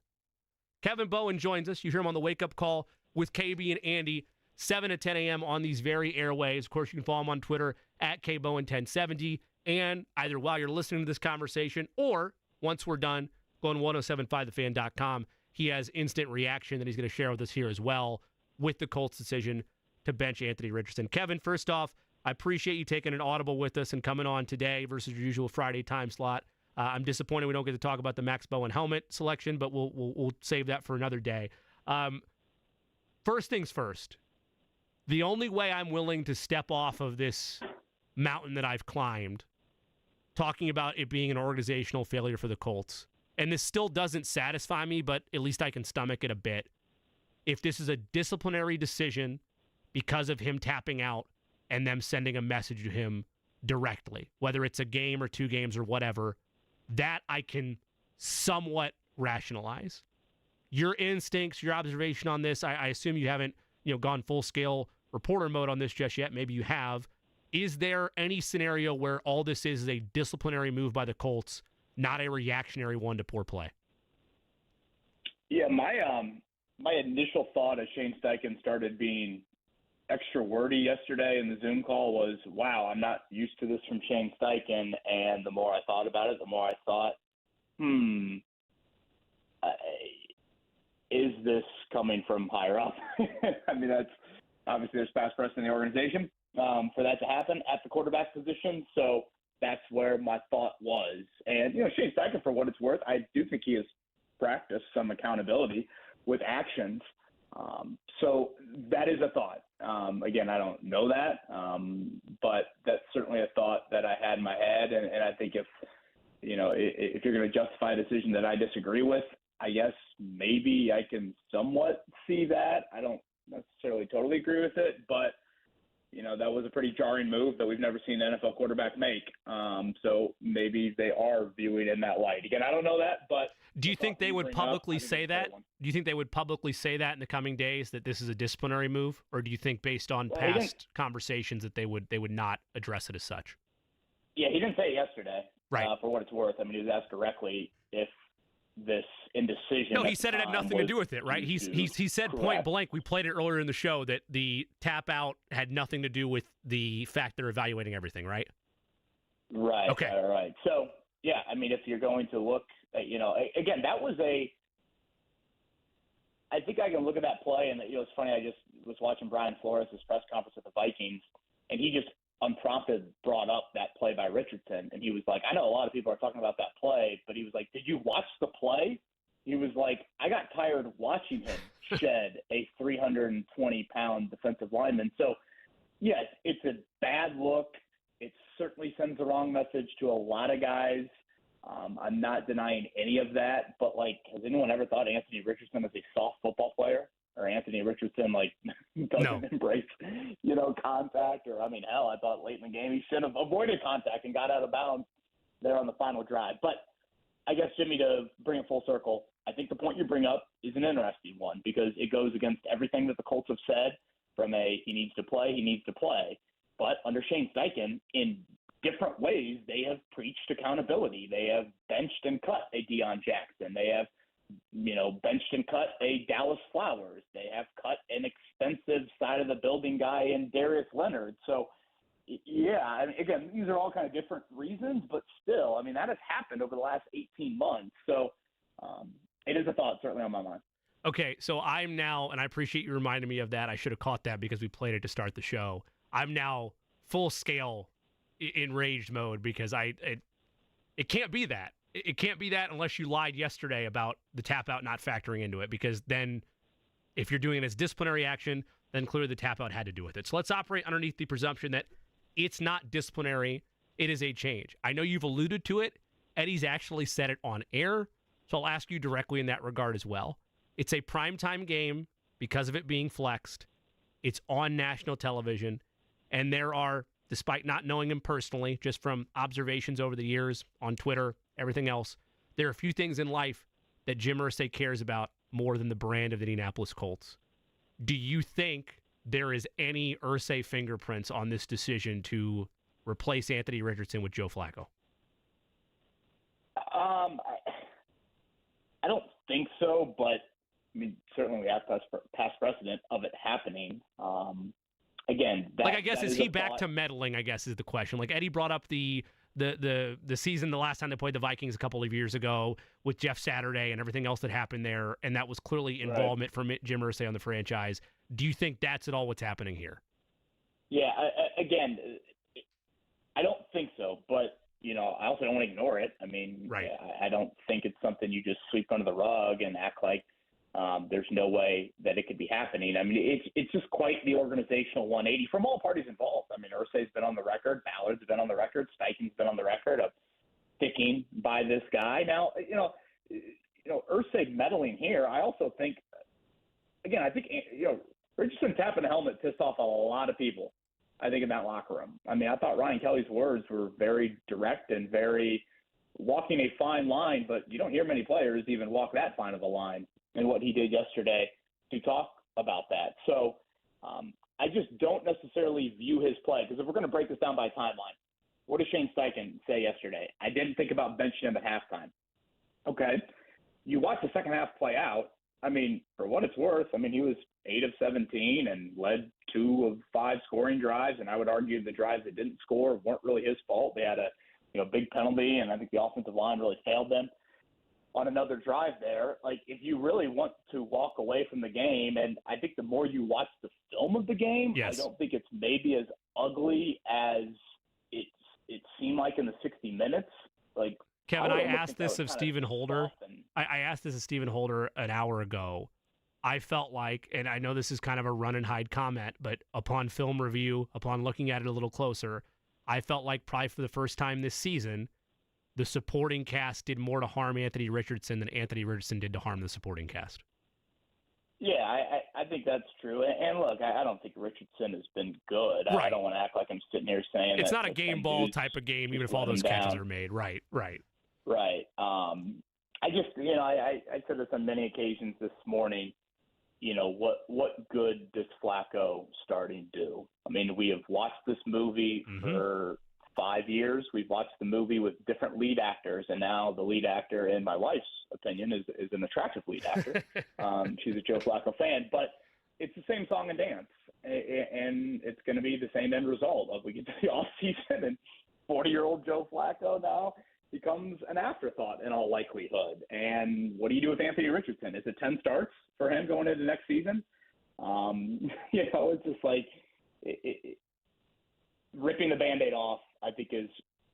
Kevin Bowen joins us. You hear him on the wake-up call with KB and Andy, 7 to 10 a.m. on these very airways. Of course, you can follow him on Twitter at KBowen1070. And either while you're listening to this conversation or once we're done, go on 1075thefan.com. He has instant reaction that he's going to share with us here as well with the Colts decision to bench Anthony Richardson. Kevin, first off, I appreciate you taking an audible with us and coming on today versus your usual Friday time slot. I'm disappointed we don't get to talk about the Max Bowen helmet selection, but we'll save that for another day. First things first, the only way I'm willing to step off of this mountain that I've climbed, talking about it being an organizational failure for the Colts, and this still doesn't satisfy me, but at least I can stomach it a bit. If this is a disciplinary decision because of him tapping out and them sending a message to him directly, whether it's a game or 2 games or whatever, that I can somewhat rationalize. Your instincts, your observation on this, I assume you haven't gone full-scale reporter mode on this just yet. Maybe you have. Is there any scenario where all this is a disciplinary move by the Colts, not a reactionary one to poor play? Yeah, my initial thought as Shane Steichen started being extra wordy yesterday in the Zoom call was, wow, I'm not used to this from Shane Steichen. And the more I thought about it, the more I thought, is this coming from higher up? I mean, that's obviously there's past precedent in the organization for that to happen at the quarterback position. So that's where my thought was. And, Shane Steichen, for what it's worth, I do think he has practiced some accountability with actions. So that is a thought. Again, I don't know that, but that's certainly a thought that I had in my head. And I think if you're going to justify a decision that I disagree with, I guess maybe I can somewhat see that. I don't necessarily totally agree with it, but that was a pretty jarring move that we've never seen an NFL quarterback make. So maybe they are viewing it in that light. Again, I don't know that, but do you think they would publicly say that? Do you think they would publicly say that in the coming days, that this is a disciplinary move, or do you think based on past conversations that they would not address it as such? Yeah, he didn't say it yesterday. Right. For what it's worth, I mean, he was asked directly if this indecision. No, he said it had nothing to do with it, right? He said point blank. We played it earlier in the show that the tap out had nothing to do with the fact they're evaluating everything, right? Right. Okay. All right. So yeah, I mean, if you're going to look at, again, that was I think I can look at that play, and it's funny. I just was watching Brian Flores' press conference with the Vikings, and he just unprompted brought up that play by Richardson, and he was like, I know a lot of people are talking about that play, but he was like, did you watch the play? He was like, I got tired watching him shed a 320-pound defensive lineman. So, yes, it's a bad look. It certainly sends the wrong message to a lot of guys. I'm not denying any of that, but, has anyone ever thought Anthony Richardson was a soft football player? Or Anthony Richardson, doesn't embrace, contact. Or, hell, I thought late in the game he should have avoided contact and got out of bounds there on the final drive. But I guess, Jimmy, to bring it full circle, I think the point you bring up is an interesting one because it goes against everything that the Colts have said from he needs to play. But under Shane Steichen, in different ways, they have preached accountability. They have benched and cut a Deion Jackson. They have benched and cut a Dallas Flowers. They have cut an expensive side of the building guy in Darius Leonard. So, yeah, again, these are all kind of different reasons, but still, that has happened over the last 18 months. So it is a thought certainly on my mind. Okay, so I'm now, and I appreciate you reminding me of that. I should have caught that because we played it to start the show. I'm now full scale enraged mode because it can't be that. It can't be that unless you lied yesterday about the tap out not factoring into it, because then if you're doing it as disciplinary action, then clearly the tap out had to do with it. So let's operate underneath the presumption that it's not disciplinary. It is a change. I know you've alluded to it. Eddie's actually said it on air. So I'll ask you directly in that regard as well. It's a primetime game because of it being flexed. It's on national television. And there are, despite not knowing him personally, just from observations over the years on Twitter, everything else, there are a few things in life that Jim Irsay cares about more than the brand of the Indianapolis Colts. Do you think there is any Irsay fingerprints on this decision to replace Anthony Richardson with Joe Flacco? I don't think so, but certainly we have past precedent of it happening. Again, I guess is he back to meddling? I guess is the question. Eddie brought up the season, the last time they played the Vikings a couple of years ago with Jeff Saturday and everything else that happened there, and that was clearly involvement from Jim Irsay on the franchise. Do you think that's at all what's happening here? Yeah, again, I don't think so, but I also don't want to ignore it. I don't think it's something you just sweep under the rug and act like there's no way that it could be happening. It's just quite the organizational 180 from all parties involved. Irsay's been on the record, Ballard's been on the record, Steichen's been on the record of sticking by this guy. Now, Irsay meddling here, I also think, again, Richardson tapping the helmet pissed off a lot of people, I think, in that locker room. I thought Ryan Kelly's words were very direct and very walking a fine line, but you don't hear many players even walk that fine of a line. And what he did yesterday to talk about that. So I just don't necessarily view his play, because if we're going to break this down by timeline, what did Shane Steichen say yesterday? I didn't think about benching him at halftime. Okay. You watch the second half play out. For what it's worth, he was 8 of 17 and led 2 of 5 scoring drives. And I would argue the drives that didn't score weren't really his fault. They had a big penalty, and I think the offensive line really failed them on another drive there. If you really want to walk away from the game, and I think the more you watch the film of the game, yes, I don't think it's maybe as ugly as it seemed like in the 60 minutes. Kevin, I asked this of Stephen Holder. I asked this of Stephen Holder an hour ago. I felt like, and I know this is kind of a run and hide comment, but upon film review, upon looking at it a little closer, I felt like probably for the first time this season, the supporting cast did more to harm Anthony Richardson than Anthony Richardson did to harm the supporting cast. Yeah, I think that's true. And look, I don't think Richardson has been good. Right. I don't want to act like I'm sitting here saying it's that not a game ball type of game, even if all those catches are made. Right. I just, I said this on many occasions this morning. What good does Flacco starting do? I mean, we have watched this movie for 5 years. We've watched the movie with different lead actors, and now the lead actor, in my wife's opinion, is an attractive lead actor. She's a Joe Flacco fan, but it's the same song and dance, and it's going to be the same end result of we get to the off season, and 40-year-old Joe Flacco now becomes an afterthought in all likelihood. And what do you do with Anthony Richardson? Is it 10 starts for him going into next season? It's just like ripping the Band-Aid off, I think, is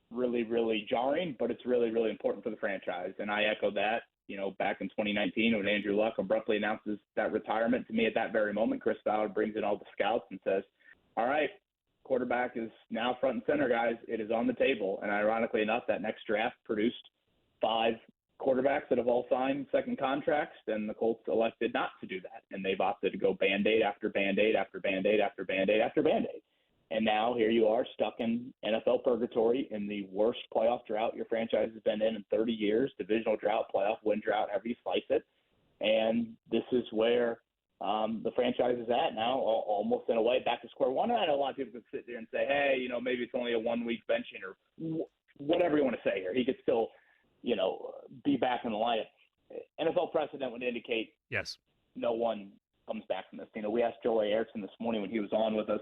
really, really jarring, but it's really, really important for the franchise. And I echo that, back in 2019 when Andrew Luck abruptly announces that retirement. To me, at that very moment, Chris Ballard brings in all the scouts and says, all right, quarterback is now front and center, guys. It is on the table. And ironically enough, that next draft produced 5 quarterbacks that have all signed second contracts, and the Colts elected not to do that. And they've opted to go Band-Aid after Band-Aid after Band-Aid after Band-Aid after Band-Aid. And now here you are stuck in NFL purgatory in the worst playoff drought your franchise has been in 30 years, divisional drought, playoff win drought, however you slice it. And this is where the franchise is at now, almost in a way back to square one. And I know a lot of people can sit there and say, hey, maybe it's only a 1-week benching or whatever you want to say here. He could still, be back in the lineup. NFL precedent would indicate yes, no one comes back from this. We asked Joel Erickson this morning when he was on with us,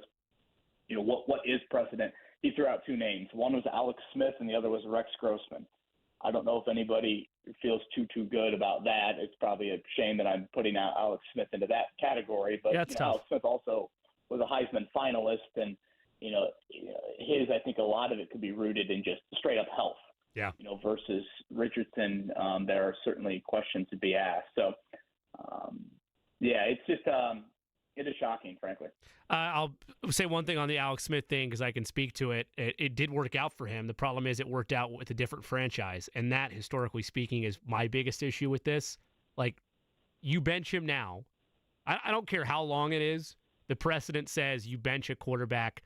what is precedent? He threw out 2 names. One was Alex Smith and the other was Rex Grossman. I don't know if anybody feels too good about that. It's probably a shame that I'm putting out Alex Smith into that category, but Alex Smith also was a Heisman finalist, and I think a lot of it could be rooted in just straight up health. Yeah. Versus Richardson, there are certainly questions to be asked. So, it's just it is shocking, frankly. I'll say one thing on the Alex Smith thing because I can speak to it. It did work out for him. The problem is it worked out with a different franchise, and that, historically speaking, is my biggest issue with this. Like, you bench him now. I don't care how long it is. The precedent says you bench a quarterback,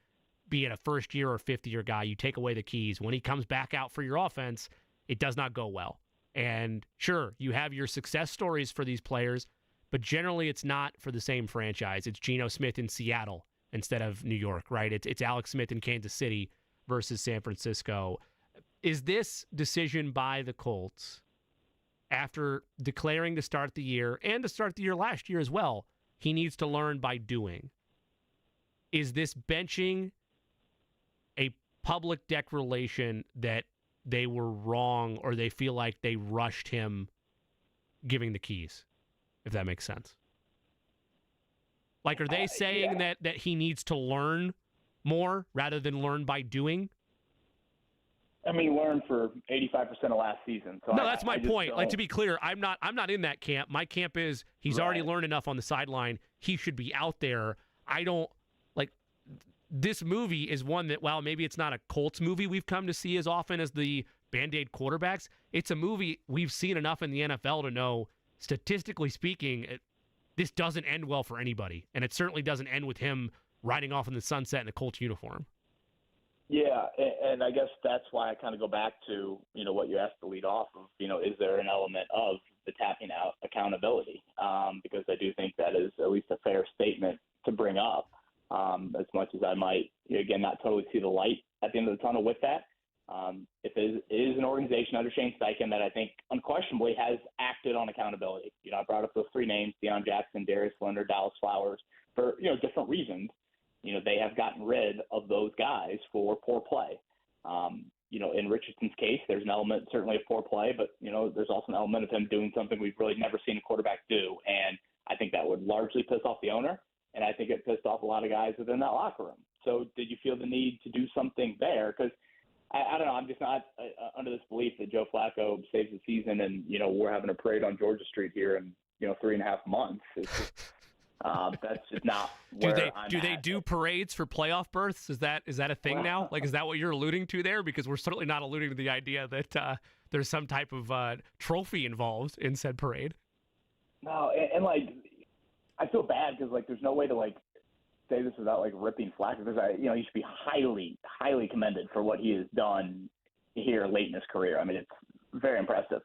be it a first-year or fifth-year guy, you take away the keys. When he comes back out for your offense, it does not go well. And sure, you have your success stories for these players, but generally it's not for the same franchise. It's Geno Smith in Seattle instead of New York, right? It's Alex Smith in Kansas City versus San Francisco. Is this decision by the Colts, after declaring to start the year and to start the year last year as well, he needs to learn by doing? Is this benching a public declaration that they were wrong or they feel like they rushed him giving the keys? If that makes sense. Like, are they saying that he needs to learn more rather than learn by doing? I mean, he learned for 85% of last season. So no, that's my point. Like, to be clear, I'm not in that camp. My camp is he's already learned enough on the sideline. He should be out there. I don't like this movie is one that, while maybe it's not a Colts movie we've come to see as often as the Band-Aid quarterbacks, it's a movie we've seen enough in the NFL to know, statistically speaking, this doesn't end well for anybody. And it certainly doesn't end with him riding off in the sunset in a Colts uniform. Yeah, and I guess that's why I kind of go back to, what you asked to lead off of, is there an element of the tapping out accountability? Because I do think that is at least a fair statement to bring up, as much as I might, again, not totally see the light at the end of the tunnel with that. If it is an organization under Shane Steichen that I think unquestionably has acted on accountability. I brought up those 3 names, Deion Jackson, Darius Leonard, Dallas Flowers, for, different reasons. They have gotten rid of those guys for poor play. In Richardson's case, there's an element certainly of poor play, but, there's also an element of him doing something we've really never seen a quarterback do. And I think that would largely piss off the owner, and I think it pissed off a lot of guys within that locker room. So did you feel the need to do something there? Because I don't know. I'm just not under this belief that Joe Flacco saves the season and, we're having a parade on Georgia Street here in, 3.5 months. That's just not do where they do parades for playoff berths? Is that a thing now? Like, is that what you're alluding to there? Because we're certainly not alluding to the idea that there's some type of trophy involved in said parade. No, and like, I feel bad because like there's no way to like say this without like ripping Flacco, because he should be highly commended for what he has done here late in his career. I mean, it's very impressive.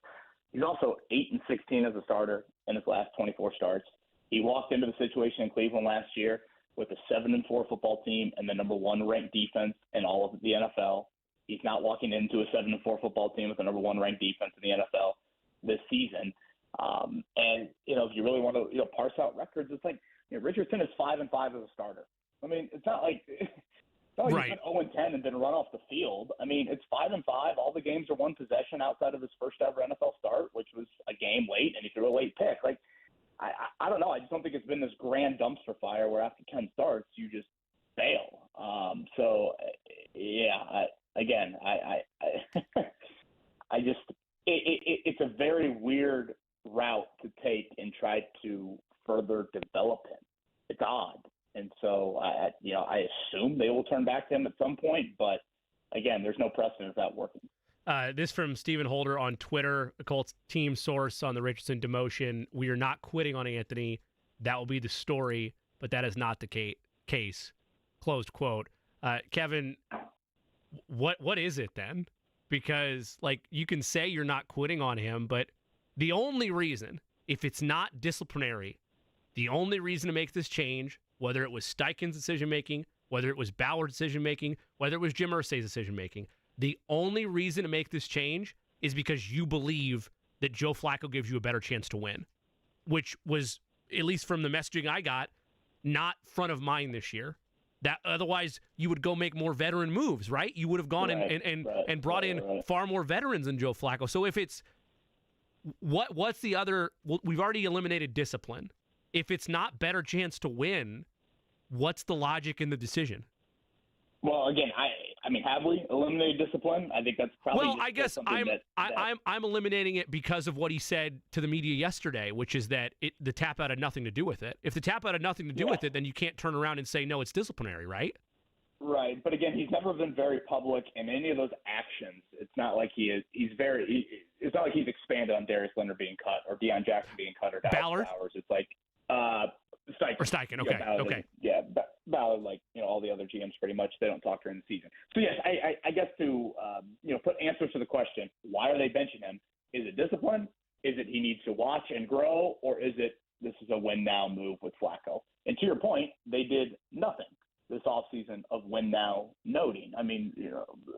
He's also 8-16 as a starter in his last 24 starts. He walked into the situation in Cleveland last year with a 7-4 football team and the number 1 ranked defense in all of the NFL. He's not walking into a 7-4 football team with the number 1 ranked defense in the NFL this season. And if you really want to parse out records, it's like Richardson is 5-5 as a starter. I mean, it's not like he's been 0-10 and been run off the field. I mean, it's 5-5. All the games are one possession outside of his first ever NFL start, which was a game late, and he threw a late pick. Like, I don't know. I just don't think it's been this grand dumpster fire where after 10 starts you just fail. It's a very weird route to take and try to further develop him. It's odd. And so, I assume they will turn back to him at some point. But, again, there's no precedent of that working. This from Stephen Holder on Twitter, a Colts team source on the Richardson demotion. We are not quitting on Anthony. That will be the story, but that is not the case. Closed quote. Kevin, what is it then? Because, like, you can say you're not quitting on him, but the only reason, if it's not disciplinary, the only reason to make this change, whether it was Steichen's decision-making, whether it was Ballard's decision-making, whether it was Jim Irsay's decision-making, the only reason to make this change is because you believe that Joe Flacco gives you a better chance to win, which was, at least from the messaging I got, not front of mind this year. That otherwise you would go make more veteran moves, right? You would have gone and brought in far more veterans than Joe Flacco. So if it's what's the other? Well, we've already eliminated discipline. If it's not better chance to win, what's the logic in the decision? Well, again, I mean, have we eliminated discipline? I think that's probably. Well, I guess I'm eliminating it because of what he said to the media yesterday, which is that the tap out had nothing to do with it. If the tap out had nothing to do with it, then you can't turn around and say no, it's disciplinary, right? Right, but again, he's never been very public in any of those actions. It's not like it's not like he's expanded on Darius Leonard being cut or Deion Jackson being cut or Dallas Ballard. Powers. It's like Steichen. Or Steichen. Okay. Okay. Ballard, like all the other GMs, pretty much they don't talk during the season. So yes, I guess to put answers to the question, why are they benching him? Is it discipline? Is it he needs to watch and grow, or is it this is a win now move with Flacco? And to your point, they did nothing this offseason of win now noting. I mean,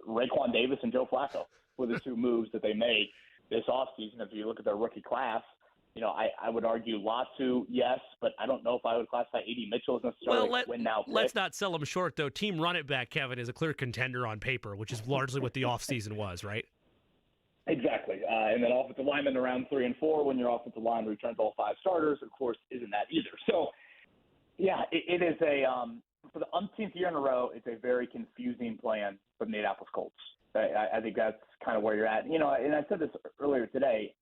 Raekwon Davis and Joe Flacco were the two moves that they made this offseason. If you look at their rookie class, I would argue Latu, yes, but I don't know if I would classify A.D. Mitchell as necessarily a win now pick. Let's not sell him short, though. Team run it back, Kevin, is a clear contender on paper, which is largely what the offseason was, right? Exactly. And then offensive lineman around 3 and 4 when your offensive line returns all 5 starters, of course, isn't that either. So, yeah, it is for the umpteenth year in a row, it's a very confusing plan for the Indianapolis Colts. I think that's kind of where you're at. And I said this earlier today,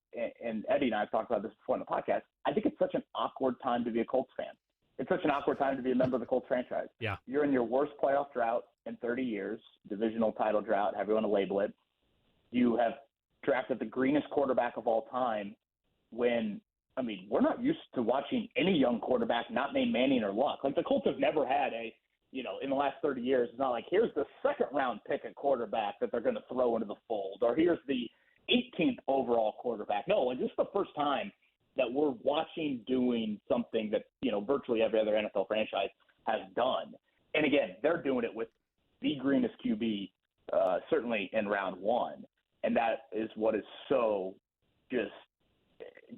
and Eddie and I have talked about this before in the podcast. I think it's such an awkward time to be a Colts fan. It's such an awkward time to be a member of the Colts franchise. Yeah. You're in your worst playoff drought in 30 years, divisional title drought, however you want to label it. You have drafted the greenest quarterback of all time when, I mean, we're not used to watching any young quarterback not named Manning or Luck. Like, the Colts have never had in the last 30 years, it's not like here's the second-round pick at quarterback that they're going to throw into the fold, or here's the 18th overall quarterback. No, and this is the first time that we're watching doing something that, virtually every other NFL franchise has done. And again, they're doing it with the greenest QB, certainly in round 1. And that is what is so just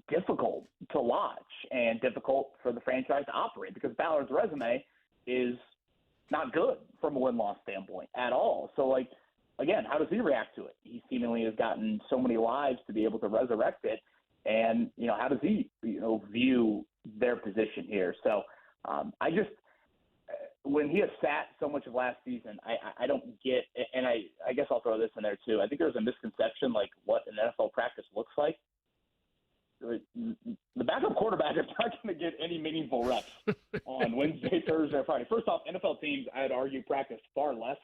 difficult to watch and difficult for the franchise to operate, because Ballard's resume is not good from a win-loss standpoint at all. So, like, again, how does he react to it? He seemingly has gotten so many lives to be able to resurrect it. And, how does he, view their position here? So I just – when he has sat so much of last season, I don't get – and I guess I'll throw this in there too. I think there's a misconception, like, what an NFL practice looks like. the backup quarterback is not going to get any meaningful reps on Wednesday, Thursday, or Friday. First off, NFL teams, I'd argue, practice far less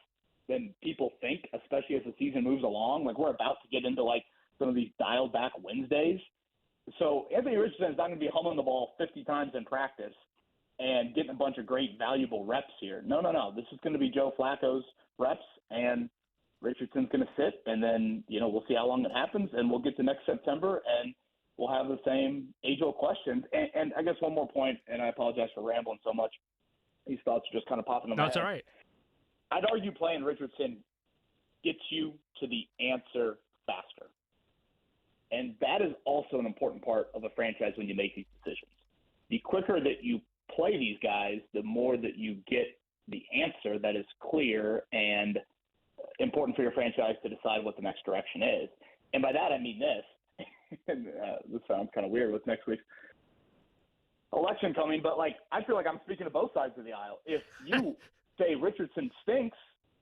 than people think, especially as the season moves along. Like, we're about to get into, like, some of these dialed-back Wednesdays. So Anthony Richardson is not going to be humming the ball 50 times in practice and getting a bunch of great, valuable reps here. No. This is going to be Joe Flacco's reps, and Richardson's going to sit, and then, we'll see how long it happens, and we'll get to next September, and we'll have the same age-old questions. And I guess one more point, and I apologize for rambling so much. These thoughts are just kind of popping in my head. No, it's all right. I'd argue playing Richardson gets you to the answer faster. And that is also an important part of a franchise when you make these decisions. The quicker that you play these guys, the more that you get the answer that is clear and important for your franchise to decide what the next direction is. And by that, I mean this. And, this sounds kind of weird with next week's election coming, but, I feel like I'm speaking to both sides of the aisle. If you say Richardson stinks,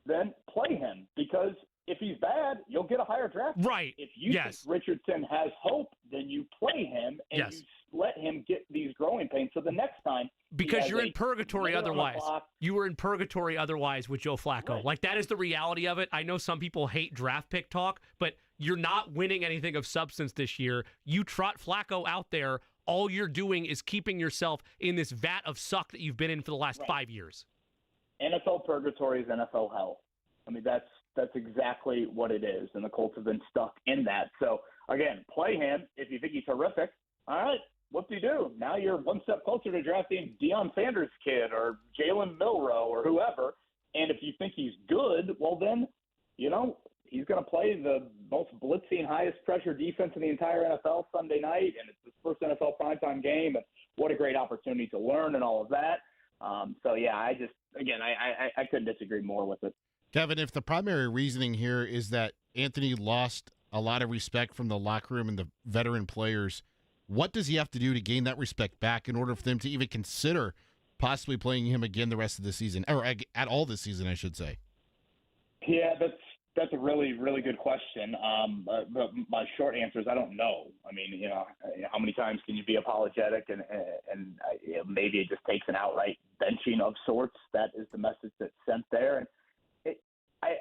then play him, because if he's bad, you'll get a higher draft. Right. If you think Richardson has hope, then you play him and you let him get these growing pains. So the next time, because you're in purgatory otherwise. You were in purgatory otherwise with Joe Flacco. Right. That is the reality of it. I know some people hate draft pick talk, but you're not winning anything of substance this year. You trot Flacco out there. All you're doing is keeping yourself in this vat of suck that you've been in for the last 5 years. NFL purgatory is NFL hell. I mean, that's exactly what it is, and the Colts have been stuck in that. So, again, play him. If you think he's terrific, all right, what do you do? Now you're one step closer to drafting Deion Sanders' kid or Jalen Milroe or whoever. And if you think he's good, well then, he's going to play the most blitzing, highest pressure defense in the entire NFL Sunday night, and it's his first NFL primetime game, and what a great opportunity to learn and all of that. I couldn't disagree more with it. Kevin, if the primary reasoning here is that Anthony lost a lot of respect from the locker room and the veteran players, what does he have to do to gain that respect back in order for them to even consider possibly playing him again the rest of the season, or at all this season, I should say? Yeah, that's a really, really good question. But my short answer is I don't know. I mean, how many times can you be apologetic and maybe it just takes an outright benching of sorts. That is the message that's sent there. And I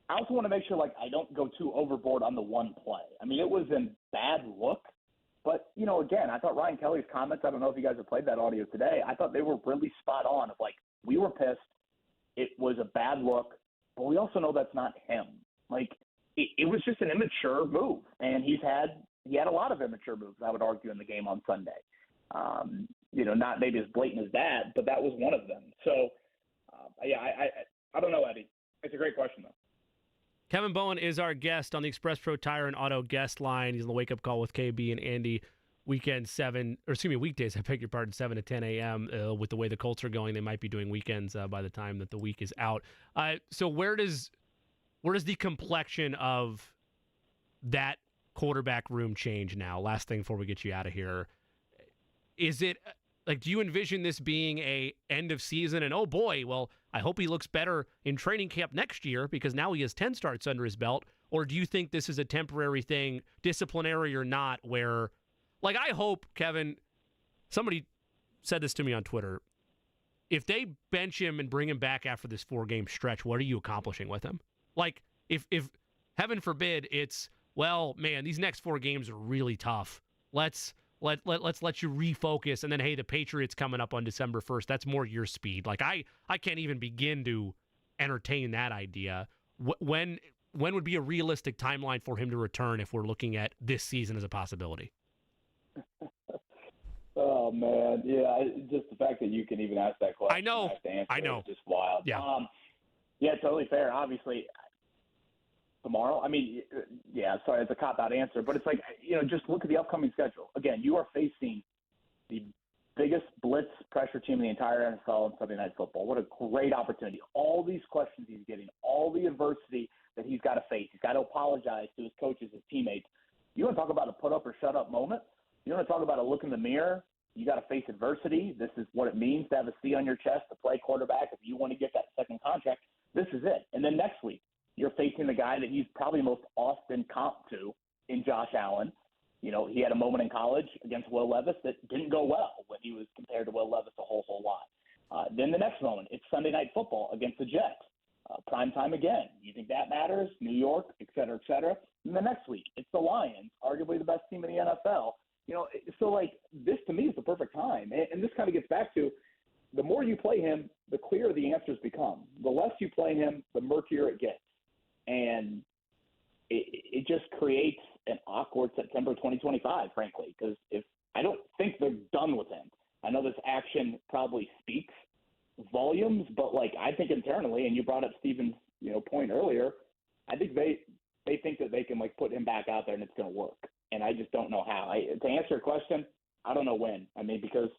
also want to make sure, I don't go too overboard on the one play. I mean, it was a bad look. But, again, I thought Ryan Kelly's comments, I don't know if you guys have played that audio today, I thought they were really spot on of, we were pissed. It was a bad look. But we also know that's not him. It was just an immature move. And he had a lot of immature moves, I would argue, in the game on Sunday. Not maybe as blatant as that, but that was one of them. So, I don't know, Eddie. It's a great question, though. Kevin Bowen is our guest on the Express Pro Tire and Auto guest line. He's on the Wake Up Call with KB and Andy. Weekdays, I beg your pardon, 7 to 10 a.m. With the way the Colts are going, they might be doing weekends by the time that the week is out. So where does the complexion of that quarterback room change now? Last thing before we get you out of here. Is it do you envision this being a end of season and, oh boy, well, I hope he looks better in training camp next year because now he has 10 starts under his belt? Or do you think this is a temporary thing, disciplinary or not, where I hope, Kevin, somebody said this to me on Twitter. If they bench him and bring him back after this 4-game stretch, what are you accomplishing with him? If heaven forbid it's, well, man, these next 4 games are really tough. Let's let you refocus, and then, hey, the Patriots coming up on December 1st. That's more your speed. I can't even begin to entertain that idea. When would be a realistic timeline for him to return if we're looking at this season as a possibility? Oh, man. Yeah, just the fact that you can even ask that question. I know. Is just wild. Yeah. Totally fair. Obviously, tomorrow. I mean, sorry, it's a cop-out answer, but it's just look at the upcoming schedule. Again, you are facing the biggest blitz pressure team in the entire NFL on Sunday Night Football. What a great opportunity. All these questions he's getting, all the adversity that he's got to face. He's got to apologize to his coaches, his teammates. You want to talk about a put up or shut up moment? You want to talk about a look in the mirror? You got to face adversity. This is what it means to have a C on your chest to play quarterback. If you want to get that second contract, this is it. And then next week, you're facing the guy that he's probably most often comped to in Josh Allen. He had a moment in college against Will Levis that didn't go well when he was compared to Will Levis a whole lot. Then the next moment, it's Sunday Night Football against the Jets. Prime time again. You think that matters? New York, et cetera, et cetera. And the next week, it's the Lions, arguably the best team in the NFL. So like this to me is the perfect time. And this kind of gets back to the more you play him, the clearer the answers become. The less you play him, the murkier it gets. And it just creates an awkward September 2025, frankly, because if I don't think they're done with him. I know this action probably speaks volumes, but like I think internally, and you brought up Steven's point earlier, I think they think that they can like put him back out there and it's going to work, and I just don't know how. To answer your question, I don't know when. I mean, because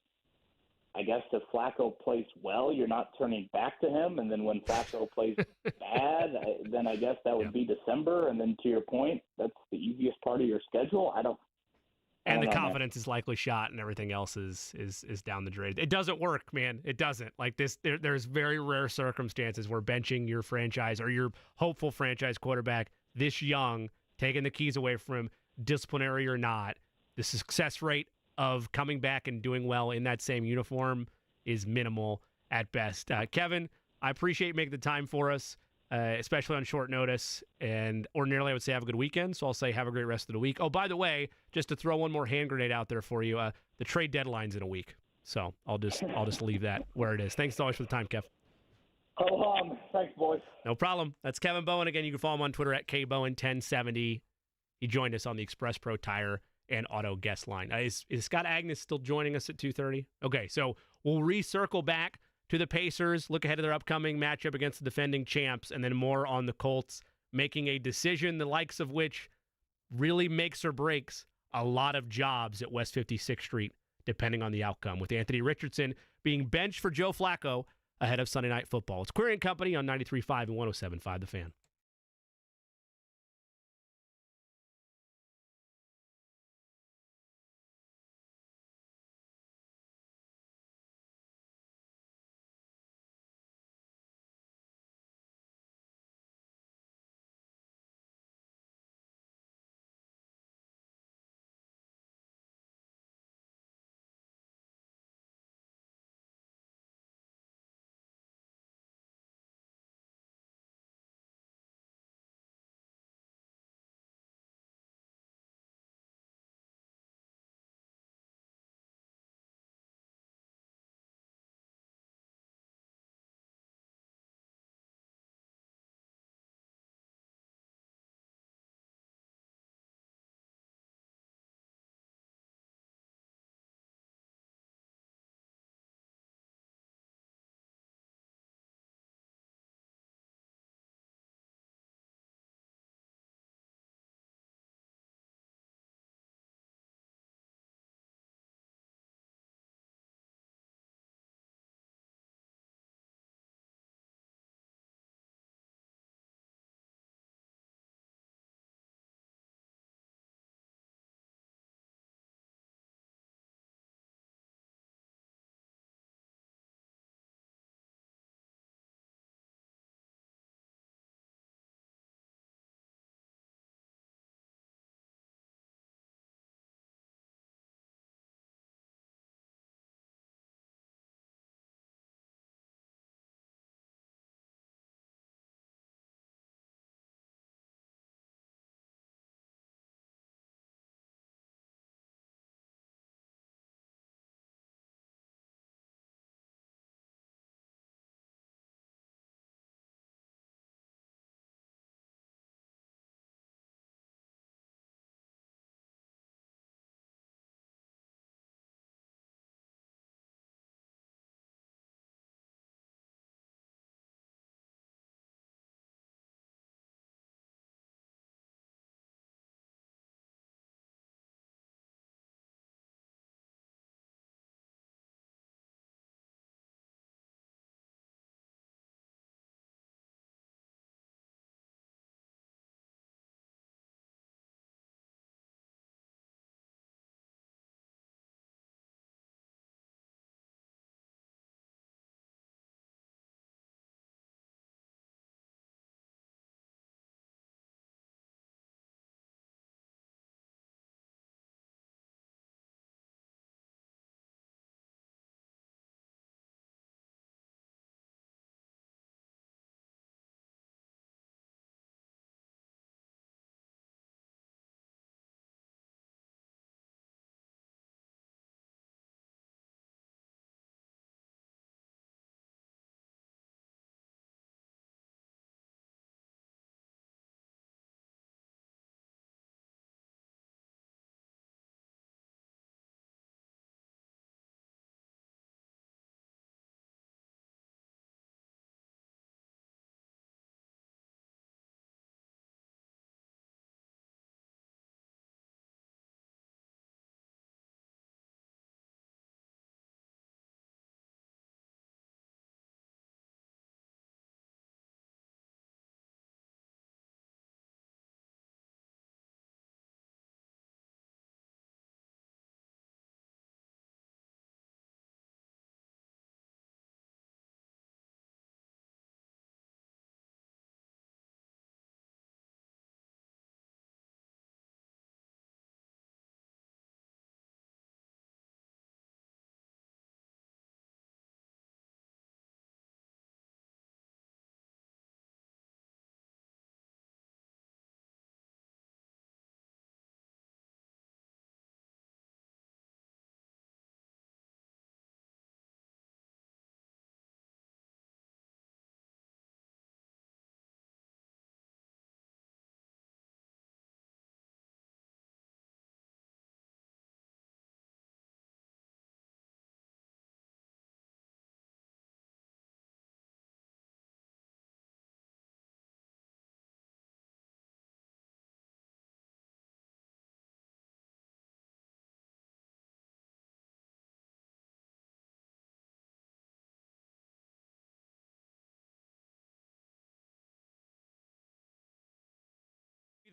I guess if Flacco plays well, you're not turning back to him, and then when Flacco plays bad, then I guess that would be December, and then to your point, that's the easiest part of your schedule. And the confidence is likely shot, and everything else is down the drain. It doesn't work, man. It doesn't. Like this, there's very rare circumstances where benching your franchise or your hopeful franchise quarterback this young, taking the keys away from him, disciplinary or not, the success rate of coming back and doing well in that same uniform is minimal at best. Kevin, I appreciate you making the time for us, especially on short notice. And ordinarily I would say have a good weekend, so I'll say have a great rest of the week. Oh, by the way, just to throw one more hand grenade out there for you, the trade deadline's in a week. So I'll just leave that where it is. Thanks so much for the time, Kev. Thanks, boys. No problem. That's Kevin Bowen. Again, you can follow him on Twitter at KBowen1070. He joined us on the Express Pro Tire and Auto guest line. Is Scott Agnes still joining us at 2:30? Okay, so we'll recircle back to the Pacers, look ahead to their upcoming matchup against the defending champs, and then more on the Colts making a decision, the likes of which really makes or breaks a lot of jobs at West 56th Street, depending on the outcome, with Anthony Richardson being benched for Joe Flacco ahead of Sunday Night Football. It's Query & Company on 93.5 and 107.5 The Fan.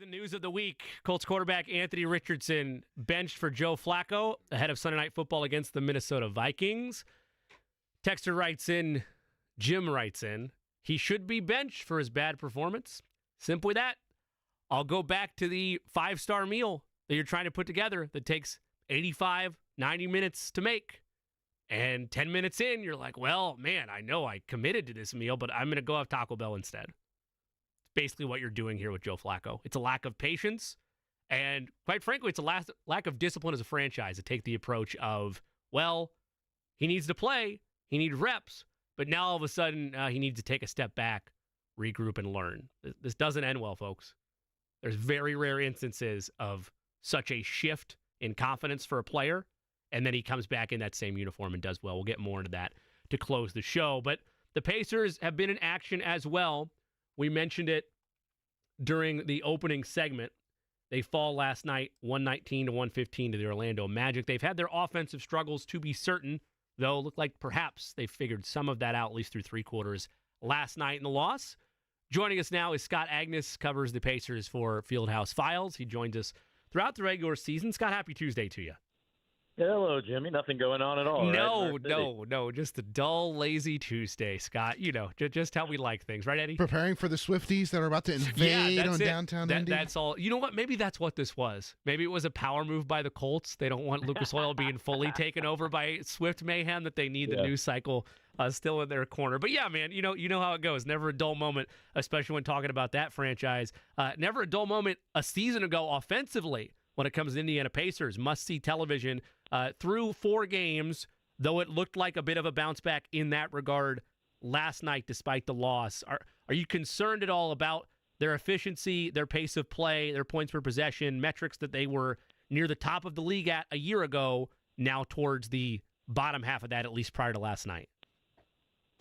The news of the week, Colts quarterback Anthony Richardson benched for Joe Flacco ahead of Sunday Night Football against the Minnesota Vikings. Texter writes in, Jim writes in, he should be benched for his bad performance. Simply that. I'll go back to the 5-star meal that you're trying to put together that takes 85, 90 minutes to make. And 10 minutes in, you're like, well, man, I know I committed to this meal, but I'm going to go have Taco Bell instead. It's basically what you're doing here with Joe Flacco. It's a lack of patience. And quite frankly, it's a lack of discipline as a franchise to take the approach of, well, he needs to play. He needs reps. But now all of a sudden, he needs to take a step back, regroup, and learn. This doesn't end well, folks. There's very rare instances of such a shift in confidence for a player, and then he comes back in that same uniform and does well. We'll get more into that to close the show. But the Pacers have been in action as well. We mentioned it during the opening segment. They fall last night, 119-115 to the Orlando Magic. They've had their offensive struggles, to be certain, though it looked like perhaps they figured some of that out, at least through three quarters last night in the loss. Joining us now is Scott Agnes, covers the Pacers for Fieldhouse Files. He joins us throughout the regular season. Scott, happy Tuesday to you. Hello, Jimmy. Nothing going on at all. No. Just a dull, lazy Tuesday, Scott. You know, just how we like things, right, Eddie? Preparing for the Swifties that are about to invade on downtown Indy. That's all. You know what? Maybe that's what this was. Maybe it was a power move by the Colts. They don't want Lucas Oil being fully taken over by Swift mayhem, that they need the news cycle still in their corner. But yeah, man, you know how it goes. Never a dull moment, especially when talking about that franchise. Never a dull moment a season ago offensively when it comes to Indiana Pacers. Must-see television through 4 games, though it looked like a bit of a bounce back in that regard last night despite the loss. Are you concerned at all about their efficiency, their pace of play, their points per possession, metrics that they were near the top of the league at a year ago, now towards the bottom half of that, at least prior to last night?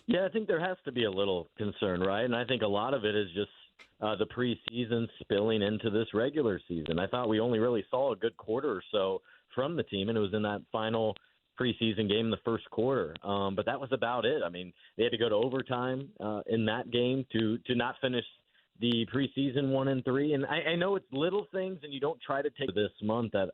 Yeah, I think there has to be a little concern, right? And I think a lot of it is just the preseason spilling into this regular season. I thought we only really saw a good quarter or so from the team, and it was in that final preseason game in the first quarter. But that was about it. I mean, they had to go to overtime in that game to not finish the preseason 1-3. And I know it's little things, and you don't try to take this month that,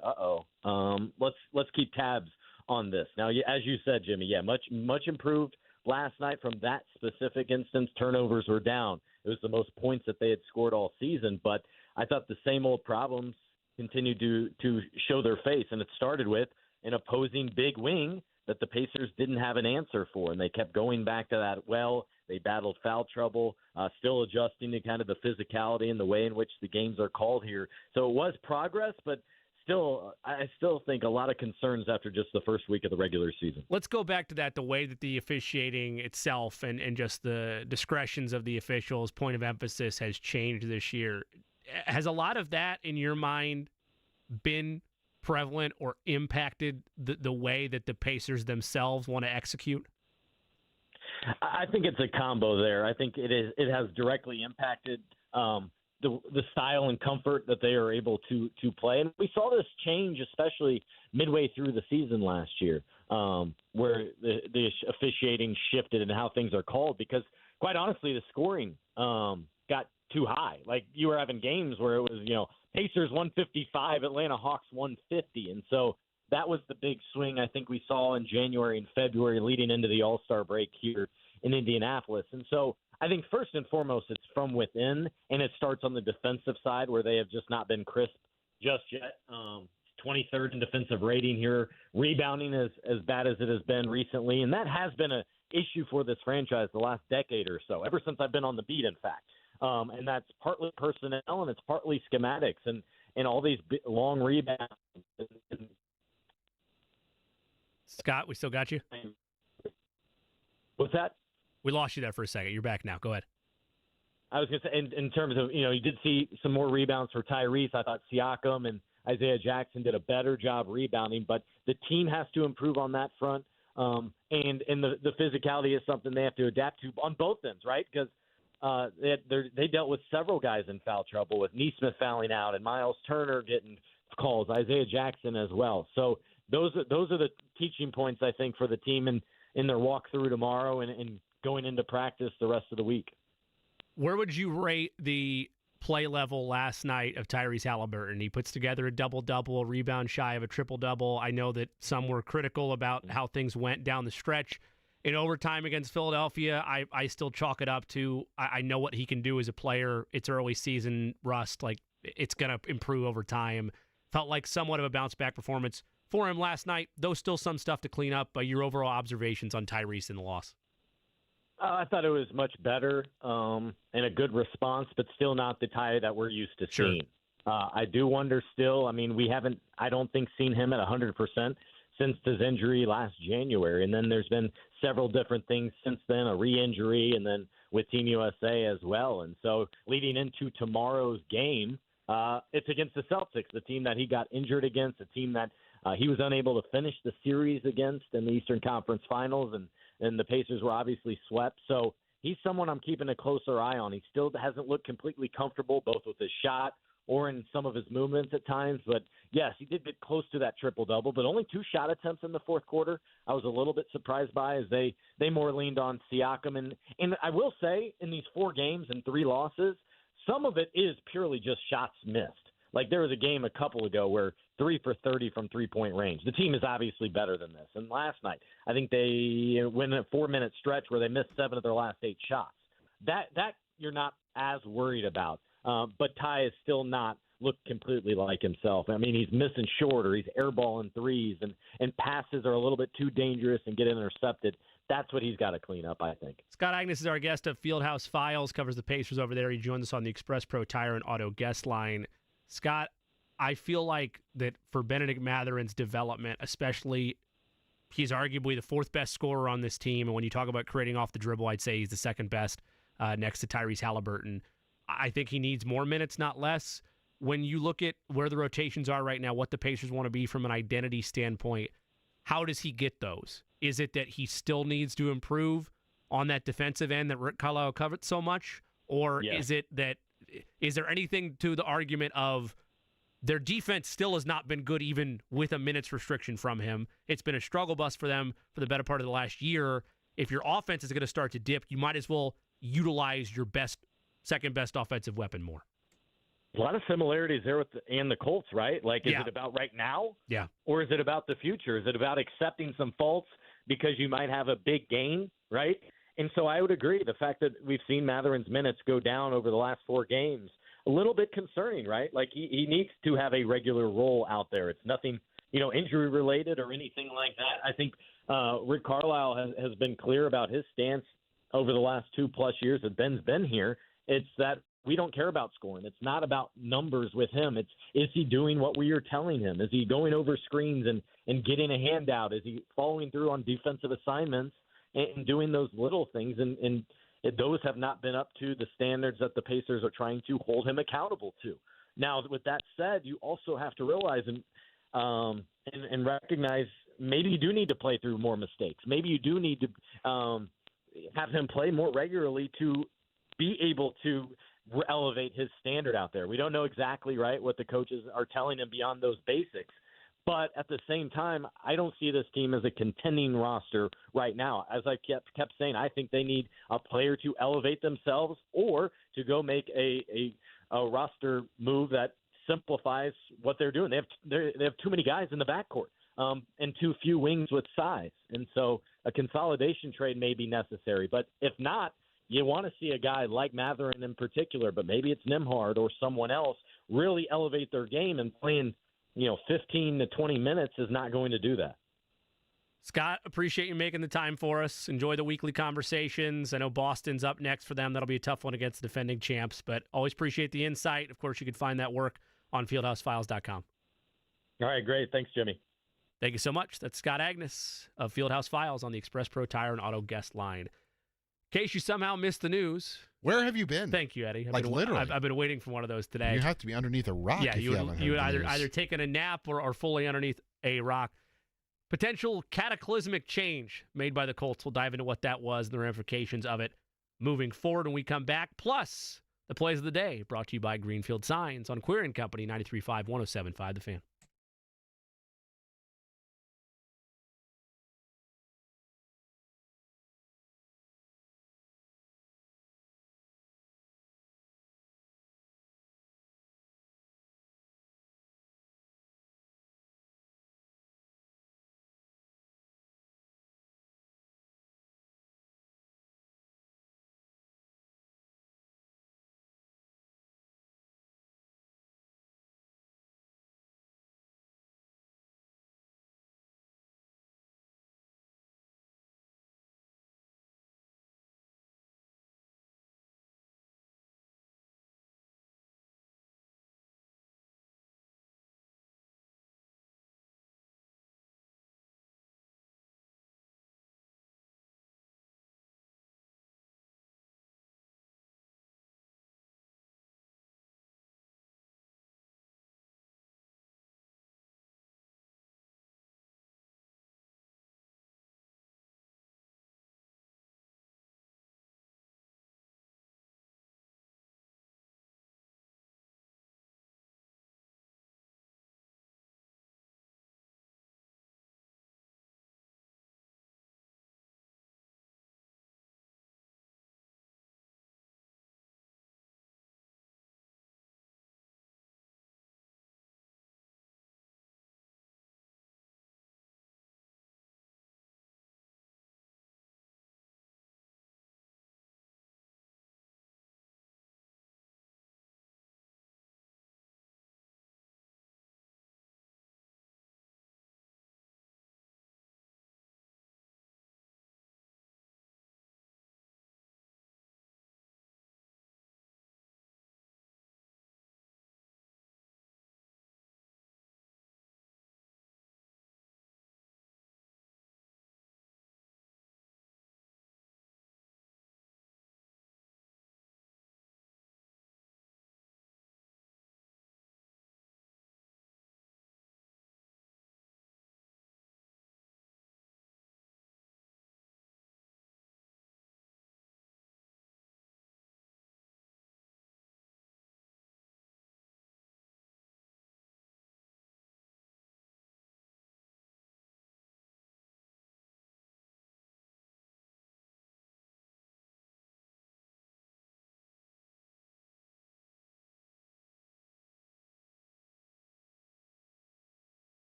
let's keep tabs on this. Now, as you said, Jimmy, much improved last night from that specific instance. Turnovers were down. It was the most points that they had scored all season. But I thought the same old problems continued to show their face, and it started with an opposing big wing that the Pacers didn't have an answer for, and they kept going back to that. Well, they battled foul trouble, still adjusting to kind of the physicality and the way in which the games are called here. So it was progress, but I still think a lot of concerns after just the first week of the regular season. Let's go back to that, the way that the officiating itself and just the discretions of the officials' point of emphasis has changed this year. Has a lot of that, in your mind, been prevalent or impacted the way that the Pacers themselves want to execute? I think it's a combo there. I think it has directly impacted the style and comfort that they are able to play. And we saw this change, especially midway through the season last year, where the officiating shifted and how things are called, because quite honestly, the scoring got too high. Like, you were having games where it was, Pacers 155, Atlanta Hawks 150. And so that was the big swing I think we saw in January and February leading into the All-Star break here in Indianapolis. And so I think first and foremost, it's from within, and it starts on the defensive side where they have just not been crisp just yet. 23rd in defensive rating here, rebounding as bad as it has been recently, and that has been an issue for this franchise the last decade or so, ever since I've been on the beat, in fact. And that's partly personnel, and it's partly schematics, and all these long rebounds. Scott, we still got you? What's that? We lost you there for a second. You're back now. Go ahead. I was going to say, in terms of, you did see some more rebounds for Tyrese. I thought Siakam and Isaiah Jackson did a better job rebounding, but the team has to improve on that front. And the physicality is something they have to adapt to on both ends, right? Because they dealt with several guys in foul trouble, with Nesmith fouling out and Miles Turner getting calls, Isaiah Jackson as well. So those are the teaching points, I think, for the team in their walkthrough tomorrow and going into practice the rest of the week. Where would you rate the play level last night of Tyrese Halliburton. He puts together a double-double, a rebound shy of a triple-double. I know that some were critical about how things went down the stretch. In overtime against Philadelphia, I still chalk it up to I know what he can do as a player. It's early season rust. Like, it's going to improve over time. Felt like somewhat of a bounce-back performance for him last night, though still some stuff to clean up. Your overall observations on Tyrese in the loss? I thought it was much better and a good response, but still not the Ty that we're used to seeing. I do wonder still. I mean, we haven't, I don't think, seen him at 100% since his injury last January. And then there's been several different things since then, a re-injury, and then with Team USA as well. And so leading into tomorrow's game, it's against the Celtics, the team that he got injured against, a team that he was unable to finish the series against in the Eastern Conference Finals, and the Pacers were obviously swept. So he's someone I'm keeping a closer eye on. He still hasn't looked completely comfortable, both with his shot or in some of his movements at times. But, yes, he did get close to that triple-double, but only 2 shot attempts in the fourth quarter. I was a little bit surprised by, as they more leaned on Siakam. And I will say, in these 4 games and 3 losses, some of it is purely just shots missed. Like, there was a game a couple ago where 3 for 30 from three-point range. The team is obviously better than this. And last night, I think they went a 4-minute stretch where they missed 7 of their last 8 shots. That you're not as worried about. But Ty is still not looked completely like himself. I mean, he's missing short, or he's airballing threes, and passes are a little bit too dangerous and get intercepted. That's what he's got to clean up, I think. Scott Agnes is our guest of Fieldhouse Files, covers the Pacers over there. He joined us on the Express Pro Tire and Auto guest line. Scott, I feel like that for Benedict Matherin's development, especially, he's arguably the 4th best scorer on this team. And when you talk about creating off the dribble, I'd say he's the 2nd best next to Tyrese Halliburton. I think he needs more minutes, not less. When you look at where the rotations are right now, what the Pacers want to be from an identity standpoint, how does he get those? Is it that he still needs to improve on that defensive end that Rick Carlisle covered so much? Or is it that, is there anything to the argument of their defense still has not been good even with a minutes restriction from him? It's been a struggle bus for them for the better part of the last year. If your offense is going to start to dip, you might as well utilize your second best offensive weapon more. A lot of similarities there with the Colts, right? Like, is it about right now? Yeah. Or is it about the future? Is it about accepting some faults because you might have a big gain, right? And so I would agree. The fact that we've seen Matherin's minutes go down over the last 4 games, a little bit concerning, right? Like, he needs to have a regular role out there. It's nothing, injury related or anything like that. I think Rick Carlisle has been clear about his stance over the last 2+ years that Ben's been here. It's that we don't care about scoring. It's not about numbers with him. It's, is he doing what we are telling him? Is he going over screens and getting a handout? Is he following through on defensive assignments and doing those little things? And those have not been up to the standards that the Pacers are trying to hold him accountable to. Now, with that said, you also have to realize and recognize maybe you do need to play through more mistakes. Maybe you do need to have him play more regularly to be able to elevate his standard out there. We don't know exactly, right, what the coaches are telling him beyond those basics. But at the same time, I don't see this team as a contending roster right now. As I kept saying, I think they need a player to elevate themselves or to go make a roster move that simplifies what they're doing. They have too many guys in the backcourt and too few wings with size. And so a consolidation trade may be necessary. But if not, you want to see a guy like Mathurin in particular, but maybe it's Nembhard or someone else, really elevate their game, and playing 15 to 20 minutes is not going to do that. Scott, appreciate you making the time for us. Enjoy the weekly conversations. I know Boston's up next for them. That'll be a tough one against the defending champs, but always appreciate the insight. Of course, you can find that work on fieldhousefiles.com. All right, great. Thanks, Jimmy. Thank you so much. That's Scott Agnes of Fieldhouse Files on the Express Pro Tire and Auto guest line. In case you somehow missed the news. Where have you been? Thank you, Eddie. Literally. I've been waiting for one of those today. You have to be underneath a rock. Yeah, if you would either taken a nap or fully underneath a rock. Potential cataclysmic change made by the Colts. We'll dive into what that was and the ramifications of it moving forward when we come back. Plus, the plays of the day brought to you by Greenfield Signs on Queer & Company, 93.5, 107.5 The Fan.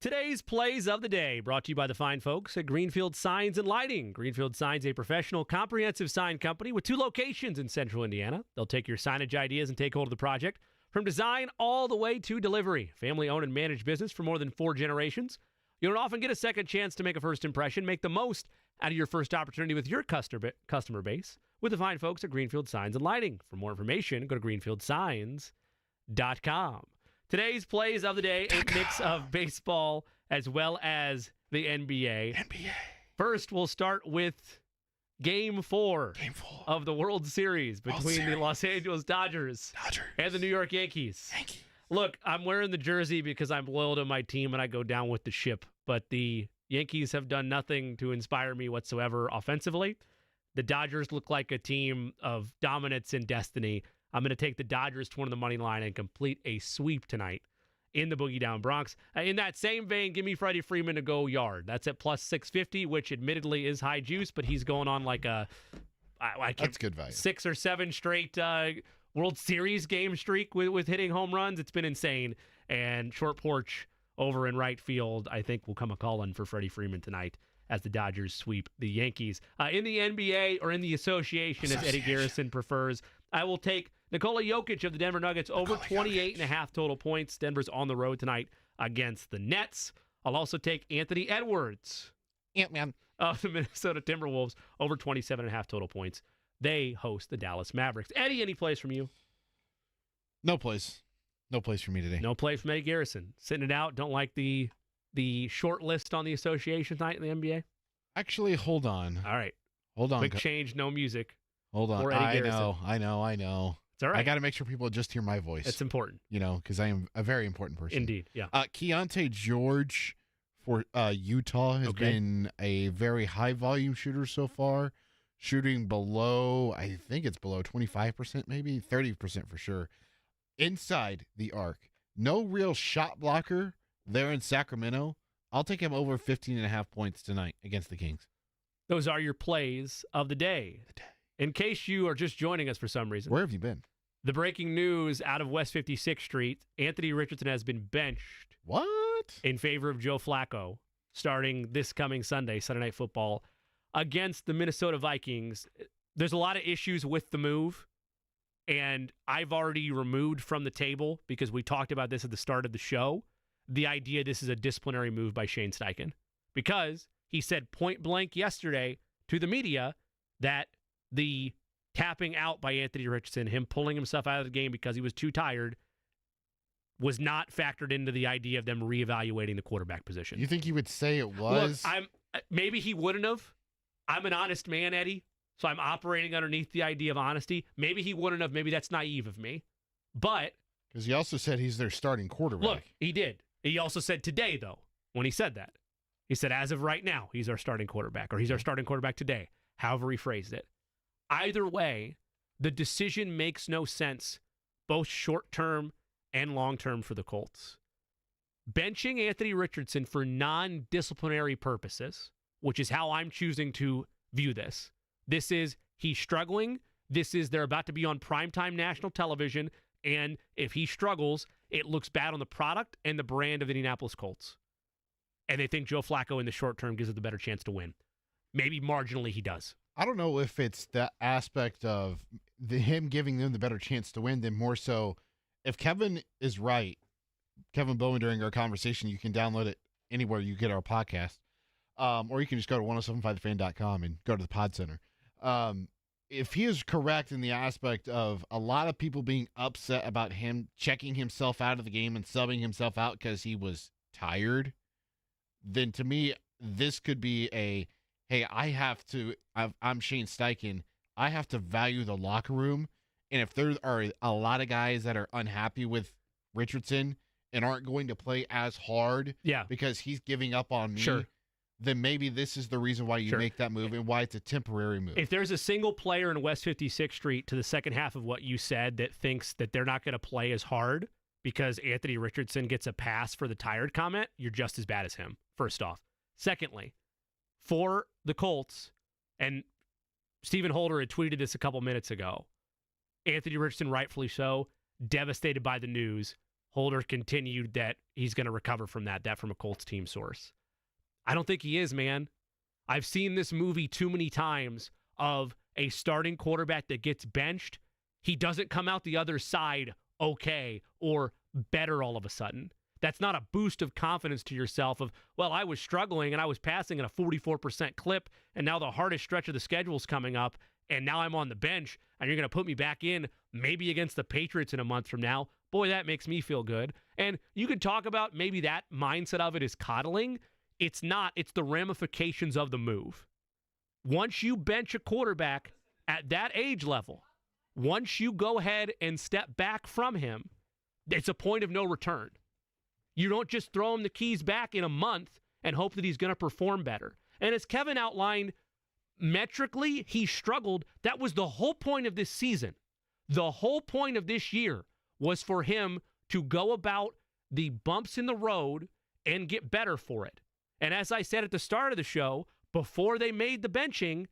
Today's plays of the day brought to you by the fine folks at Greenfield Signs and Lighting. Greenfield Signs, a professional, comprehensive sign company with 2 locations in central Indiana. They'll take your signage ideas and take hold of the project from design all the way to delivery. Family-owned and managed business for more than 4 generations. You don't often get a second chance to make a first impression. Make the most out of your first opportunity with your customer base with the fine folks at Greenfield Signs and Lighting. For more information, go to greenfieldsigns.com. Today's plays of the day, a mix of baseball as well as the NBA. First, we'll start with Game 4 of the World Series between the Los Angeles Dodgers and the New York Yankees. Look, I'm wearing the jersey because I'm loyal to my team and I go down with the ship, but the Yankees have done nothing to inspire me whatsoever offensively. The Dodgers look like a team of dominance and destiny. I'm going to take the Dodgers to win the money line and complete a sweep tonight in the Boogie Down Bronx. In that same vein, give me Freddie Freeman to go yard. That's at plus 650, which admittedly is high juice, but he's going on like That's good value. 6 or 7 straight World Series game streak with hitting home runs. It's been insane. And short porch over in right field, I think will come a call-in for Freddie Freeman tonight as the Dodgers sweep the Yankees. In the NBA, or in the association, as Eddie Garrison prefers, I will take Nikola Jokic of the Denver Nuggets over 28.5 total points. Denver's on the road tonight against the Nets. I'll also take Anthony Edwards of the Minnesota Timberwolves over 27.5 total points. They host the Dallas Mavericks. Eddie, any plays from you? No plays. No plays for me today. No play from Eddie Garrison. Sitting it out. Don't like the short list on the association tonight in the NBA? Actually, hold on. All right. Hold on. Quick change, no music. Hold on. For Eddie I Garrison. know. It's all right. I got to make sure people just hear my voice. It's important. Because I am a very important person. Indeed, yeah. Keontae George for Utah has been a very high volume shooter so far, shooting below, I think it's below 25%, maybe 30% for sure, inside the arc. No real shot blocker there in Sacramento. I'll take him over 15.5 points tonight against the Kings. Those are your plays of the day. In case you are just joining us for some reason. Where have you been? The breaking news out of West 56th Street, Anthony Richardson has been benched. What? In favor of Joe Flacco, starting this coming Sunday Night Football, against the Minnesota Vikings. There's a lot of issues with the move, and I've already removed from the table, because we talked about this at the start of the show, the idea this is a disciplinary move by Shane Steichen, because he said point blank yesterday to the media that the tapping out by Anthony Richardson, him pulling himself out of the game because he was too tired, was not factored into the idea of them reevaluating the quarterback position. You think he would say it was? Look, maybe he wouldn't have. I'm an honest man, Eddie, so I'm operating underneath the idea of honesty. Maybe he wouldn't have. Maybe that's naive of me. But because he also said he's their starting quarterback. Look, he did. He also said today, though, when he said that, he said, as of right now, he's our starting quarterback, or he's our starting quarterback today, however he phrased it. Either way, the decision makes no sense, both short-term and long-term for the Colts. Benching Anthony Richardson for non-disciplinary purposes, which is how I'm choosing to view this. This is, he's struggling. This is, they're about to be on primetime national television, and if he struggles, it looks bad on the product and the brand of the Indianapolis Colts. And they think Joe Flacco in the short term gives it the better chance to win. Maybe marginally he does. I don't know if it's the aspect of him giving them the better chance to win, than more so if Kevin is right, Kevin Bowen, during our conversation, you can download it anywhere you get our podcast, or you can just go to 1075thefan.com and go to the Pod Center. If he is correct in the aspect of a lot of people being upset about him checking himself out of the game and subbing himself out because he was tired, then to me, this could be a, hey, I'm Shane Steichen. I have to value the locker room. And if there are a lot of guys that are unhappy with Richardson and aren't going to play as hard because he's giving up on me, then maybe this is the reason why you make that move and why it's a temporary move. If there's a single player in West 56th Street to the second half of what you said that thinks that they're not going to play as hard because Anthony Richardson gets a pass for the tired comment, you're just as bad as him, first off. Secondly, for the Colts, and Stephen Holder had tweeted this a couple minutes ago, Anthony Richardson, rightfully so, devastated by the news, Holder continued that he's going to recover from that from a Colts team source. I don't think he is, man. I've seen this movie too many times of a starting quarterback that gets benched. He doesn't come out the other side okay or better all of a sudden. That's not a boost of confidence to yourself of, well, I was struggling and I was passing at a 44% clip, and now the hardest stretch of the schedule is coming up, and now I'm on the bench, and you're going to put me back in maybe against the Patriots in a month from now. Boy, that makes me feel good. And you could talk about maybe that mindset of it is coddling. It's not. It's the ramifications of the move. Once you bench a quarterback at that age level, once you go ahead and step back from him, it's a point of no return. You don't just throw him the keys back in a month and hope that he's going to perform better. And as Kevin outlined, metrically, he struggled. That was the whole point of this season. The whole point of this year was for him to go about the bumps in the road and get better for it. And as I said at the start of the show, before they made the benching,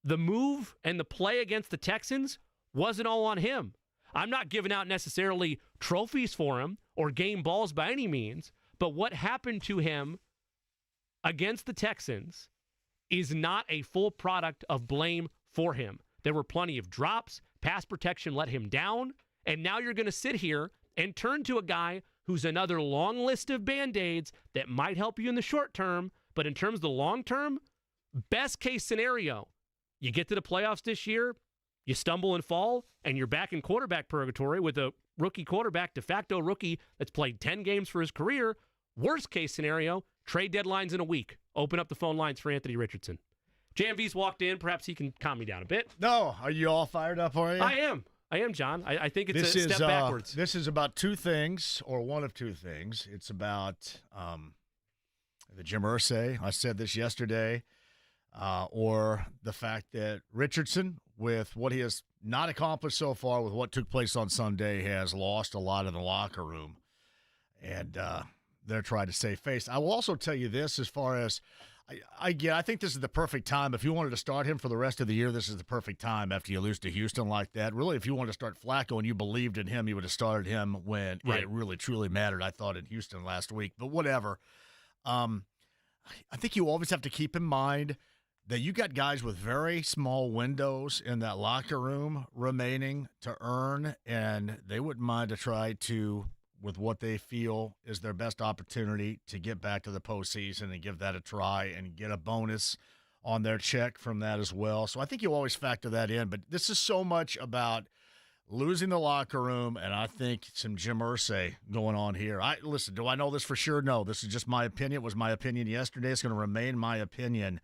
the move and the play against the Texans wasn't all on him. I'm not giving out necessarily trophies for him or game balls by any means, but what happened to him against the Texans is not a full product of blame for him. There were plenty of drops, pass protection let him down, and now you're going to sit here and turn to a guy who's another long list of Band-Aids that might help you in the short term, but in terms of the long term, best case scenario, you get to the playoffs this year, you stumble and fall, and you're back in quarterback purgatory with a rookie quarterback, de facto rookie, that's played 10 games for his career. Worst case scenario, trade deadlines in a week. Open up the phone lines for Anthony Richardson. JMV's walked in. Perhaps he can calm me down a bit. No. Are you all fired up, are you? I am, John. I think it's a step backwards. This is about two things, or one of two things. It's about the Jim Irsay. I said this yesterday. Or the fact that Richardson, with what he has not accomplished so far, with what took place on Sunday, has lost a lot in the locker room. And they're trying to save face. I will also tell you this as far as, I think this is the perfect time. If you wanted to start him for the rest of the year, this is the perfect time after you lose to Houston like that. Really, if you wanted to start Flacco and you believed in him, you would have started him when it really, truly mattered, I thought, in Houston last week. But whatever. I think you always have to keep in mind that you got guys with very small windows in that locker room remaining to earn, and they wouldn't mind to try to, with what they feel is their best opportunity to get back to the postseason and give that a try and get a bonus on their check from that as well. So I think you always factor that in, but this is so much about losing the locker room, and I think some Jim Irsay going on here. Listen, do I know this for sure? No, this is just my opinion. It was my opinion yesterday. It's going to remain my opinion.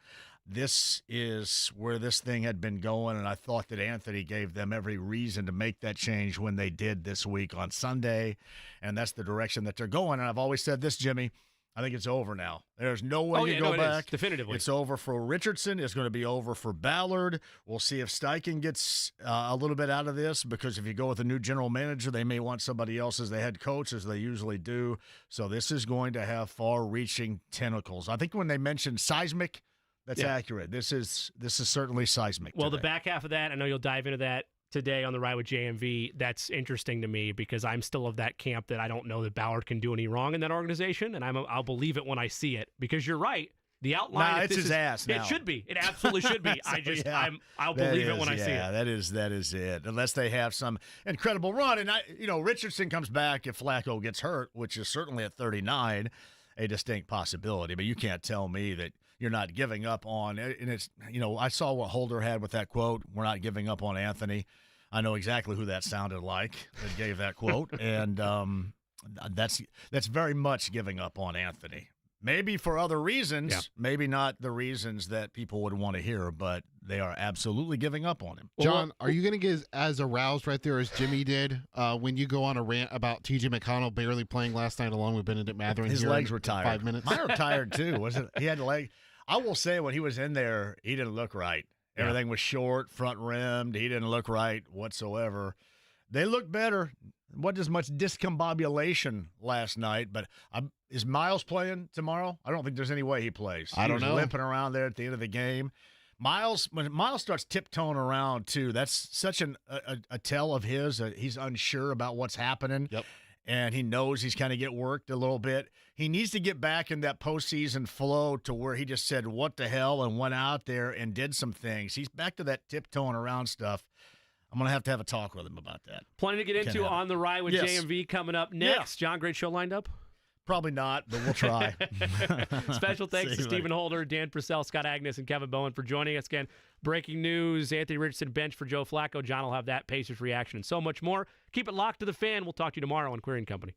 This is where this thing had been going, and I thought that Anthony gave them every reason to make that change when they did this week on Sunday, and that's the direction that they're going. And I've always said this, Jimmy, I think it's over now. There's no way you go back. Definitively. It's over for Richardson. It's going to be over for Ballard. We'll see if Steichen gets a little bit out of this, because if you go with a new general manager, they may want somebody else as the head coach, as they usually do. So this is going to have far-reaching tentacles. I think when they mentioned seismic, that's accurate. This is certainly seismic. Well, today. The back half of that, I know you'll dive into that today on the Ride with JMV. That's interesting to me because I'm still of that camp that I don't know that Ballard can do any wrong in that organization, and I'll believe it when I see it, because you're right. The outline, it's his ass now. It should be. It absolutely should be. I'll believe it when I see it. That is it. Unless they have some incredible run, and Richardson comes back if Flacco gets hurt, which is certainly at 39 a distinct possibility. But you can't tell me that you're not giving up on, and it's, I saw what Holder had with that quote, "We're not giving up on Anthony." I know exactly who that sounded like that gave that quote, and that's very much giving up on Anthony. Maybe for other reasons, maybe not the reasons that people would want to hear, but they are absolutely giving up on him. John, are you going to get as aroused right there as Jimmy did when you go on a rant about T.J. McConnell barrely playing last night along with Benedict Mathurin? His legs were tired. 5 minutes. Mine were tired too. Wasn't he? Had leg. I will say, when he was in there, he didn't look right. Everything was short, front rimmed. He didn't look right whatsoever. They looked better. Wasn't as much discombobulation last night, but is Miles playing tomorrow? I don't think there's any way he plays. I don't know. Limping around there at the end of the game. When Miles starts tiptoeing around too, that's such a tell of his. He's unsure about what's happening. Yep. and he knows he's kind of get worked a little bit. He needs to get back in that postseason flow to where he just said, what the hell, and went out there and did some things. He's back to that tiptoeing around stuff. I'm going to have a talk with him about that. Plenty to get into on the ride with JMV coming up next. John, great show lined up? Probably not, but we'll try. Special thanks to Stephen Holder, Dan Purcell, Scott Agnes, and Kevin Bowen for joining us again. Breaking news, Anthony Richardson bench for Joe Flacco. John will have that, Pacers reaction, and so much more. Keep it locked to the Fan. We'll talk to you tomorrow on Query & Company.